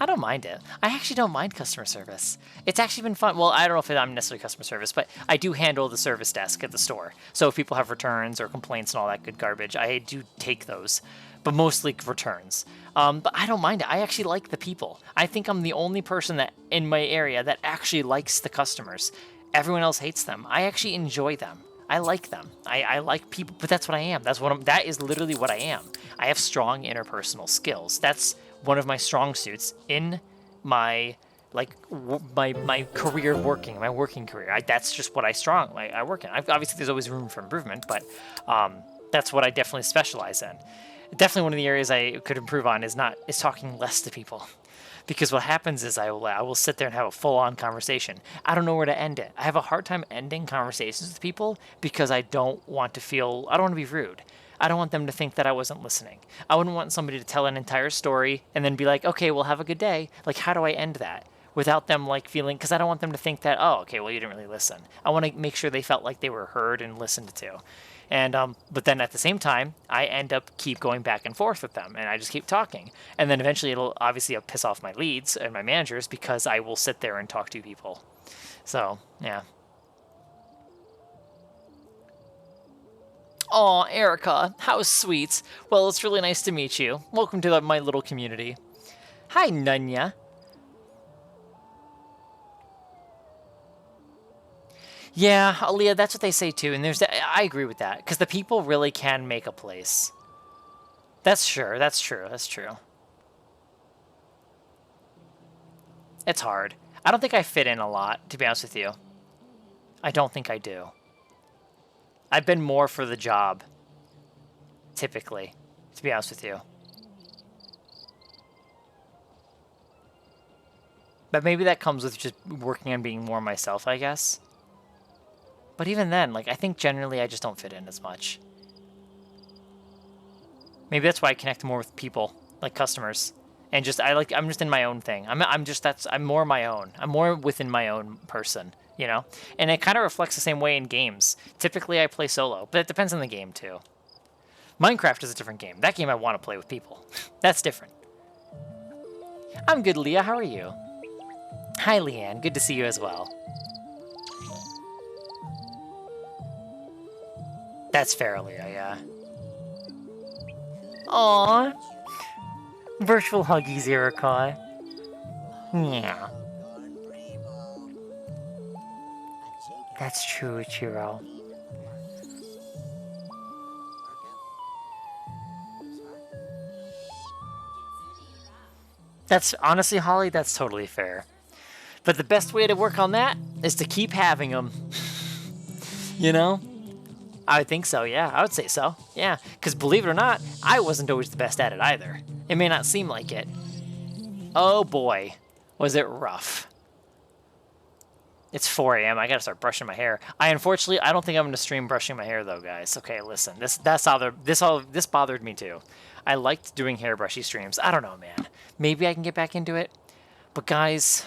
I don't mind it. I actually don't mind customer service. It's actually been fun. Well, I don't know if I'm necessarily customer service, but I do handle the service desk at the store. So if people have returns or complaints and all that good garbage, I do take those. But mostly returns. But I don't mind it. I actually like the people. I think I'm the only person that in my area that actually likes the customers. Everyone else hates them. I actually enjoy them. I like them. I like people, but that's what I am. That is literally what I am. I have strong interpersonal skills. That's one of my strong suits in my my career working, my working career. That's just what I work in. Obviously, there's always room for improvement, but that's what I definitely specialize in. Definitely one of the areas I could improve on is talking less to people. Because what happens is I will sit there and have a full-on conversation. I don't know where to end it. I have a hard time ending conversations with people because I don't want to be rude. I don't want them to think that I wasn't listening. I wouldn't want somebody to tell an entire story and then be like, okay, well, have a good day. Like, how do I end that? Without them, like, feeling... Because I don't want them to think that, oh, okay, well, you didn't really listen. I want to make sure they felt like they were heard and listened to. And but then at the same time, I end up keep going back and forth with them, and I just keep talking. And then eventually it'll obviously piss off my leads and my managers because I will sit there and talk to people. So, yeah. Aw, Erica, how sweet. Well, it's really nice to meet you. Welcome to my little community. Hi, Nunya. Yeah, Aaliyah, that's what they say too, and I agree with that, because the people really can make a place. That's true, that's true, that's true. It's hard. I don't think I fit in a lot, to be honest with you. I don't think I do. I've been more for the job, typically, to be honest with you. But maybe that comes with just working on being more myself, I guess. But even then, like, I think generally I just don't fit in as much. Maybe that's why I connect more with people, like customers. And just, I'm just in my own thing. I'm more my own. I'm more within my own person, you know? And it kind of reflects the same way in games. Typically I play solo, but it depends on the game too. Minecraft is a different game. That game I want to play with people. That's different. I'm good, Leah. How are you? Hi, Leanne. Good to see you as well. That's fair, Leah, yeah. Aww. Virtual huggies, Erica. Yeah. That's true, Ichiro. That's, honestly, Holly, that's totally fair. But the best way to work on that is to keep having them. You know? I would think so, yeah. I would say so, yeah. Because believe it or not, I wasn't always the best at it either. It may not seem like it. Oh boy, was it rough. It's 4 a.m. I gotta start brushing my hair. I don't think I'm gonna stream brushing my hair though, guys. Okay, listen. This bothered me too. I liked doing hairbrushy streams. I don't know, man. Maybe I can get back into it. But guys,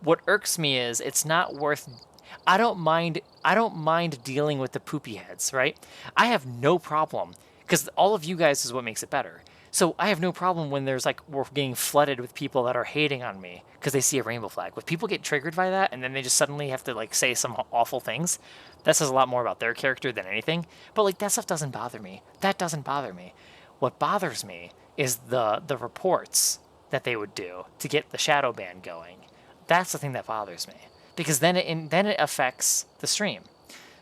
what irks me is it's not worth. I don't mind dealing with the poopy heads, right? I have no problem because all of you guys is what makes it better. So I have no problem when there's like we're getting flooded with people that are hating on me because they see a rainbow flag. When people get triggered by that and then they just suddenly have to like say some awful things, that says a lot more about their character than anything. But like that stuff doesn't bother me. That doesn't bother me. What bothers me is the reports that they would do to get the shadow ban going. That's the thing that bothers me because then it affects the stream.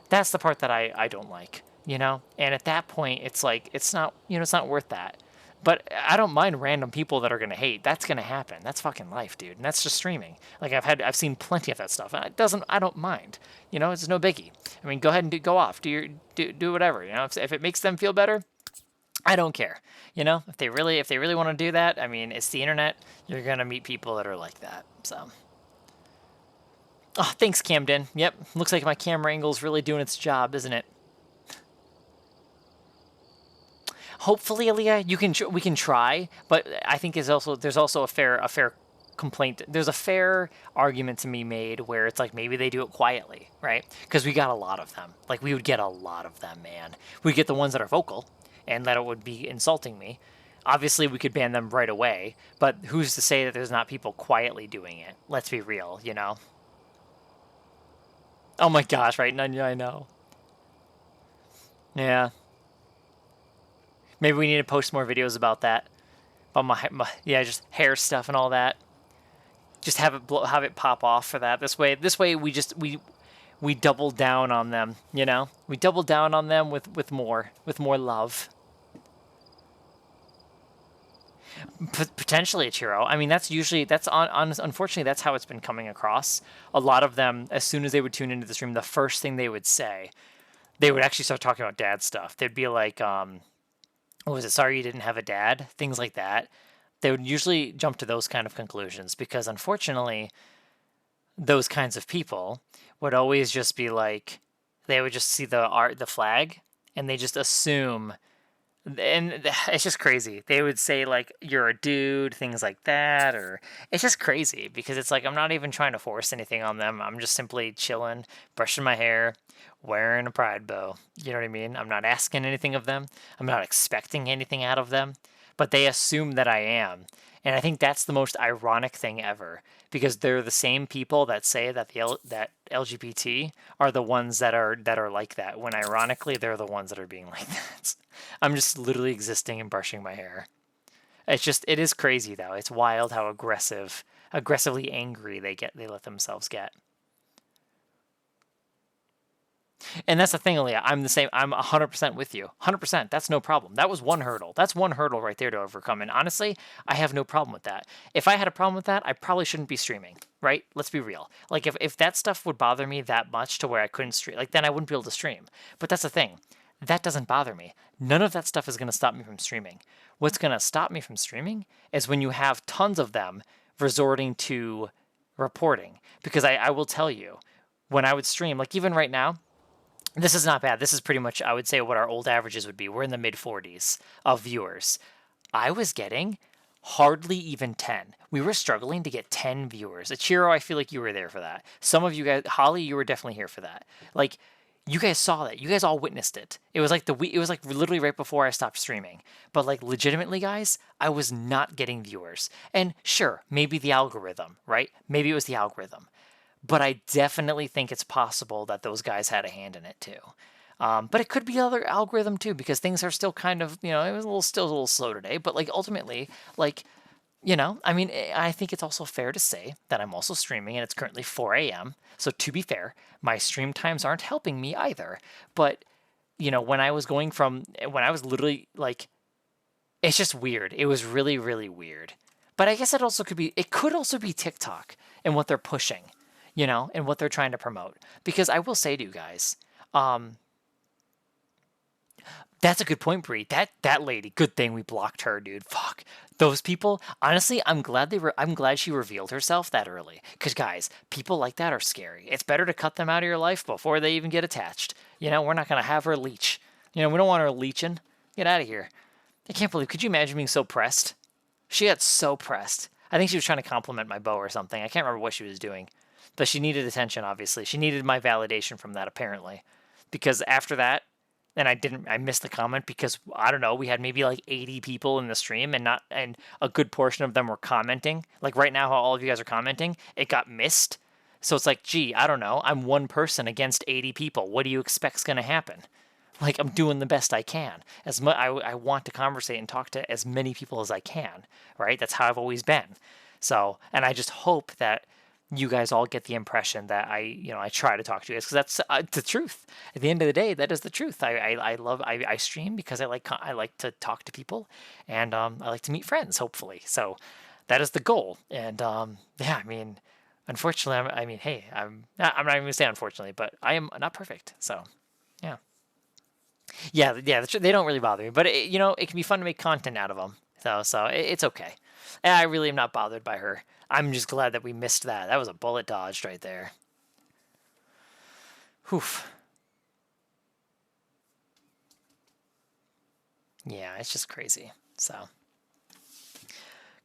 That's the part that I don't like, you know? And at that point, it's like, it's not, it's not worth that. But I don't mind random people that are going to hate. That's going to happen. That's fucking life, dude. And that's just streaming. Like I've seen plenty of that stuff. And I don't mind. It's no biggie. I mean, go ahead and go off. Do whatever, if it makes them feel better, I don't care. If they really want to do that, I mean, it's the internet. You're going to meet people that are like that. So. Oh, thanks, Camden. Yep, looks like my camera angle's really doing its job, isn't it? Hopefully, Aaliyah, we can try, but I think there's also a fair complaint. There's a fair argument to be made where it's like maybe they do it quietly, right? Because we got a lot of them. Like we would get a lot of them, man. We get the ones that are vocal, and that it would be insulting me. Obviously, we could ban them right away, but who's to say that there's not people quietly doing it? Let's be real, Oh my gosh, right? Nunya, I know. Yeah. Maybe we need to post more videos about that. About yeah, just hair stuff and all that. Just have it pop off for that. This way we double down on them, We double down on them with more love. Potentially a Chiro. I mean, unfortunately, that's how it's been coming across. A lot of them, as soon as they would tune into the stream, the first thing they would say, they would actually start talking about dad stuff. They'd be like, what was it? Sorry you didn't have a dad? Things like that. They would usually jump to those kind of conclusions because, unfortunately, those kinds of people would always just be like, they would just see the flag, and they just assume. And it's just crazy. They would say like you're a dude, things like that, or it's just crazy because it's like I'm not even trying to force anything on them. I'm just simply chilling, brushing my hair, wearing a pride bow. You know what I mean? I'm not asking anything of them. I'm not expecting anything out of them, but they assume that I am. And I think that's the most ironic thing ever because they're the same people that say that that LGBT are the ones that are like that when ironically they're the ones that are being like that. I'm just literally existing and brushing my hair. It is crazy though. It's wild how aggressively angry they let themselves get. And that's the thing, Aaliyah. I'm the same. I'm 100% with you. 100%. That's no problem. That was one hurdle. That's one hurdle right there to overcome. And honestly, I have no problem with that. If I had a problem with that, I probably shouldn't be streaming, right? Let's be real. Like, if that stuff would bother me that much to where I couldn't stream, like, then I wouldn't be able to stream. But that's the thing. That doesn't bother me. None of that stuff is going to stop me from streaming. What's going to stop me from streaming is when you have tons of them resorting to reporting. Because I will tell you, when I would stream, like, even right now, this is not bad. This is pretty much, I would say, what our old averages would be. We're in the mid-40s of viewers. I was getting hardly even 10. We were struggling to get 10 viewers. Ichiro, I feel like you were there for that. Some of you guys, Holly, you were definitely here for that. Like, you guys saw that. You guys all witnessed it. It was like literally right before I stopped streaming. But like legitimately, guys, I was not getting viewers. And sure, maybe the algorithm, right? Maybe it was the algorithm. But I definitely think it's possible that those guys had a hand in it too. But it could be other algorithm too, because things are still kind of, it was still a little slow today. But like ultimately, like, I mean, I think it's also fair to say that I'm also streaming and it's currently 4 a.m. So to be fair, my stream times aren't helping me either. But, when I was literally like, it's just weird. It was really, really weird. But I guess it could also be TikTok and what they're pushing. And what they're trying to promote. Because I will say to you guys, that's a good point, Bree. That lady, good thing we blocked her, dude. Fuck. Those people, honestly, I'm glad she revealed herself that early. Because guys, people like that are scary. It's better to cut them out of your life before they even get attached. We're not gonna have her leech. We don't want her leeching. Get out of here. I can't believe. Could you imagine being so pressed? She got so pressed. I think she was trying to compliment my bow or something. I can't remember what she was doing, but she needed attention. Obviously, she needed my validation from that. Apparently, because after that, and I missed the comment because I don't know, we had maybe like 80 people in the stream and a good portion of them were commenting. Like right now how all of you guys are commenting, it got missed. So it's like, gee, I don't know. I'm one person against 80 people. What do you expect's going to happen? Like I'm doing the best I can. I want to conversate and talk to as many people as I can, right? That's how I've always been. So, and I just hope that you guys all get the impression that I try to talk to you guys because that's the truth. At the end of the day, that is the truth. I stream because I like to talk to people, and I like to meet friends. Hopefully, so that is the goal. And yeah, I mean, unfortunately, hey, I'm not even gonna say unfortunately, but I am not perfect. So yeah, yeah. They don't really bother me, but it can be fun to make content out of them. So it's okay. And I really am not bothered by her. I'm just glad that we missed that. That was a bullet dodged right there. Whew. Yeah, it's just crazy. So,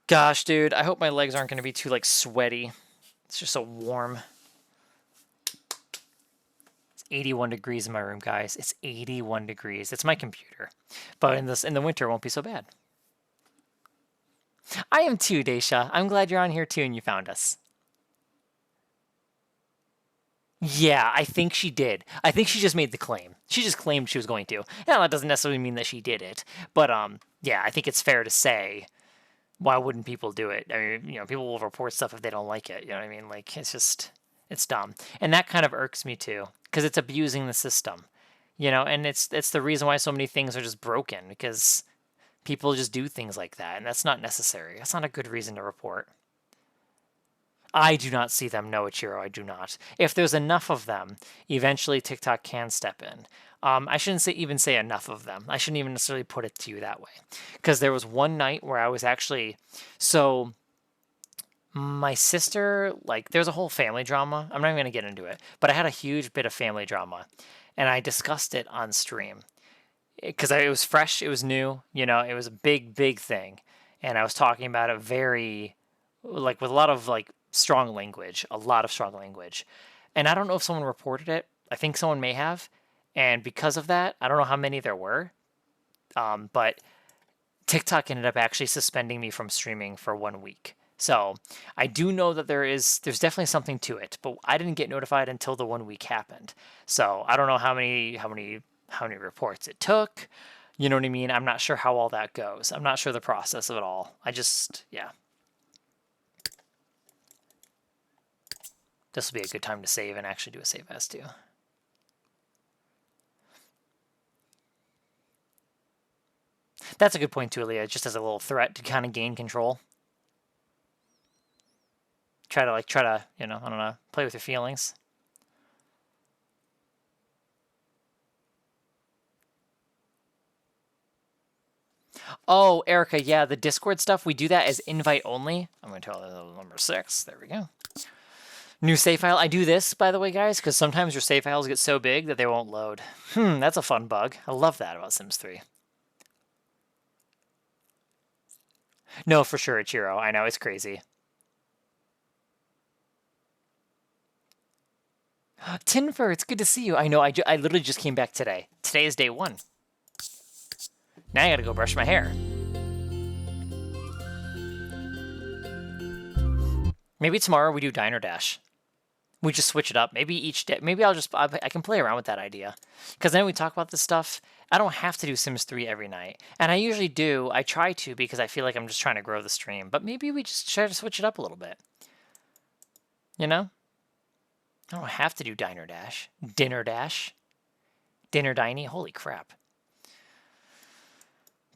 gosh, dude, I hope my legs aren't going to be too like sweaty. It's just so warm. It's 81 degrees in my room, guys. It's 81 degrees. It's my computer, but in the winter, it won't be so bad. I am too, Daisha. I'm glad you're on here too and you found us. Yeah, I think she did. I think she just made the claim. She just claimed she was going to. Now, that doesn't necessarily mean that she did it. But, yeah, I think it's fair to say, why wouldn't people do it? I mean, people will report stuff if they don't like it. You know what I mean? Like, it's dumb. And that kind of irks me too, because it's abusing the system. And it's the reason why so many things are just broken, because people just do things like that, and that's not necessary. That's not a good reason to report. I do not see them. No, Ichiro, I do not. If there's enough of them, eventually TikTok can step in. I shouldn't even say enough of them. I shouldn't even necessarily put it to you that way. Because there was one night where I was actually... So, my sister, like, there's a whole family drama. I'm not even going to get into it. But I had a huge bit of family drama. And I discussed it on stream. Because it was fresh, it was new. It was a big, big thing. And I was talking about it very... Like, with a lot of, like, strong language, a lot of strong language. And I don't know if someone reported it. I think someone may have. And because of that, I don't know how many there were. But TikTok ended up actually suspending me from streaming for 1 week. So I do know that there's definitely something to it, but I didn't get notified until the 1 week happened. So I don't know how many reports it took. You know what I mean? I'm not sure how all that goes. I'm not sure the process of it all. Yeah. This will be a good time to save and actually do a save as too. That's a good point too, Aaliyah, just as a little threat to kind of gain control. Try to, I don't know, play with your feelings. Oh, Erica, yeah, the Discord stuff, we do that as invite only. I'm going to tell number 6. There we go. New save file. I do this, by the way, guys, because sometimes your save files get so big that they won't load. That's a fun bug. I love that about Sims 3. No, for sure, Ichiro. I know, it's crazy. Tinfer, it's good to see you. I know, I literally just came back today. Today is day 1. Now I gotta go brush my hair. Maybe tomorrow we do Diner Dash. We just switch it up. Maybe each day. Maybe I can play around with that idea. Because then we talk about this stuff. I don't have to do Sims 3 every night. And I usually do. I try to because I feel like I'm just trying to grow the stream. But maybe we just try to switch it up a little bit. I don't have to do Diner Dash. Dinner Dash. Dinner Diney. Holy crap.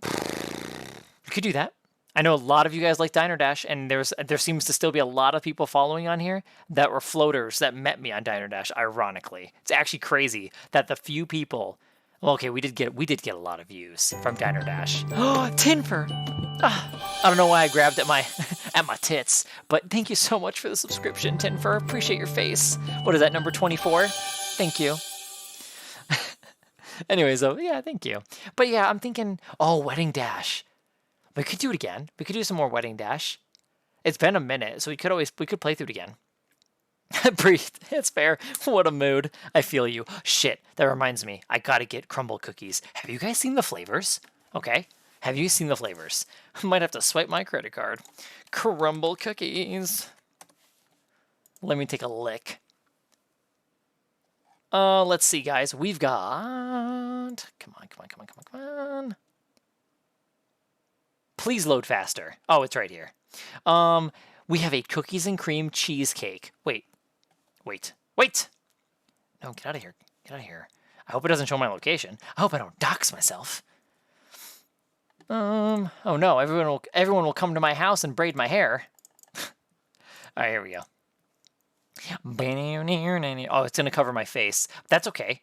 We could do that. I know a lot of you guys like Diner Dash, and there seems to still be a lot of people following on here that were floaters that met me on Diner Dash, ironically. It's actually crazy that the few people Well, okay, we did get a lot of views from Diner Dash. Oh, Tinfer! Ah, I don't know why I grabbed at my at my tits, but thank you so much for the subscription, Tinfer. Appreciate your face. What is that, number 24? Thank you. Anyways, yeah, thank you. But yeah, I'm thinking, oh, Wedding Dash. We could do it again. We could do some more Wedding Dash. It's been a minute, so we could play through it again. Breathe. It's fair. What a mood. I feel you. Shit. That reminds me. I gotta get crumble cookies. Have you guys seen the flavors? Okay. Have you seen the flavors? I might have to swipe my credit card. Crumble cookies. Let me take a lick. Let's see, guys. We've got... Come on. Please load faster. Oh, it's right here. We have a cookies and cream cheesecake. Wait. No, get out of here. I hope it doesn't show my location. I hope I don't dox myself. Oh no, everyone will come to my house and braid my hair. All right, here we go. Oh, it's gonna cover my face. That's okay.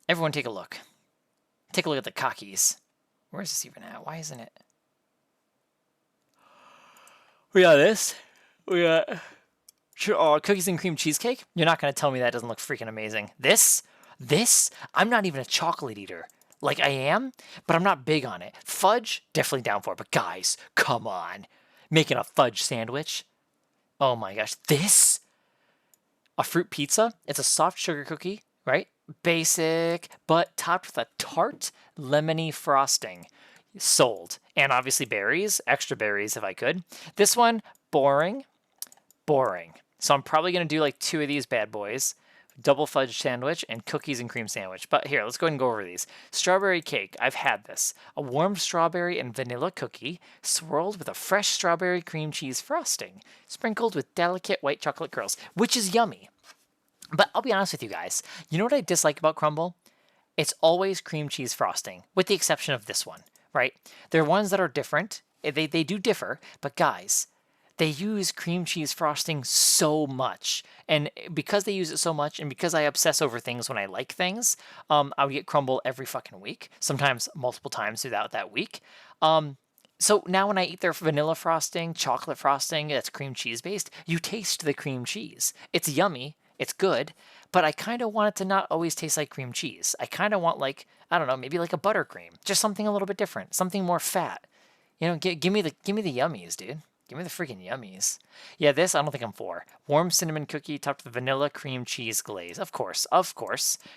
Everyone take a look. Take a look at the cockies. Where is this even at? Why isn't it? We got this. We got cookies and cream cheesecake. You're not going to tell me that doesn't look freaking amazing. This, I'm not even a chocolate eater. Like I am, but I'm not big on it. Fudge, definitely down for it. But guys, come on. Making a fudge sandwich. Oh my gosh. This, a fruit pizza. It's a soft sugar cookie, right? Basic, but topped with a tart lemony frosting. Sold. And obviously berries, extra berries if I could. This one, boring. So I'm probably going to do like 2 of these bad boys. Double fudge sandwich and cookies and cream sandwich. But here, let's go ahead and go over these. Strawberry cake, I've had this. A warm strawberry and vanilla cookie swirled with a fresh strawberry cream cheese frosting, sprinkled with delicate white chocolate curls, which is yummy. But I'll be honest with you guys. You know what I dislike about crumble? It's always cream cheese frosting, with the exception of this one. Right? There are ones that are different. They do differ, but guys, they use cream cheese frosting so much. And because they use it so much, and because I obsess over things when I like things, I would get crumble every fucking week, sometimes multiple times throughout that week. So now when I eat their vanilla frosting, chocolate frosting, that's cream cheese based, you taste the cream cheese. It's yummy. It's good, but I kind of want it to not always taste like cream cheese. I kind of want like, I don't know, maybe like a buttercream, just something a little bit different, something more fat. You know, give me the yummies, dude. Give me the freaking yummies. Yeah, this I don't think I'm for. Warm cinnamon cookie topped with vanilla cream cheese glaze. Of course.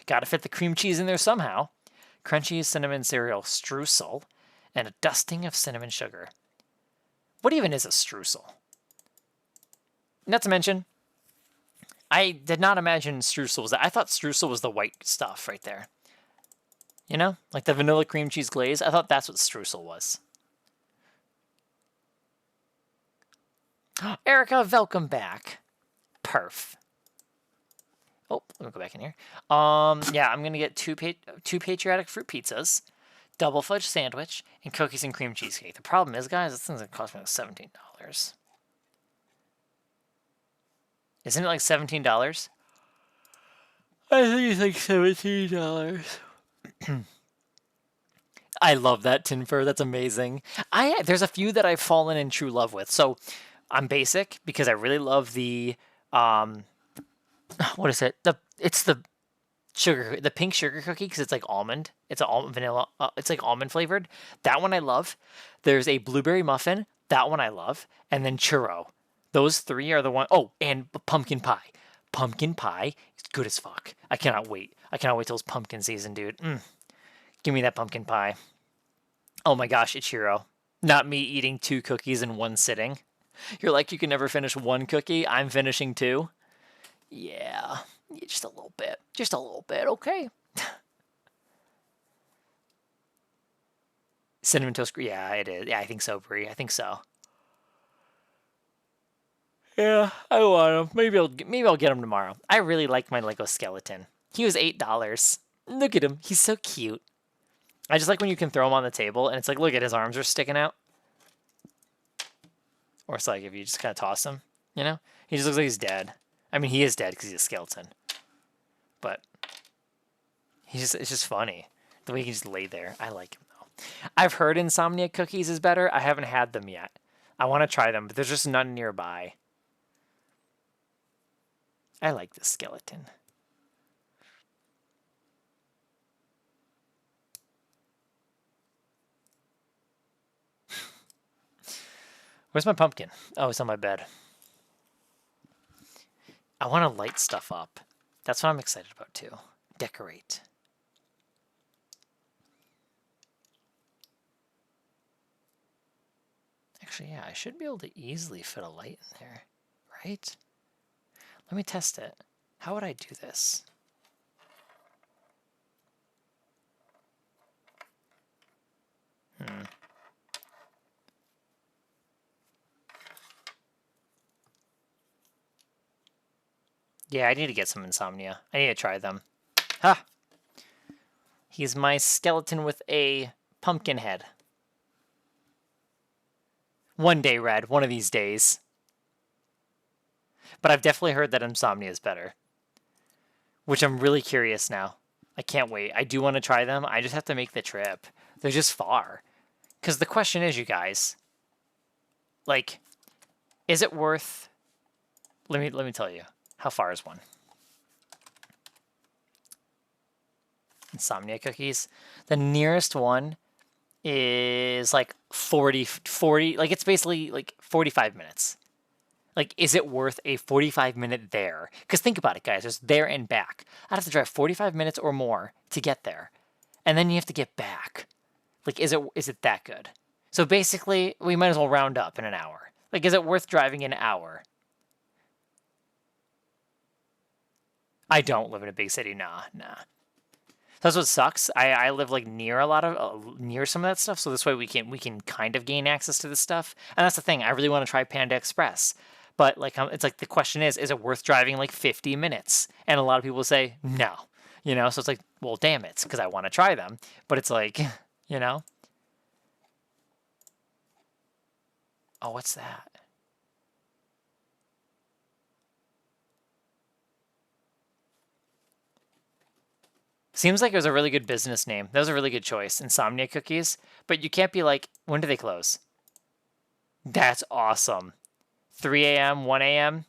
Got to fit the cream cheese in there somehow. Crunchy cinnamon cereal streusel and a dusting of cinnamon sugar. What even is a streusel? Not to mention, I did not imagine streusel was that. I thought streusel was the white stuff right there. You know? Like the vanilla cream cheese glaze. I thought that's what streusel was. Erica, welcome back. Perf. Oh, let me go back in here. Yeah, I'm gonna get two patriotic fruit pizzas, double fudge sandwich, and cookies and cream cheesecake. The problem is, guys, this thing's gonna cost me like $17. Isn't it like $17? I think it's like $17. I love that Tinfer. That's amazing. There's a few that I've fallen in true love with. So I'm basic because I really love the what is it? It's the pink sugar cookie because it's like almond. It's a almond vanilla. It's like almond flavored. That one I love. There's a blueberry muffin. That one I love. And then churro. Those 3 are the one. Oh, and pumpkin pie. Pumpkin pie is good as fuck. I cannot wait. Till it's pumpkin season, dude. Give me that pumpkin pie. Oh my gosh, Ichiro. Not me eating 2 cookies in one sitting. You're like, you can never finish 1 cookie. I'm finishing 2. Yeah, just a little bit. Just a little bit, okay. Cinnamon Toast, yeah, it is. Yeah, I think so, Brie. I think so. Yeah, I want him. Maybe I'll get him tomorrow. I really like my Lego skeleton. He was $8. Look at him. He's so cute. I just like when you can throw him on the table and it's like, look at his arms are sticking out. Or it's like if you just kind of toss him, you know? He just looks like he's dead. I mean, he is dead because he's a skeleton. But It's just funny the way he can just lay there. I like him though. I've heard Insomnia cookies is better. I haven't had them yet. I want to try them, but there's just none nearby. I like this skeleton. Where's my pumpkin? Oh, it's on my bed. I want to light stuff up. That's what I'm excited about too. Decorate. Actually, yeah, I should be able to easily fit a light in there, right? Let me test it. How would I do this? Yeah, I need to get some Insomnia. I need to try them. Ha! He's my skeleton with a pumpkin head. One day, Red. One of these days. But I've definitely heard that Insomnia is better. Which I'm really curious now. I can't wait. I do want to try them. I just have to make the trip. They're just far. Because the question is, you guys, like, is it worth... Let me tell you. How far is one? Insomnia cookies. The nearest one is like 40, like it's basically like 45 minutes. Like, is it worth a 45-minute there? Because think about it, guys. There's there and back. I'd have to drive 45 minutes or more to get there. And then you have to get back. Like, is it that good? So basically, we might as well round up in an hour. Like, is it worth driving an hour? I don't live in a big city. Nah. That's what sucks. I live like near a lot of near some of that stuff, so this way we can kind of gain access to this stuff. And that's the thing. I really want to try Panda Express, but like it's like the question is it worth driving like 50 minutes? And a lot of people say no. You know, so it's like, well, damn it, because I want to try them, but it's like, you know. Oh, what's that? Seems like it was a really good business name. That was a really good choice. Insomnia cookies. But you can't be like, when do they close? That's awesome. 3 a.m., 1 a.m.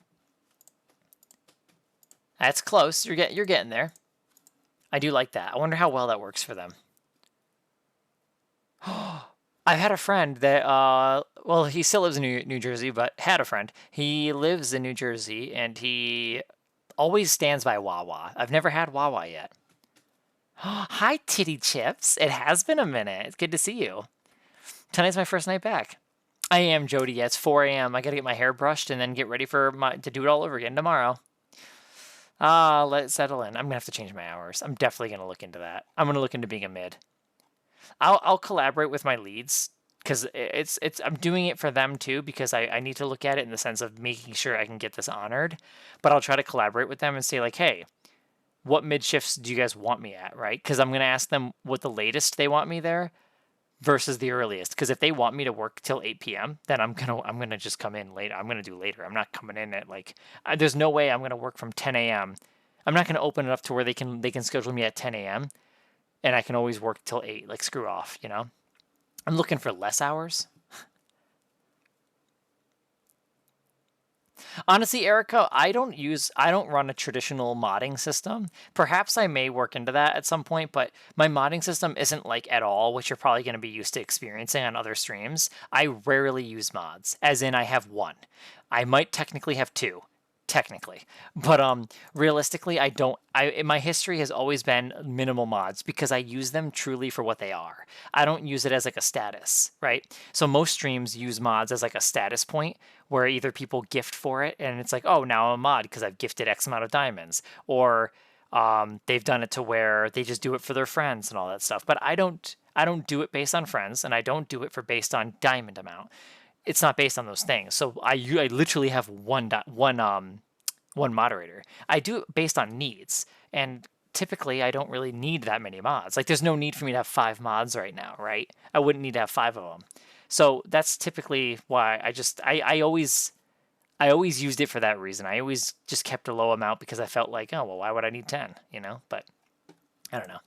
That's close. You're getting there. I do like that. I wonder how well that works for them. I've had a friend that, well, he still lives in New Jersey, but had a friend. He lives in New Jersey, and he always stands by Wawa. I've never had Wawa yet. Hi, Titty Chips. It has been a minute. It's good to see you. Tonight's my first night back. I am, Jody. Yeah, it's 4 a.m. I gotta get my hair brushed and then get ready to do it all over again tomorrow. Let it settle in. I'm gonna have to change my hours. I'm definitely gonna look into that. I'm gonna look into being a mid. I'll collaborate with my leads because I'm doing it for them too because I need to look at it in the sense of making sure I can get this honored. But I'll try to collaborate with them and say like, hey, what mid shifts do you guys want me at, right? Because I'm going to ask them what the latest they want me there versus the earliest. Because if they want me to work till 8 p.m., then I'm gonna just come in late. I'm gonna do later. I'm not coming in at like. There's no way I'm gonna work from 10 a.m. I'm not gonna open it up to where they can schedule me at 10 a.m. and I can always work till 8. Like screw off, you know. I'm looking for less hours. Honestly, Erica, I don't run a traditional modding system. Perhaps I may work into that at some point, but my modding system isn't like at all what you're probably going to be used to experiencing on other streams. I rarely use mods, as in I have one. I might technically have two. Technically, but realistically, I don't. My history has always been minimal mods because I use them truly for what they are. I don't use it as like a status, right? So most streams use mods as like a status point where either people gift for it and it's like, oh, now I'm a mod because I've gifted X amount of diamonds, or they've done it to where they just do it for their friends and all that stuff. But I don't do it based on friends, and I don't do it for based on diamond amount. It's not based on those things. So I literally have one moderator. I do it based on needs, and typically I don't really need that many mods. Like there's no need for me to have 5 mods right now, right? I wouldn't need to have 5 of them. So that's typically why I always used it for that reason. I always just kept a low amount because I felt like, oh well, why would I need 10? You know, but I don't know.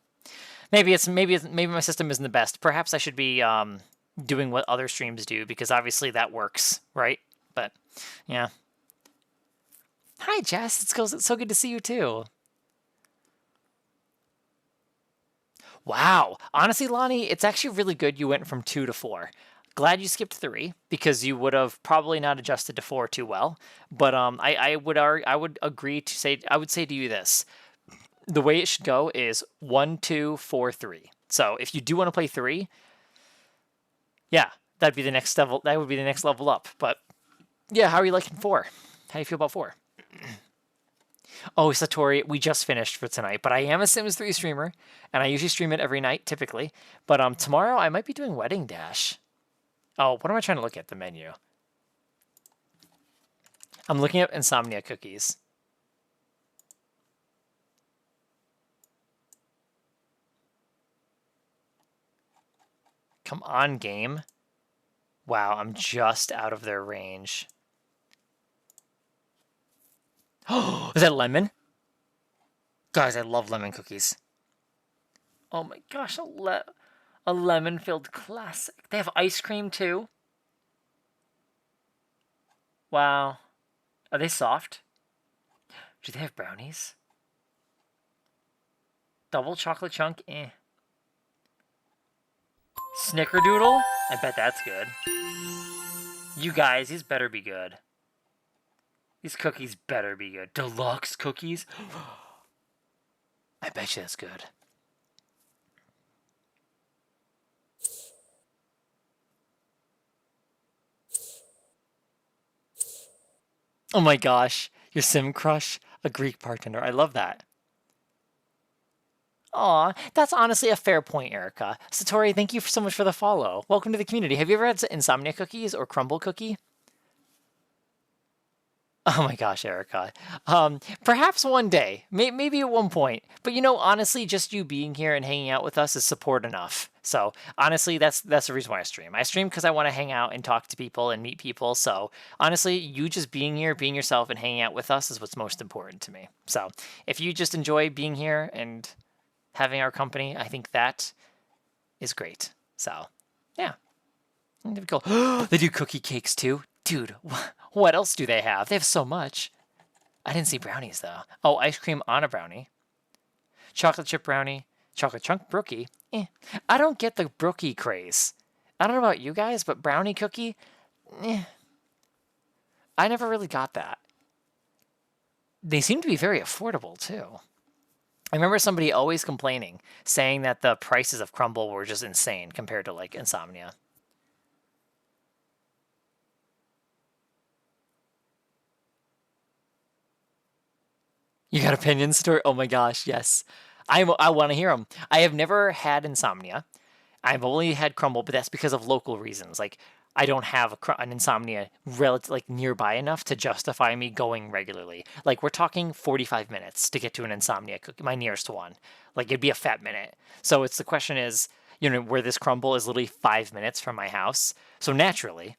Maybe my system isn't the best. Perhaps I should be doing what other streams do because obviously that works, right? But yeah. Hi, Jess. It's so good to see you too. Wow. Honestly, Lonnie, it's actually really good you went from 2 to 4. Glad you skipped 3 because you would have probably not adjusted to 4 too well. But I would agree to say I would say to you this. The way it should go is 1 2 4 3. So if you do want to play 3, yeah, that'd be the next level. That would be the next level up. But yeah, how are you liking 4? How do you feel about 4? Oh, Satori, we just finished for tonight, but I am a Sims 3 streamer, and I usually stream it every night, typically. But tomorrow I might be doing Wedding Dash. Oh, what am I trying to look at? The menu. I'm looking at Insomnia cookies. Come on, game. Wow, I'm just out of their range. Oh, is that lemon? Guys, I love lemon cookies. Oh my gosh, a lemon-filled classic. They have ice cream too. Wow. Are they soft? Do they have brownies? Double chocolate chunk? Eh. Snickerdoodle? I bet that's good. You guys, these better be good. These cookies better be good. Deluxe cookies? I bet you that's good. Oh my gosh, your sim crush, a Greek bartender. I love that. Aw, that's honestly a fair point, Erica. Satori, thank you so much for the follow. Welcome to the community. Have you ever had Insomnia cookies or Crumble cookie? Oh my gosh, Erica. Perhaps one day, maybe at one point. But honestly, just you being here and hanging out with us is support enough. So honestly, that's the reason why I stream. I stream because I want to hang out and talk to people and meet people. So honestly, you just being here, being yourself, and hanging out with us is what's most important to me. So if you just enjoy being here and having our company, I think that is great. So yeah, there we go. They do cookie cakes too, dude. What else do they have? They have so much. I didn't see brownies though. Oh, ice cream on a brownie. Chocolate chip brownie. Chocolate chunk brookie. Eh. I don't get the brookie craze. I don't know about you guys, but brownie cookie, eh. I never really got that. They seem to be very affordable too. I remember somebody always complaining, saying that the prices of Crumble were just insane compared to like Insomnia. You got opinions, story? Oh my gosh, yes. I want to hear them. I have never had Insomnia. I've only had Crumble, but that's because of local reasons. Like I don't have an Insomnia relative like nearby enough to justify me going regularly. Like we're talking 45 minutes to get to an Insomnia cookie, my nearest one. Like it'd be a fat minute. So it's the question is, where this Crumble is literally 5 minutes from my house. So naturally,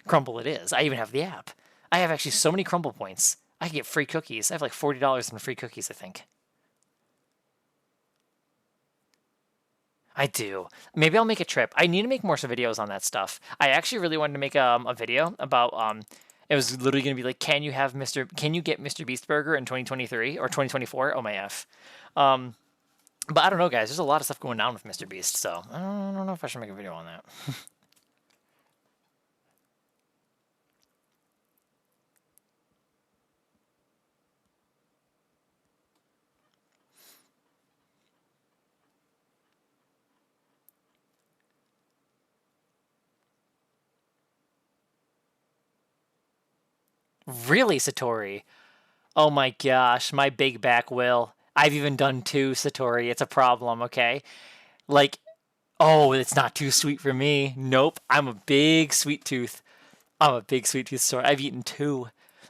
Crumble it is. I even have the app. I have actually so many Crumble points. I can get free cookies. I have like $40 in free cookies, I think. I do. Maybe I'll make a trip. I need to make more videos on that stuff. I actually really wanted to make a video about it was literally going to be like, can you get Mr. Beast Burger in 2023 or 2024? Oh my F. But I don't know, guys. There's a lot of stuff going on with Mr. Beast, so I don't know if I should make a video on that. Really, Satori? Oh my gosh, my big back will. I've even done 2, Satori. It's a problem, okay? Like, oh, it's not too sweet for me. Nope, I'm a big sweet tooth. I'm a big sweet tooth store. I've eaten 2.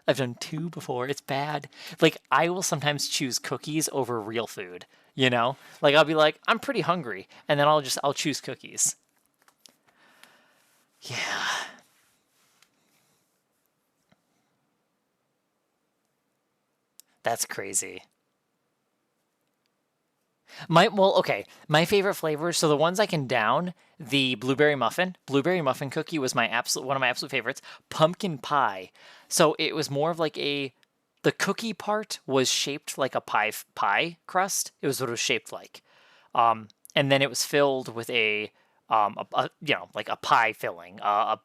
I've done 2 before. It's bad. Like, I will sometimes choose cookies over real food, you know? Like, I'll be like, I'm pretty hungry, and then I'll choose cookies. Yeah. That's crazy. Okay. My favorite flavors. So the ones I can down, the blueberry muffin. Blueberry muffin cookie was my absolute one of my absolute favorites. Pumpkin pie. So it was more of like a the cookie part was shaped like a pie crust. It was what it was shaped like. And then it was filled with like a pie filling, a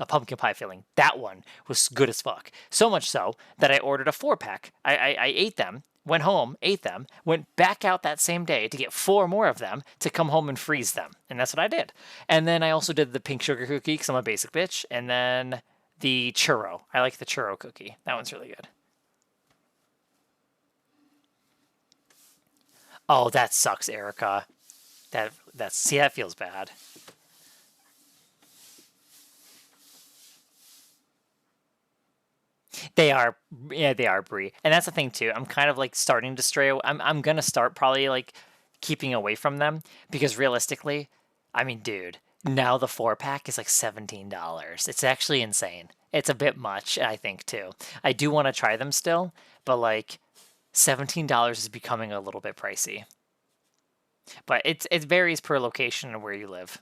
pumpkin pie filling. That one was good as fuck. So much so that I ordered a 4-pack. I ate them, went home, ate them, went back out that same day to get 4 more of them to come home and freeze them. And that's what I did. And then I also did the pink sugar cookie because I'm a basic bitch. And then the churro. I like the churro cookie. That one's really good. Oh, that sucks, Erica. That feels bad. They are, yeah, they are Brie, and that's the thing too. I'm kind of like starting to stray. I'm gonna start probably like keeping away from them because realistically, I mean, dude, now the 4-pack is like $17. It's actually insane. It's a bit much, I think too. I do want to try them still, but like $17 is becoming a little bit pricey. But it varies per location and where you live.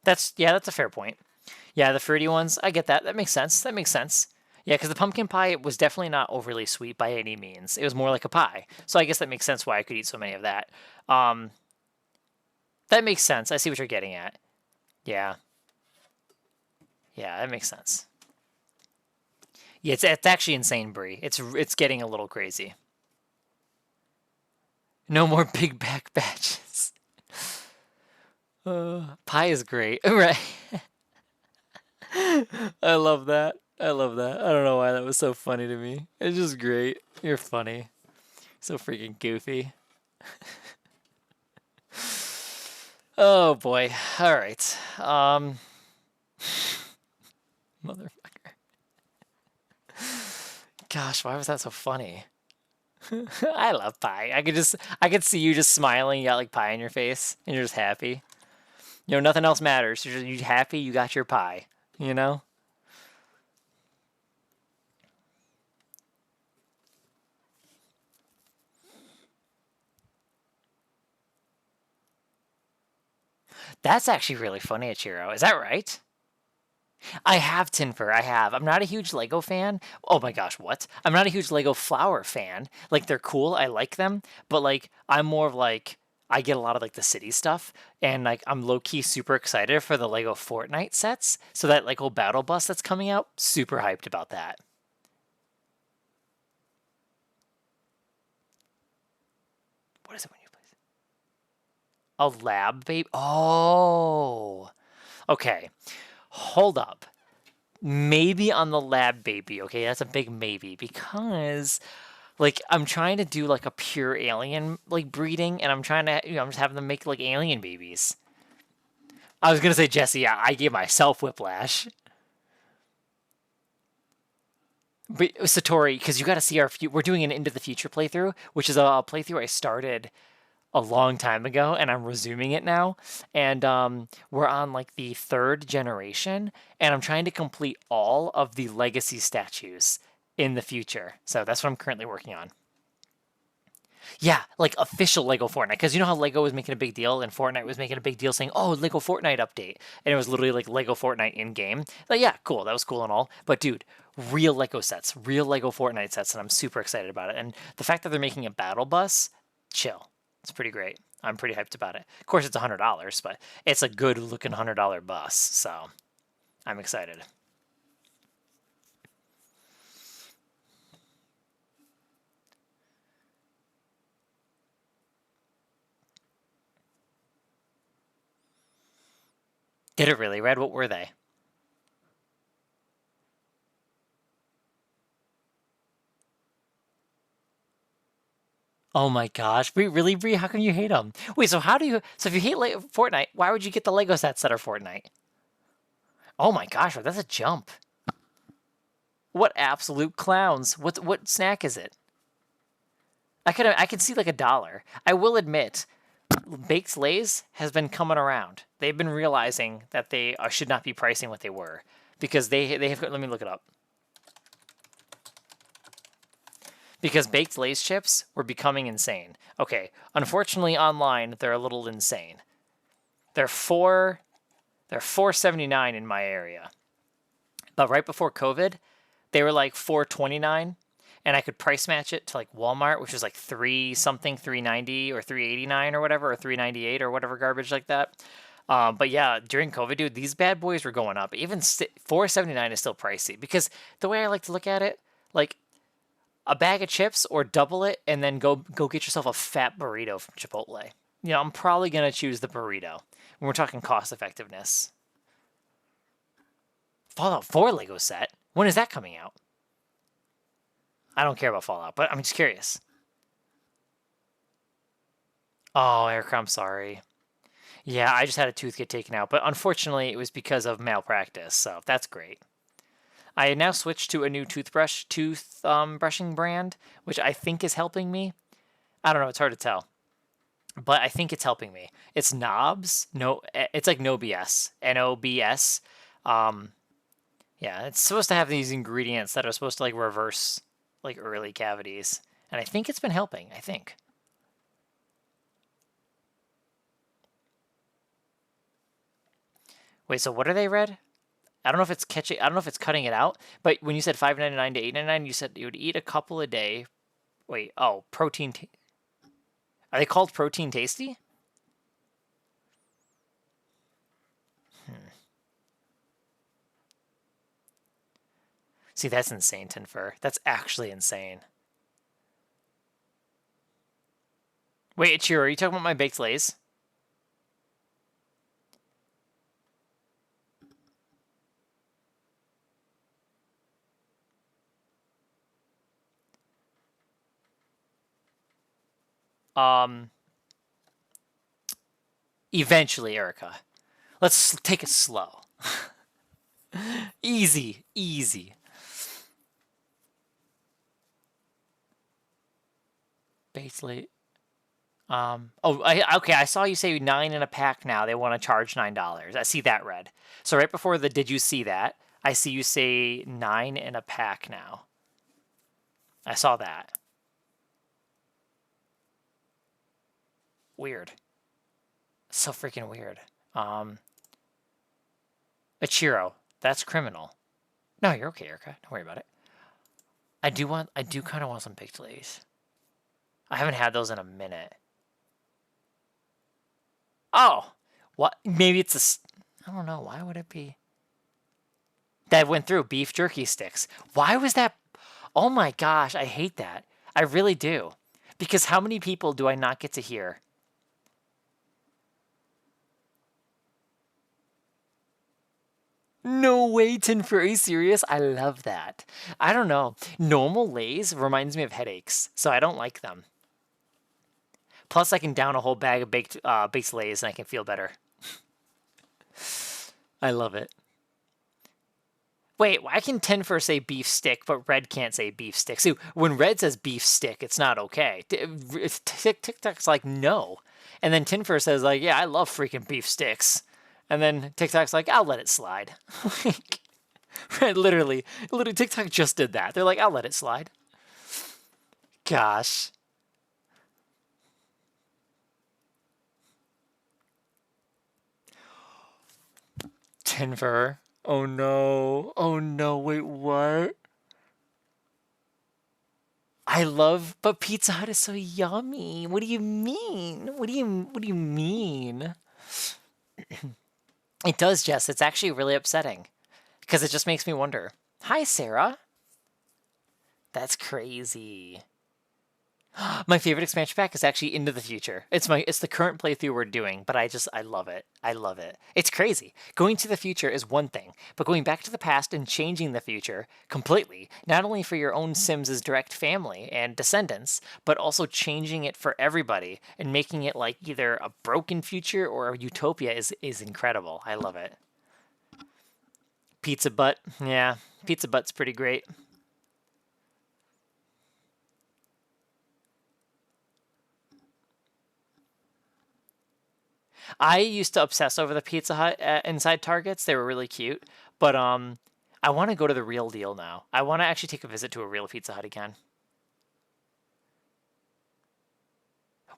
That's a fair point. Yeah, the fruity ones, I get that. That makes sense. That makes sense. Yeah, because the pumpkin pie was definitely not overly sweet by any means. It was more like a pie. So I guess that makes sense why I could eat so many of that. Um, that makes sense. I see what you're getting at. Yeah, yeah, that makes sense. Yeah, it's actually insane, Brie. It's getting a little crazy. No more big back batches. Pie is great, right? I love that. I love that. I don't know why that was so funny to me. It's just great. You're funny. So freaking goofy. Oh boy. All right. Motherfucker. Gosh, why was that so funny? I love pie. I could see you just smiling. You got like pie in your face, and you're just happy. Nothing else matters. You're happy. You got your pie. You know. That's actually really funny, Ichiro. Is that right? I have Tinfer. I have. I'm not a huge Lego fan. Oh my gosh, what? I'm not a huge Lego flower fan. Like they're cool. I like them, but like I'm more of like I get a lot of like the city stuff, and like I'm low key super excited for the Lego Fortnite sets. So that like whole battle bus that's coming out, super hyped about that. What is it when you play? A lab babe? Oh, okay. Hold up. Maybe on the lab baby. Okay, that's a big maybe because like I'm trying to do like a pure alien like breeding, and I'm trying to I'm just having them make like alien babies. I was gonna say Jesse, I gave myself whiplash, but Satori, because you got to see we're doing an Into the Future playthrough, which is a playthrough I started a long time ago, and I'm resuming it now, and we're on like the 3rd generation, and I'm trying to complete all of the legacy statues in the future. So that's what I'm currently working on. Yeah, like official Lego Fortnite. Because you know how Lego was making a big deal and Fortnite was making a big deal saying, oh, Lego Fortnite update. And it was literally like Lego Fortnite in game. Like, yeah, cool. That was cool and all. But dude, real Lego sets, real Lego Fortnite sets. And I'm super excited about it. And the fact that they're making a battle bus, chill. It's pretty great. I'm pretty hyped about it. Of course, it's $100, but it's a good looking $100 bus. So I'm excited. Did it really, Red? What were they? Oh my gosh, Bree, really, Bree? How come you hate them? Wait, so how do you? So if you hate Fortnite, why would you get the Lego sets that are Fortnite? Oh my gosh, that's a jump. What absolute clowns? What snack is it? I could see like $1. I will admit, Baked Lays has been coming around. They've been realizing that they should not be pricing what they were because they have. Let me look it up. because baked Lay's chips were becoming insane. Okay, unfortunately online they're a little insane. They're 4.79 in my area. But right before COVID, they were like 4.29, and I could price match it to like Walmart, which was like 3 something, 3.90 or 3.89 or whatever, or 3.98 or whatever garbage like that. But yeah, during COVID, dude, these bad boys were going up. Even 4.79 is still pricey because the way I like to look at it, like a bag of chips or double it and then go get yourself a fat burrito from Chipotle. You know, I'm probably gonna choose the burrito when we're talking cost effectiveness. Fallout 4 Lego set. When is that coming out? I don't care about Fallout, but I'm just curious. Oh, Erica, I'm sorry. Yeah, I just had a tooth get taken out, but unfortunately it was because of malpractice, so that's great. I now switched to a new tooth brushing brand, which I think is helping me. I don't know, it's hard to tell, but I think it's helping me. It's Knobs. No, it's like No BS. NOBS. Um, yeah, it's supposed to have these ingredients that are supposed to like reverse like early cavities, and I think it's been helping. I think. Wait, so what are they, Red? I don't know if it's catching. I don't know if it's cutting it out. But when you said 5.99 to 8.99, you said you would eat a couple a day. Wait, oh, protein. Are they called Protein Tasty? See, that's insane, Tinfer. That's actually insane. Wait, Ichiro, are you talking about my baked lays? Um, eventually, Erica. Let's take it slow. Easy, easy. Baked late. Okay. I saw you say 9 in a pack now. They want to charge $9. I see that, Red. So right before the did you see that? I see you say 9 in a pack now. I saw that. Weird. So freaking weird. Ichiro, that's criminal. No, you're okay, Erica. Don't worry about it. I do kind of want some baked lays. I haven't had those in a minute. Oh, what? Maybe it's I don't know. Why would it be? That went through beef jerky sticks. Why was that? Oh my gosh, I hate that. I really do. Because how many people do I not get to hear? No way, Tinfer, are you serious? I love that. I don't know. Normal Lays reminds me of headaches, so I don't like them. Plus, I can down a whole bag of baked Lays and I can feel better. I love it. Wait, why can Tinfer say beef stick, but Red can't say beef stick? See, when Red says beef stick, it's not okay. TikTok's like, no. And then Tinfer says, like, yeah, I love freaking beef sticks. And then TikTok's like, I'll let it slide. Right, literally, TikTok just did that. They're like, I'll let it slide. Gosh. Tinver. Oh no. Oh no, wait, what? I love, but Pizza Hut is so yummy. What do you mean? What do you mean? It does, Jess. It's actually really upsetting because it just makes me wonder. Hi, Sarah. That's crazy. My favorite expansion pack is actually Into the Future. It's the current playthrough we're doing, but I love it. I love it. It's crazy. Going to the future is one thing, but going back to the past and changing the future completely, not only for your own Sims' direct family and descendants, but also changing it for everybody and making it like either a broken future or a utopia is incredible. I love it. Pizza Butt. Yeah, Pizza Butt's pretty great. I used to obsess over the Pizza Hut inside Targets. They were really cute, but I want to go to the real deal now. I want to actually take a visit to a real Pizza Hut again.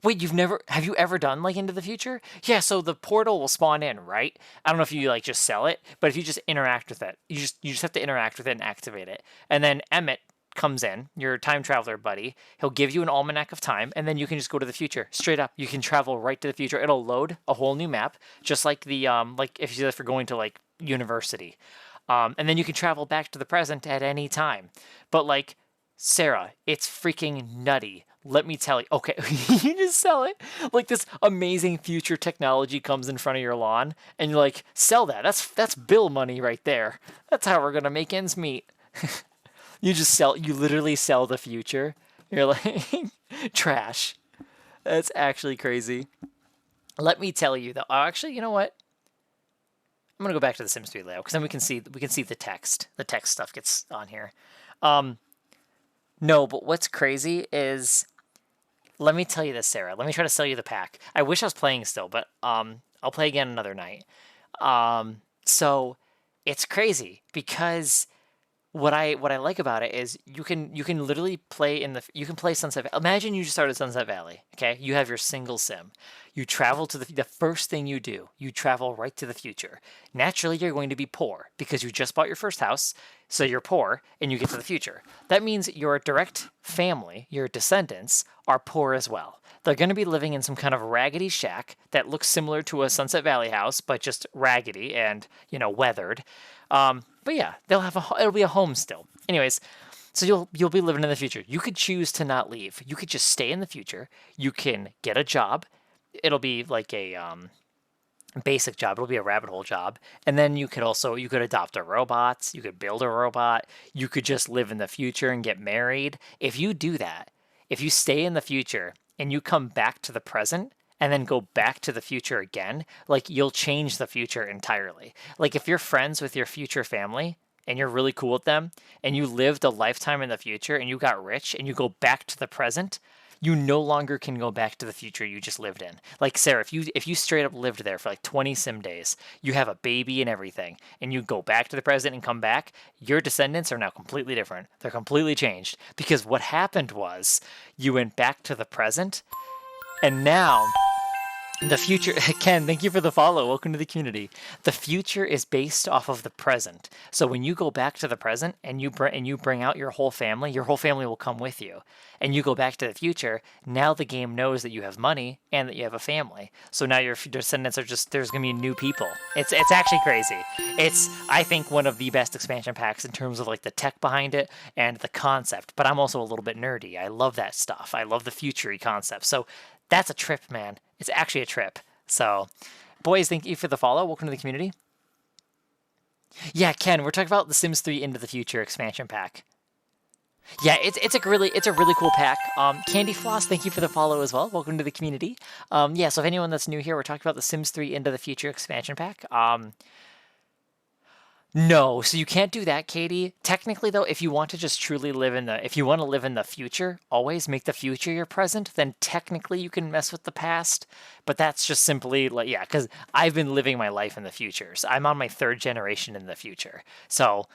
Wait, have you ever done like Into the Future? Yeah, so the portal will spawn in, right? I don't know if you like just sell it, but if you just interact with it, you just have to interact with it and activate it. And then Emmett comes in, your time traveler buddy. He'll give you an almanac of time, and then you can just go to the future straight up. You can travel right to the future. It'll load a whole new map, just like the like if you're going to like university, and then you can travel back to the present at any time. But like Sarah, it's freaking nutty. Let me tell you. Okay, you just sell it. Like this amazing future technology comes in front of your lawn, and you're like, sell that. That's bill money right there. That's how we're gonna make ends meet. You literally sell the future. You're like, trash. That's actually crazy. Let me tell you though. Actually, you know what? I'm gonna go back to the Sims 3 layout because then we can see the text. The text stuff gets on here. No, but what's crazy is, let me tell you this, Sarah. Let me try to sell you the pack. I wish I was playing still, but I'll play again another night. So it's crazy because what I like about it is you can literally play you can play Sunset. Imagine you just started Sunset Valley. Okay, you have your single sim. You travel to the first thing you do. You travel right to the future. Naturally, you're going to be poor because you just bought your first house, so you're poor, and you get to the future. That means your direct family, your descendants, are poor as well. They're going to be living in some kind of raggedy shack that looks similar to a Sunset Valley house, but just raggedy and weathered. But yeah, it'll be a home still. Anyways, so you'll be living in the future. You could choose to not leave. You could just stay in the future. You can get a job. It'll be like a basic job. It'll be a rabbit hole job. And then you could adopt a robot. You could build a robot. You could just live in the future and get married. If you do that, if you stay in the future and you come back to the present and then go back to the future again, like you'll change the future entirely. Like if you're friends with your future family and you're really cool with them and you lived a lifetime in the future and you got rich and you go back to the present, you no longer can go back to the future you just lived in. Like Sarah, if you straight up lived there for like 20 sim days, you have a baby and everything, and you go back to the present and come back, your descendants are now completely different. They're completely changed because what happened was you went back to the present, and now the future, Ken, thank you for the follow. Welcome to the community. The future is based off of the present. So when you go back to the present and you bring out your whole family will come with you. And you go back to the future, now the game knows that you have money and that you have a family. So now your descendants are there's going to be new people. It's actually crazy. It's, I think, one of the best expansion packs in terms of like the tech behind it and the concept. But I'm also a little bit nerdy. I love that stuff. I love the future-y concept. So that's a trip, man. It's actually a trip. So, boys, thank you for the follow. Welcome to the community. Yeah, Ken, we're talking about the Sims 3 Into the Future expansion pack. Yeah, it's a really cool pack. Candy Floss, thank you for the follow as well. Welcome to the community. Yeah, so if anyone that's new here, we're talking about the Sims 3 Into the Future expansion pack. No, so you can't do that, Katie. Technically, though, if you want to just truly if you want to live in the future, always make the future your present, then technically you can mess with the past. But that's just simply like, yeah, because I've been living my life in the future. So I'm on my third generation in the future. So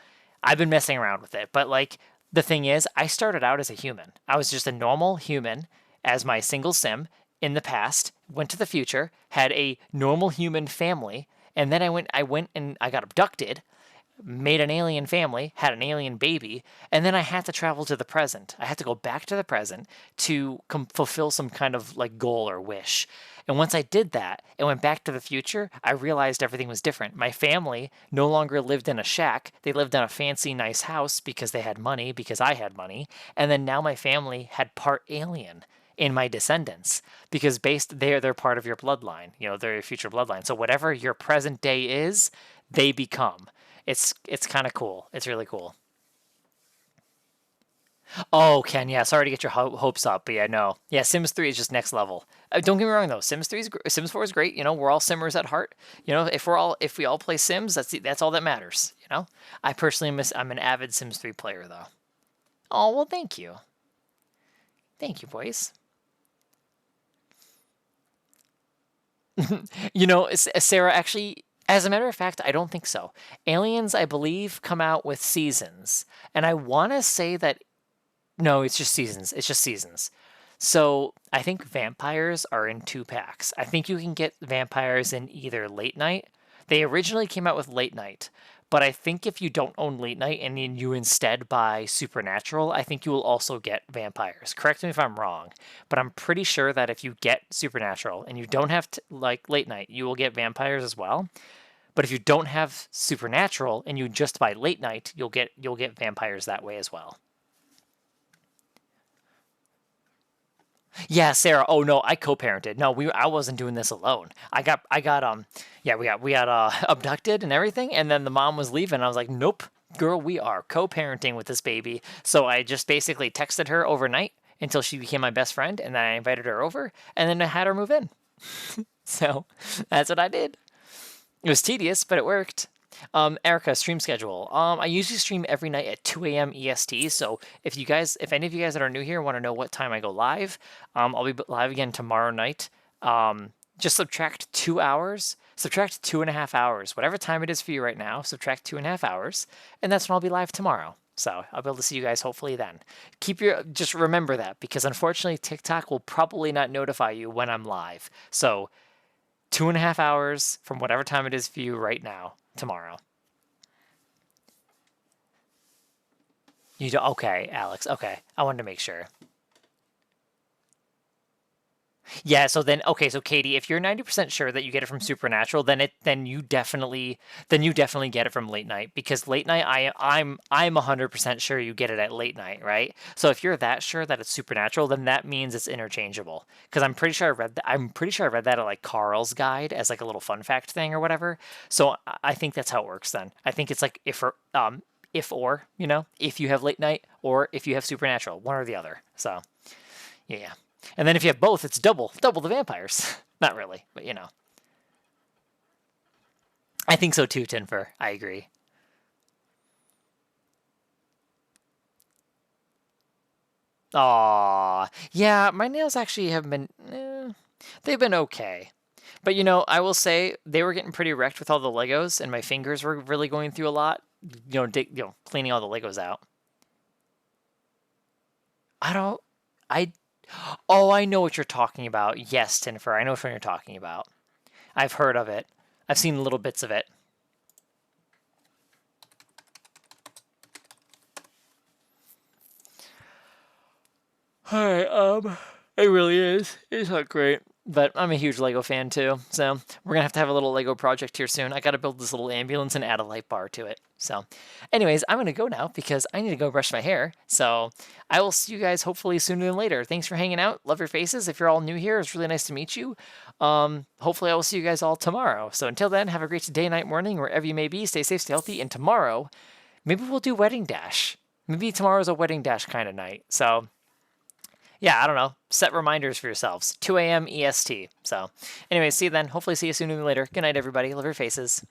I've been messing around with it. But like, the thing is, I started out as a human. I was just a normal human as my single sim in the past, went to the future, had a normal human family, and then I went and I got abducted, made an alien family, had an alien baby, and then I had to travel to the present. I had to go back to the present to fulfill some kind of like goal or wish. And once I did that and went back to the future, I realized everything was different. My family no longer lived in a shack. They lived in a fancy, nice house because they had money, because I had money. And then now my family had part alien in my descendants because they're part of your bloodline. They're your future bloodline. So whatever your present day is, they become. It's kind of cool. It's really cool. Oh, Ken, yeah, sorry to get your hopes up, but yeah, no. Yeah, Sims 3 is just next level. Don't get me wrong though. Sims 4 is great. We're all simmers at heart. If we all play Sims, that's all that matters, I personally I'm an avid Sims 3 player though. Oh, well, thank you. Thank you, boys. Sarah, actually, as a matter of fact, I don't think so. Aliens, I believe, come out with seasons. And I want to say that, no, it's just seasons. It's just seasons. So I think vampires are in two packs. I think you can get vampires in either late night. They originally came out with late night, but I think if you don't own late night and then you instead buy Supernatural, I think you will also get vampires. Correct me if I'm wrong, but I'm pretty sure that if you get Supernatural and you don't have like late night, you will get vampires as well. But if you don't have Supernatural and you just buy late night, you'll get vampires that way as well. Yeah, Sarah. Oh no, I co-parented. No, I wasn't doing this alone. Yeah, we got abducted and everything, and then the mom was leaving. I was like, nope, girl, we are co-parenting with this baby. So I just basically texted her overnight until she became my best friend, and then I invited her over, and then I had her move in. So that's what I did. It was tedious, but it worked. Erica, stream schedule. I usually stream every night at 2 a.m. EST. So if any of you guys that are new here want to know what time I go live, I'll be live again tomorrow night. Just subtract 2 hours, subtract 2.5 hours, whatever time it is for you right now. Subtract 2.5 hours, and that's when I'll be live tomorrow. So I'll be able to see you guys hopefully then. Just remember that because unfortunately TikTok will probably not notify you when I'm live. So 2.5 hours from whatever time it is for you right now, tomorrow. You do okay, Alex. Okay, I wanted to make sure. Yeah, so then okay, so Katie, if you're 90% sure that you get it from Supernatural, then you definitely get it from late night because late night I'm 100% sure you get it at late night, right? So if you're that sure that it's Supernatural, then that means it's interchangeable because I'm pretty sure I read that at like Carl's guide as like a little fun fact thing or whatever. So I think that's how it works then. I think it's like if or, if you have late night or if you have Supernatural, one or the other. So, yeah. And then if you have both, it's double the vampires. Not really, but I think so too, Tinfer. I agree. Aw, yeah, my nails actually have been, they've been okay. But I will say they were getting pretty wrecked with all the Legos, and my fingers were really going through a lot. Cleaning all the Legos out. I don't, I, oh, I know what you're talking about. Yes, Tinfer, I know what you're talking about. I've heard of it. I've seen little bits of it. Hi, it really is. It's not great. But I'm a huge Lego fan too, so we're gonna have a little Lego project here soon. I gotta build this little ambulance and add a light bar to it. So, anyways, I'm gonna go now because I need to go brush my hair. So, I will see you guys hopefully sooner than later. Thanks for hanging out. Love your faces. If you're all new here, it's really nice to meet you. Hopefully, I will see you guys all tomorrow. So, until then, have a great day, night, morning, wherever you may be. Stay safe, stay healthy, and tomorrow, maybe we'll do Wedding Dash. Maybe tomorrow's a Wedding Dash kind of night. So, yeah, I don't know. Set reminders for yourselves. 2 a.m. EST. So, anyway, see you then. Hopefully, see you sooner than later. Good night, everybody. Love your faces.